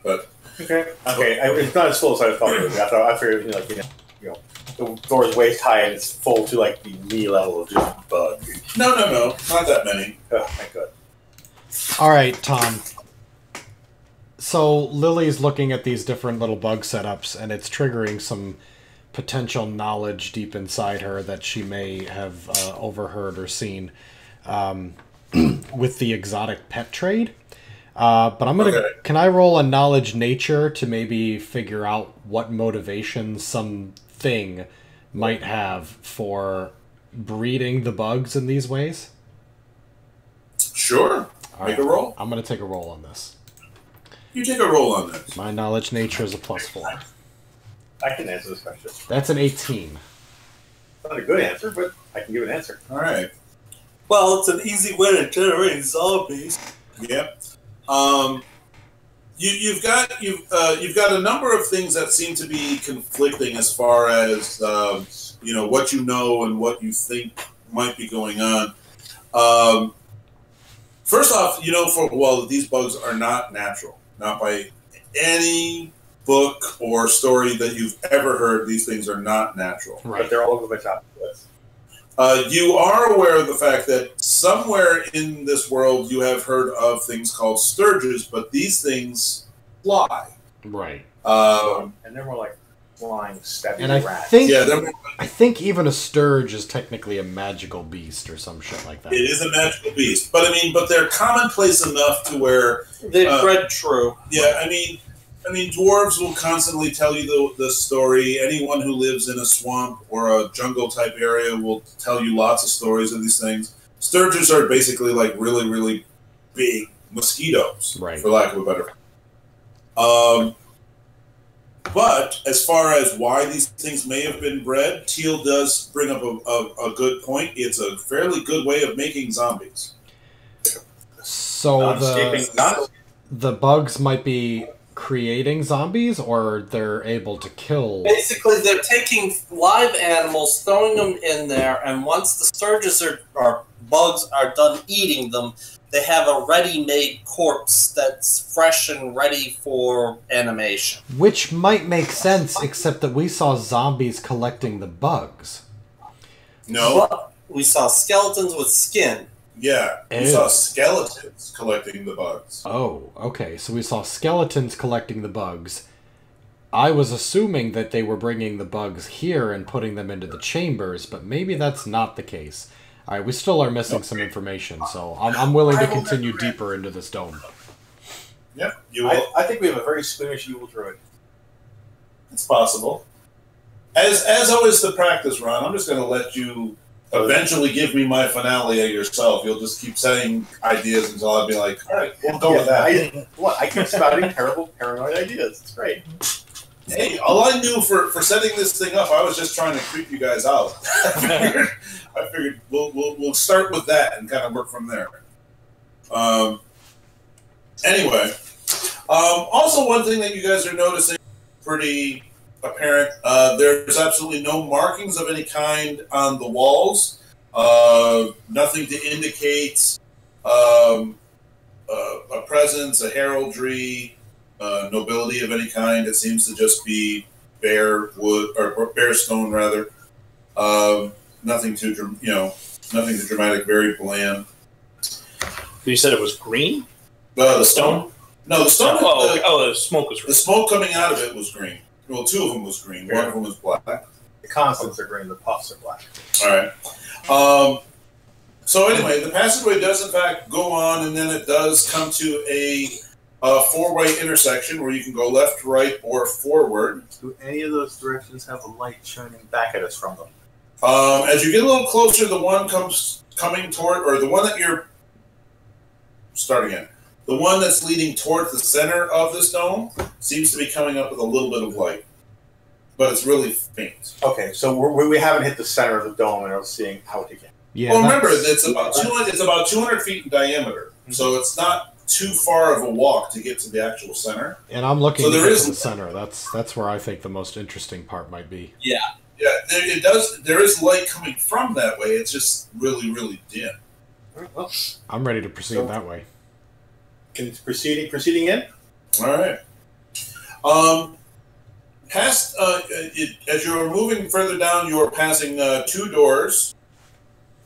But okay, it's not as full as I thought it would be. I figured, the door is waist high and it's full to like the knee level of just bug. No, not that many. Oh, thank God. All right, Tom. So Lily's looking at these different little bug setups, and it's triggering some potential knowledge deep inside her that she may have overheard or seen with the exotic pet trade. But I'm gonna. Okay. Can I roll a knowledge nature to maybe figure out what motivation something might have for breeding the bugs in these ways? Sure. Make a roll. I'm gonna take a roll on this. You take a roll on this. My knowledge nature is a +4. I can answer this question. That's an 18. Not a good answer, but I can give an answer. All right. Well, it's an easy way to generate zombies. Yep. You've got a number of things that seem to be conflicting as far as what you know and what you think might be going on. First off, for a while that these bugs are not natural, not by any book or story that you've ever heard. These things are not natural. Right. But they're all over the top of this. You are aware of the fact that somewhere in this world you have heard of things called sturges, but these things fly. Right. And they're more like flying stabby and rats. I think even a sturge is technically a magical beast or some shit like that. It is a magical beast, but they're commonplace enough to where they're bred true. Yeah, I mean, dwarves will constantly tell you the story. Anyone who lives in a swamp or a jungle type area will tell you lots of stories of these things. Sturges are basically like really, really big mosquitoes, right, for lack of a better phrase. But as far as why these things may have been bred, Teal does bring up a good point. It's a fairly good way of making zombies. So the bugs might be creating zombies, or they're able to kill. Basically, they're taking live animals, throwing them in there, and once the sturges or bugs are done eating them, they have a ready-made corpse that's fresh and ready for animation. Which might make sense, except that we saw zombies collecting the bugs. No. But we saw skeletons with skin. Yeah, we saw skeletons collecting the bugs. Oh, okay. So we saw skeletons collecting the bugs. I was assuming that they were bringing the bugs here and putting them into the chambers, but maybe that's not the case. All right, we still are missing some information, so I'm willing to continue deeper into this dome. Yep, I think we have a very squeamish evil druid. It's possible. As always, the practice run. I'm just going to let you eventually give me my finale yourself. You'll just keep saying ideas until I'll be like, all right, we'll go with that. I keep spouting terrible paranoid ideas. It's great. Hey, all I knew for setting this thing up, I was just trying to creep you guys out. I figured we'll start with that and kind of work from there. Anyway, also one thing that you guys are noticing, pretty apparent, there's absolutely no markings of any kind on the walls. Nothing to indicate a presence, a heraldry, nobility of any kind. It seems to just be bare wood, or bare stone rather. Nothing too dramatic. Very bland. You said it was green. The stone? No, the stone. The smoke was green. The smoke coming out of it was green. Well, two of them was green. One of them was black. The constants are green. The puffs are black. All right. So anyway, the passageway does in fact go on, and then it does come to a four-way intersection where you can go left, right, or forward. Do any of those directions have a light shining back at us from them? As you get a little closer, the one coming toward, or the one that you're starting in, the one that's leading towards the center of this dome seems to be coming up with a little bit of light, but it's really faint. Okay, so we haven't hit the center of the dome and are seeing out again. Yeah. Well, remember, it's about 200 feet in diameter, so it's not too far of a walk to get to the actual center. And I'm looking to the center. That's where I think the most interesting part might be. Yeah. Yeah, there is light coming from that way. It's just really, really dim. Well, I'm ready to proceed that way. Proceeding in? All right. As you're moving further down, you are passing two doors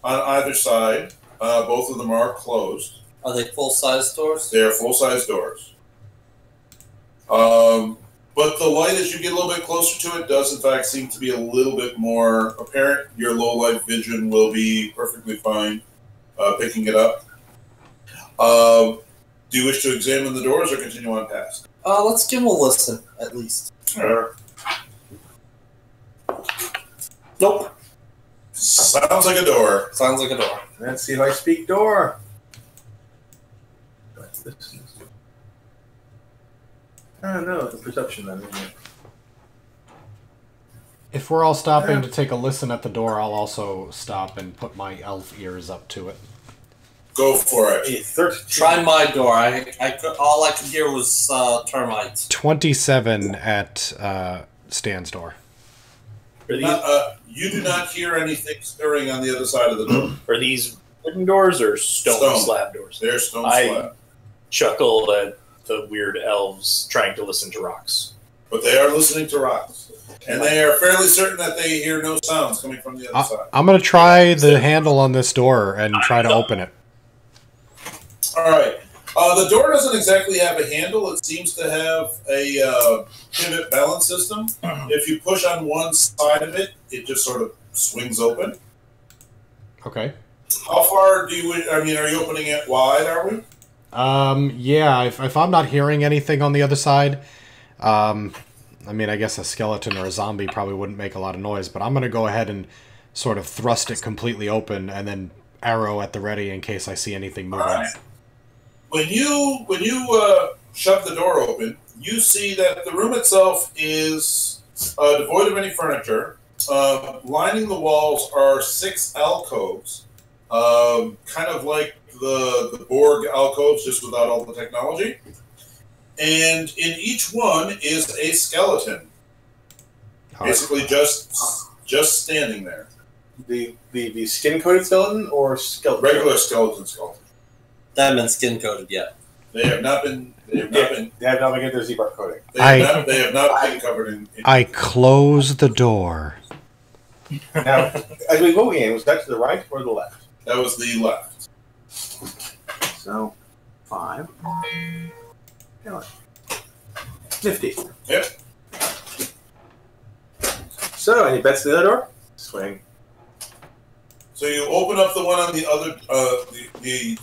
on either side. Both of them are closed. Are they full-size doors? They are full-size doors. But the light, as you get a little bit closer to it, does in fact seem to be a little bit more apparent. Your low-light vision will be perfectly fine picking it up. Do you wish to examine the doors or continue on past? Let's give them a listen, at least. Sure. Nope. Sounds like a door. Sounds like a door. Let's see if I speak door. I don't know. It's a perception then, isn't it? If we're all stopping to take a listen at the door, I'll also stop and put my elf ears up to it. Go for it. Try my door. All I could hear was termites. 27 at Stan's door. You do not hear anything stirring on the other side of the door. Are these wooden doors or stone slab doors? They're stone slab. I chuckle at the weird elves trying to listen to rocks. But they are listening to rocks. And they are fairly certain that they hear no sounds coming from the other side. I'm going to try the handle on this door and try to open it. All right. The door doesn't exactly have a handle. It seems to have a pivot balance system. If you push on one side of it, it just sort of swings open. Okay. How far do you... I mean, are you opening it wide, are we? Yeah, if I'm not hearing anything on the other side, I mean, I guess a skeleton or a zombie probably wouldn't make a lot of noise, but I'm going to go ahead and sort of thrust it completely open and then arrow at the ready in case I see anything moving. All right. When you shove the door open, you see that the room itself is devoid of any furniture. Lining the walls are 6 alcoves, kind of like the Borg alcoves, just without all the technology. And in each one is a skeleton, basically just standing there. The skin-coated skeleton or skeleton? Regular skeleton. They haven't been skin-coated yet. They have not been. They have not been get their Z-bar coating. They have not been covered in. I close the door. Now, as we go in, was that to the right or the left? That was the left. So, 5. Nifty. Yep. So, any bets to the other door? Swing. So you open up the one on the other, you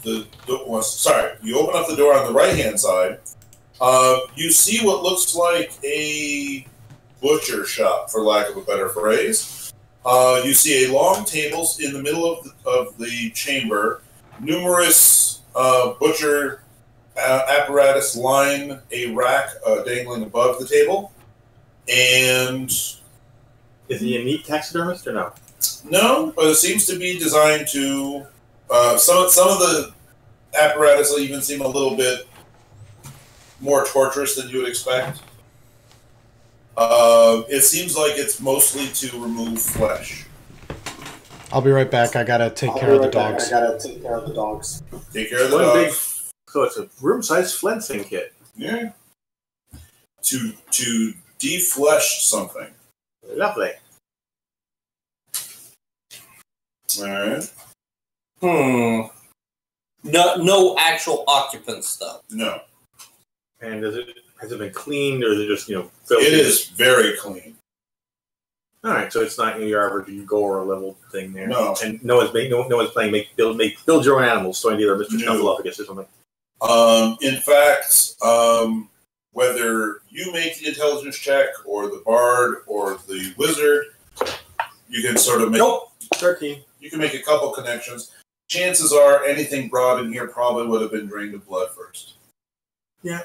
open up the door on the right-hand side. You see what looks like a butcher shop, for lack of a better phrase. You see a long table in the middle of the chamber. Numerous butcher apparatus line a rack dangling above the table. And... Is he a meat taxidermist or no? No, but it seems to be designed to... some of the apparatus will even seem a little bit more torturous than you would expect. It seems like it's mostly to remove flesh. I'll be right back. I gotta take care of the dogs. Take care of the dogs. So it's a room-sized flensing kit. Yeah. To deflesh something. Lovely. Alright. No actual occupants, though. No. And has it been cleaned, or is it just, filthy? It is very clean. Alright, so it's not your average gore level thing there. No. And no one's playing build your own animals, so either Mr. Snuffleupagus or something. In fact, whether you make the intelligence check, or the bard, or the wizard, you can sort of make... Nope. 13. You can make a couple connections. Chances are anything brought in here probably would have been drained of blood first. Yeah.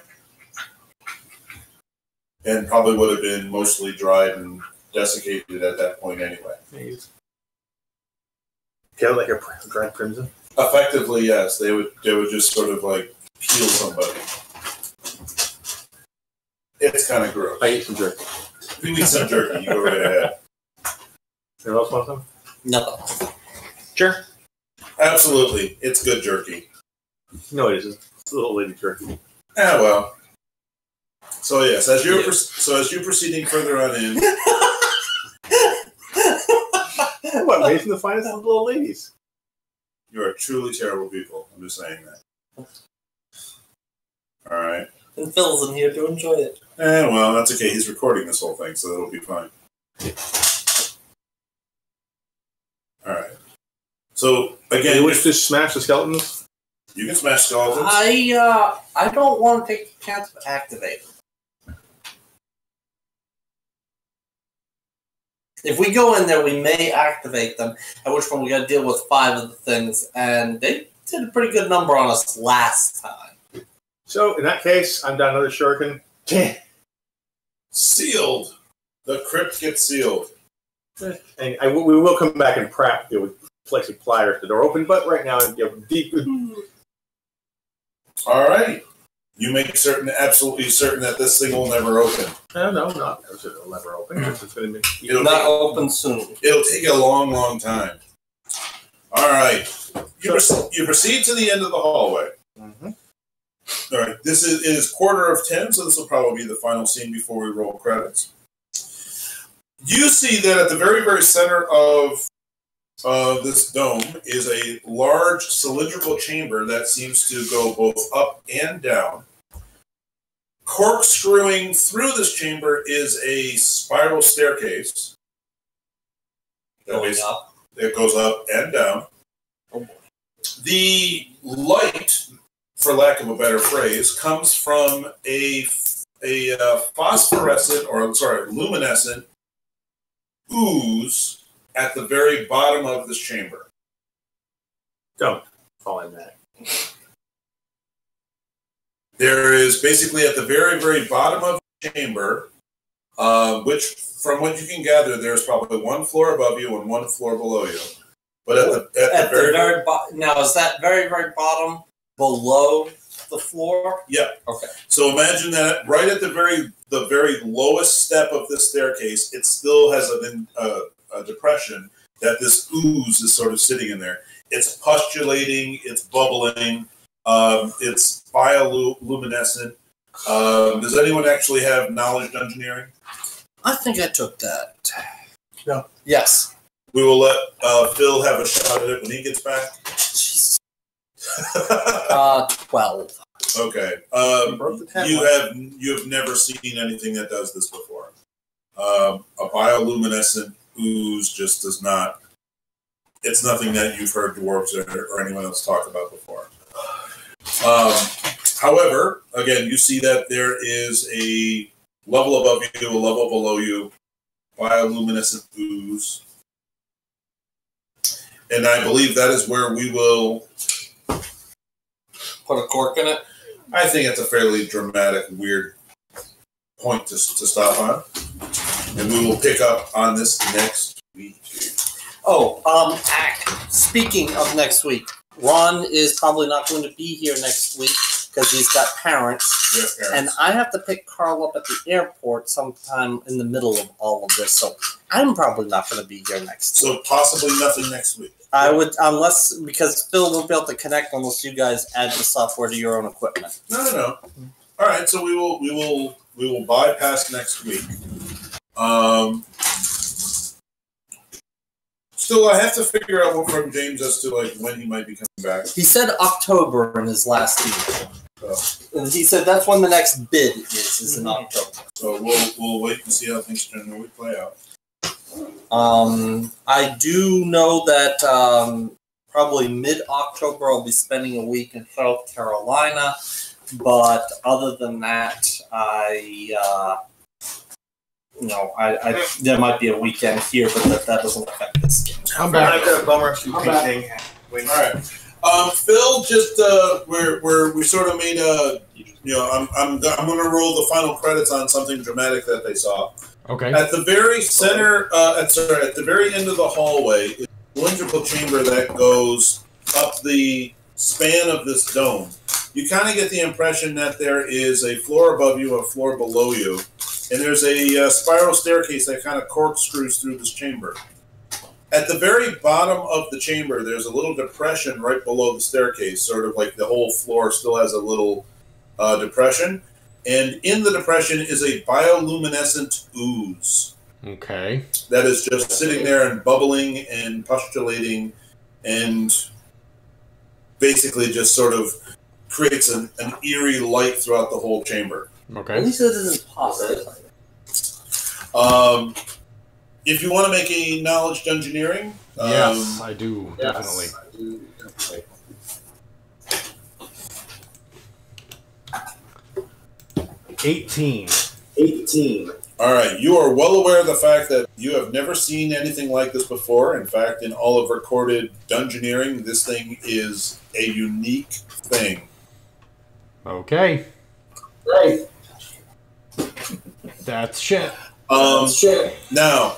And probably would have been mostly dried and desiccated at that point anyway. Kind of like a dried crimson? Effectively, yes. They would just sort of like peel somebody. It's kind of gross. I eat some jerky. If you eat some jerky, you go right ahead. Anyone else want some? No. Sure. Absolutely. It's good jerky. No, it isn't. It's a little lady jerky. Ah, well. So yes, as you're proceeding further on in. What, raising the finest of little ladies? You are truly terrible people. I'm just saying that. All right. And Phil's in here to enjoy it. Well, that's okay. He's recording this whole thing, so it'll be fine. All right. So again, you wish to smash the skeletons? You can smash skeletons. I don't want to take the chance of activating. If we go in there, we may activate them, at which point we got to deal with 5 of the things, and they did a pretty good number on us last time. So, in that case, I'm down another shuriken. Sealed. The crypt gets sealed. And we will come back and prep with flexi pliers the door open, but right now, deep. All right. You make absolutely certain that this thing will never open. No, not it'll never open. It's going to be open soon. It'll take a long, long time. All right. You proceed to the end of the hallway. Mm-hmm. All right. It is 9:45, so this will probably be the final scene before we roll credits. You see that at the very, very center of this dome is a large cylindrical chamber that seems to go both up and down. Corkscrewing through this chamber is a spiral staircase. It goes up and down. The light, for lack of a better phrase, comes from a luminescent ooze at the very bottom of this chamber. Don't fall in that. There is basically at the very, very bottom of the chamber, which, from what you can gather, there's probably 1 floor above you and 1 floor below you. But at the very bottom. Now, is that very, very bottom below the floor? Yeah. Okay. So imagine that right at the very lowest step of this staircase, it still has a depression that this ooze is sort of sitting in there. It's pustulating, it's bubbling, it's bioluminescent. Does anyone actually have knowledge engineering? I think I took that. No. Yes. We will let Phil have a shot at it when he gets back. Jesus. 12. Okay. You have never seen anything that does this before. A bioluminescent ooze just does not. It's nothing that you've heard dwarves or anyone else talk about before. However, again, you see that there is a level above you, a level below you, bioluminescent ooze. And I believe that is where we will put a cork in it. I think it's a fairly dramatic, weird point to stop on. And we will pick up on this next week. Oh, speaking of next week, Ron is probably not going to be here next week because he's got parents. And I have to pick Carl up at the airport sometime in the middle of all of this, so I'm probably not going to be here next week. So possibly nothing next week. I would, because Phil won't be able to connect unless you guys add the software to your own equipment. No. All right, so we will bypass next week. Still, I have to figure out what from James as to like when he might be coming back. He said October in his last email. And he said that's when the next bid is in October. So we'll wait and see how things generally play out. I do know that probably mid-October I'll be spending a week in South Carolina, but other than that, there might be a weekend here, but that doesn't affect this game. I'm back. I've got a bummer thing. All right. Phil, just we sort of made a, I'm going to roll the final credits on something dramatic that they saw. Okay. At the very center, at the very end of the hallway, is a cylindrical chamber that goes up the span of this dome. You kind of get the impression that there is a floor above you, a floor below you, and there's a spiral staircase that kind of corkscrews through this chamber. At the very bottom of the chamber, there's a little depression right below the staircase, sort of like the whole floor still has a little depression. And in the depression is a bioluminescent ooze. Okay. That is just sitting there and bubbling and pustulating and basically just sort of creates an eerie light throughout the whole chamber. Okay. At least it isn't positive. If you want to make a knowledge dungeoneering... yes, I do, definitely. 18. All right. You are well aware of the fact that you have never seen anything like this before. In fact, in all of recorded dungeoneering, this thing is a unique thing. Okay. Right. That's shit. Now,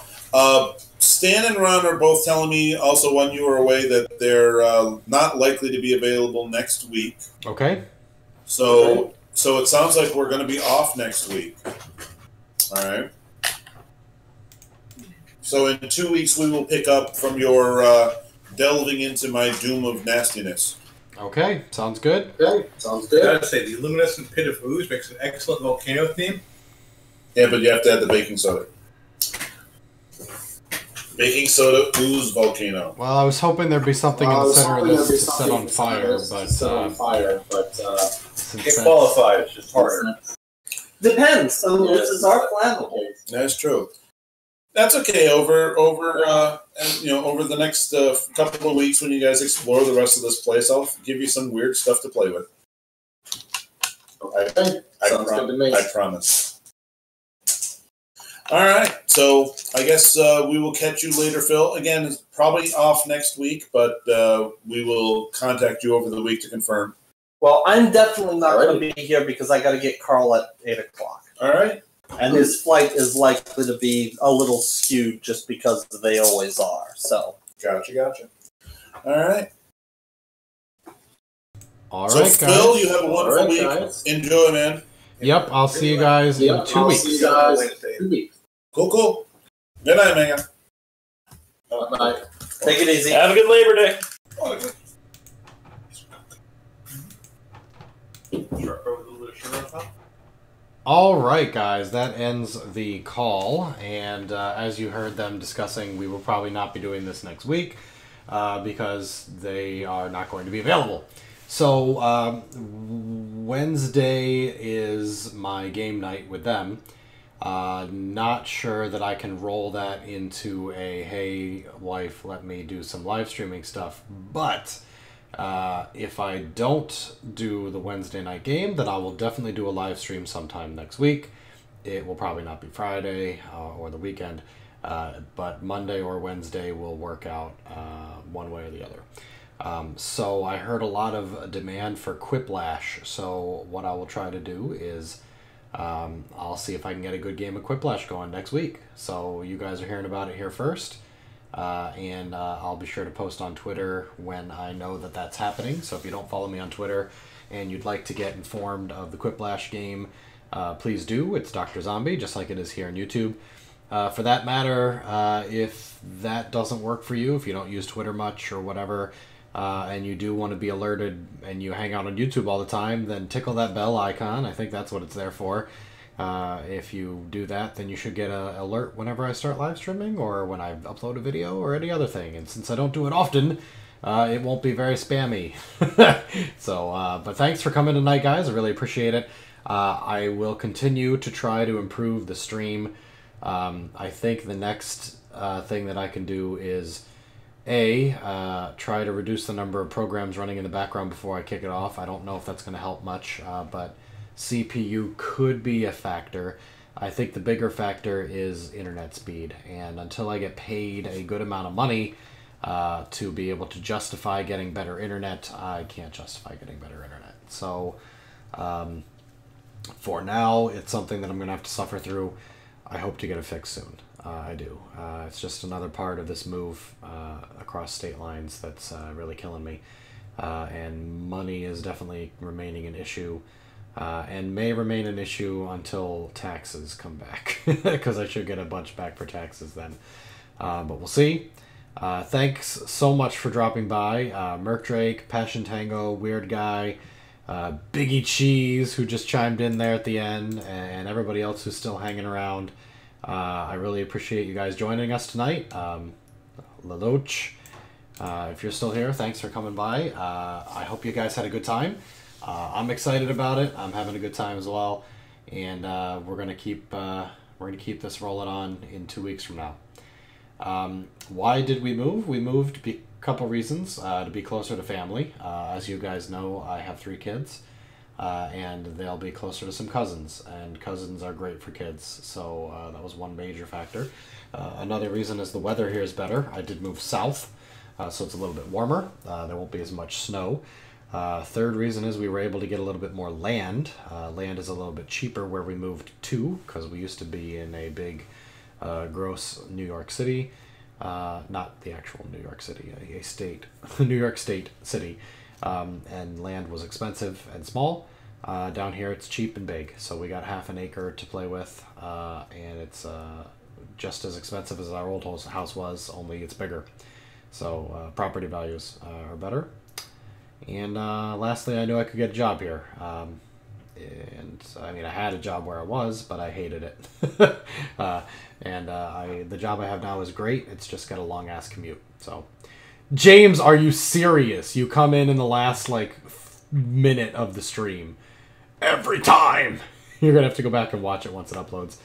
Stan and Ron are both telling me also when you were away that they're not likely to be available next week. Okay. So it sounds like we're going to be off next week. All right. So in 2 weeks we will pick up from your delving into my doom of nastiness. Okay, sounds good. Okay, sounds good. I gotta say, the luminescent pit of ooze makes an excellent volcano theme. Yeah, but you have to add the baking soda. Baking soda, ooze, volcano. Well, I was hoping there'd be something in the center of this to set on fire, but It qualifies, it's just harder. Depends. Some oozes are flammable. That's true. That's okay. Over the next couple of weeks, when you guys explore the rest of this place, I'll give you some weird stuff to play with. Okay. Sounds good to me. I promise. All right. So I guess we will catch you later, Phil. Again, it's probably off next week, but we will contact you over the week to confirm. Well, I'm definitely not going to be here because I got to get Carl at 8 o'clock. All right. And his flight is likely to be a little skewed just because they always are. So. Gotcha. All right. All so right, Phil, guys. you have a wonderful week. Guys. Enjoy, man. Yep, I'll see you guys in 2 weeks. See you guys in 2 weeks. Cool. Good night, man. Good night. Take it easy. Have a good Labor Day. All right, guys, that ends the call, and as you heard them discussing, we will probably not be doing this next week because they are not going to be available. So Wednesday is my game night with them. Not sure that I can roll that into a, hey, wife, let me do some live streaming stuff. But if I don't do the Wednesday night game, then I will definitely do a live stream sometime next week. It will probably not be Friday or the weekend, but Monday or Wednesday will work out one way or the other. So I heard a lot of demand for Quiplash. So what I will try to do is I'll see if I can get a good game of Quiplash going next week. So you guys are hearing about it here first. And I'll be sure to post on Twitter when I know that that's happening. So if you don't follow me on Twitter and you'd like to get informed of the Quiplash game, please do. It's Doctrzombie, just like it is here on YouTube. For that matter, if that doesn't work for you, if you don't use Twitter much or whatever, and you do want to be alerted and you hang out on YouTube all the time, then tickle that bell icon. I think that's what it's there for. If you do that, then you should get an alert whenever I start live streaming or when I upload a video or any other thing. And since I don't do it often, it won't be very spammy. So, but thanks for coming tonight, guys. I really appreciate it. I will continue to try to improve the stream. I think the next thing that I can do is try to reduce the number of programs running in the background before I kick it off. I don't know if that's going to help much, but CPU could be a factor. I think the bigger factor is internet speed, and until I get paid a good amount of money to be able to justify getting better internet, I can't justify getting better internet. So for now, it's something that I'm going to have to suffer through. I hope to get it fixed soon. I do. It's just another part of this move across state lines that's really killing me. And money is definitely remaining an issue. And may remain an issue until taxes come back. Because I should get a bunch back for taxes then. But we'll see. Thanks so much for dropping by. Merc Drake, Passion Tango, Weird Guy, Biggie Cheese, who just chimed in there at the end, and everybody else who's still hanging around. I really appreciate you guys joining us tonight. Laloch, if you're still here, thanks for coming by. I hope you guys had a good time. I'm excited about it. I'm having a good time as well, and we're gonna keep this rolling on in 2 weeks from now. Why did we move? We moved a couple reasons. To be closer to family. As you guys know, I have 3 kids, and they'll be closer to some cousins, and cousins are great for kids. So that was one major factor. Another reason is the weather here is better. I did move south, so it's a little bit warmer. There won't be as much snow. Third reason is we were able to get a little bit more land. Land is a little bit cheaper where we moved to, because we used to be in a big, gross New York City. Not the actual New York City, a state, New York State city. And land was expensive and small. Down here it's cheap and big, so we got half an acre to play with, and it's just as expensive as our old house was, only it's bigger. So property values are better. And lastly, I knew I could get a job here. And I mean, I had a job where I was, but I hated it. The job I have now is great. It's just got a long ass commute. So, James, are you serious? You come in the last minute of the stream every time. You're gonna have to go back and watch it once it uploads.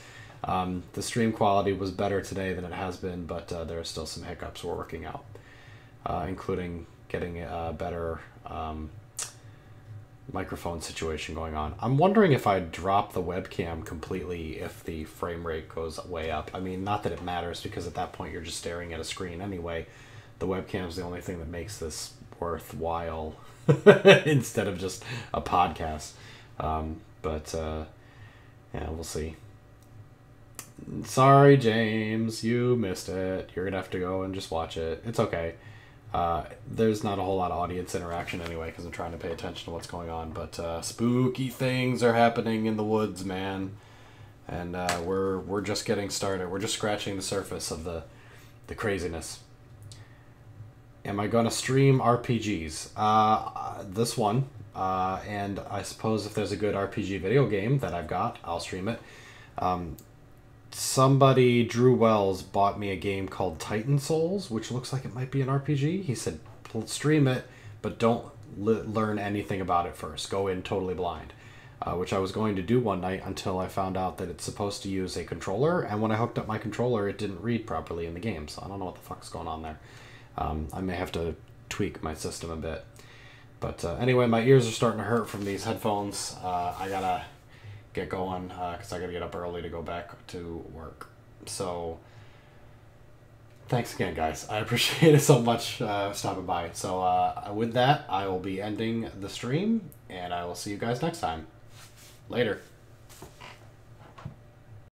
The stream quality was better today than it has been, but there are still some hiccups we're working out, including getting a better microphone situation going on. I'm wondering if I drop the webcam completely if the frame rate goes way up. I mean, not that it matters, because at that point you're just staring at a screen anyway. The webcam's the only thing that makes this worthwhile instead of just a podcast. Yeah, we'll see. Sorry, James, you missed it. You're gonna have to go and just watch it. It's okay. There's not a whole lot of audience interaction anyway, because I'm trying to pay attention to what's going on, but spooky things are happening in the woods, man. And we're just getting started. We're just scratching the surface of the craziness. Am I going to stream RPGs? This one, and I suppose if there's a good RPG video game that I've got, I'll stream it. Somebody, Drew Wells, bought me a game called Titan Souls, which looks like it might be an RPG. He said, stream it, but don't learn anything about it first. Go in totally blind. Which I was going to do one night until I found out that it's supposed to use a controller, and when I hooked up my controller, it didn't read properly in the game, so I don't know what the fuck's going on there. I may have to tweak my system a bit. But anyway, my ears are starting to hurt from these headphones. I gotta get going, because I gotta get up early to go back to work. So, thanks again, guys. I appreciate it so much stopping by. So, with that, I will be ending the stream, and I will see you guys next time. Later.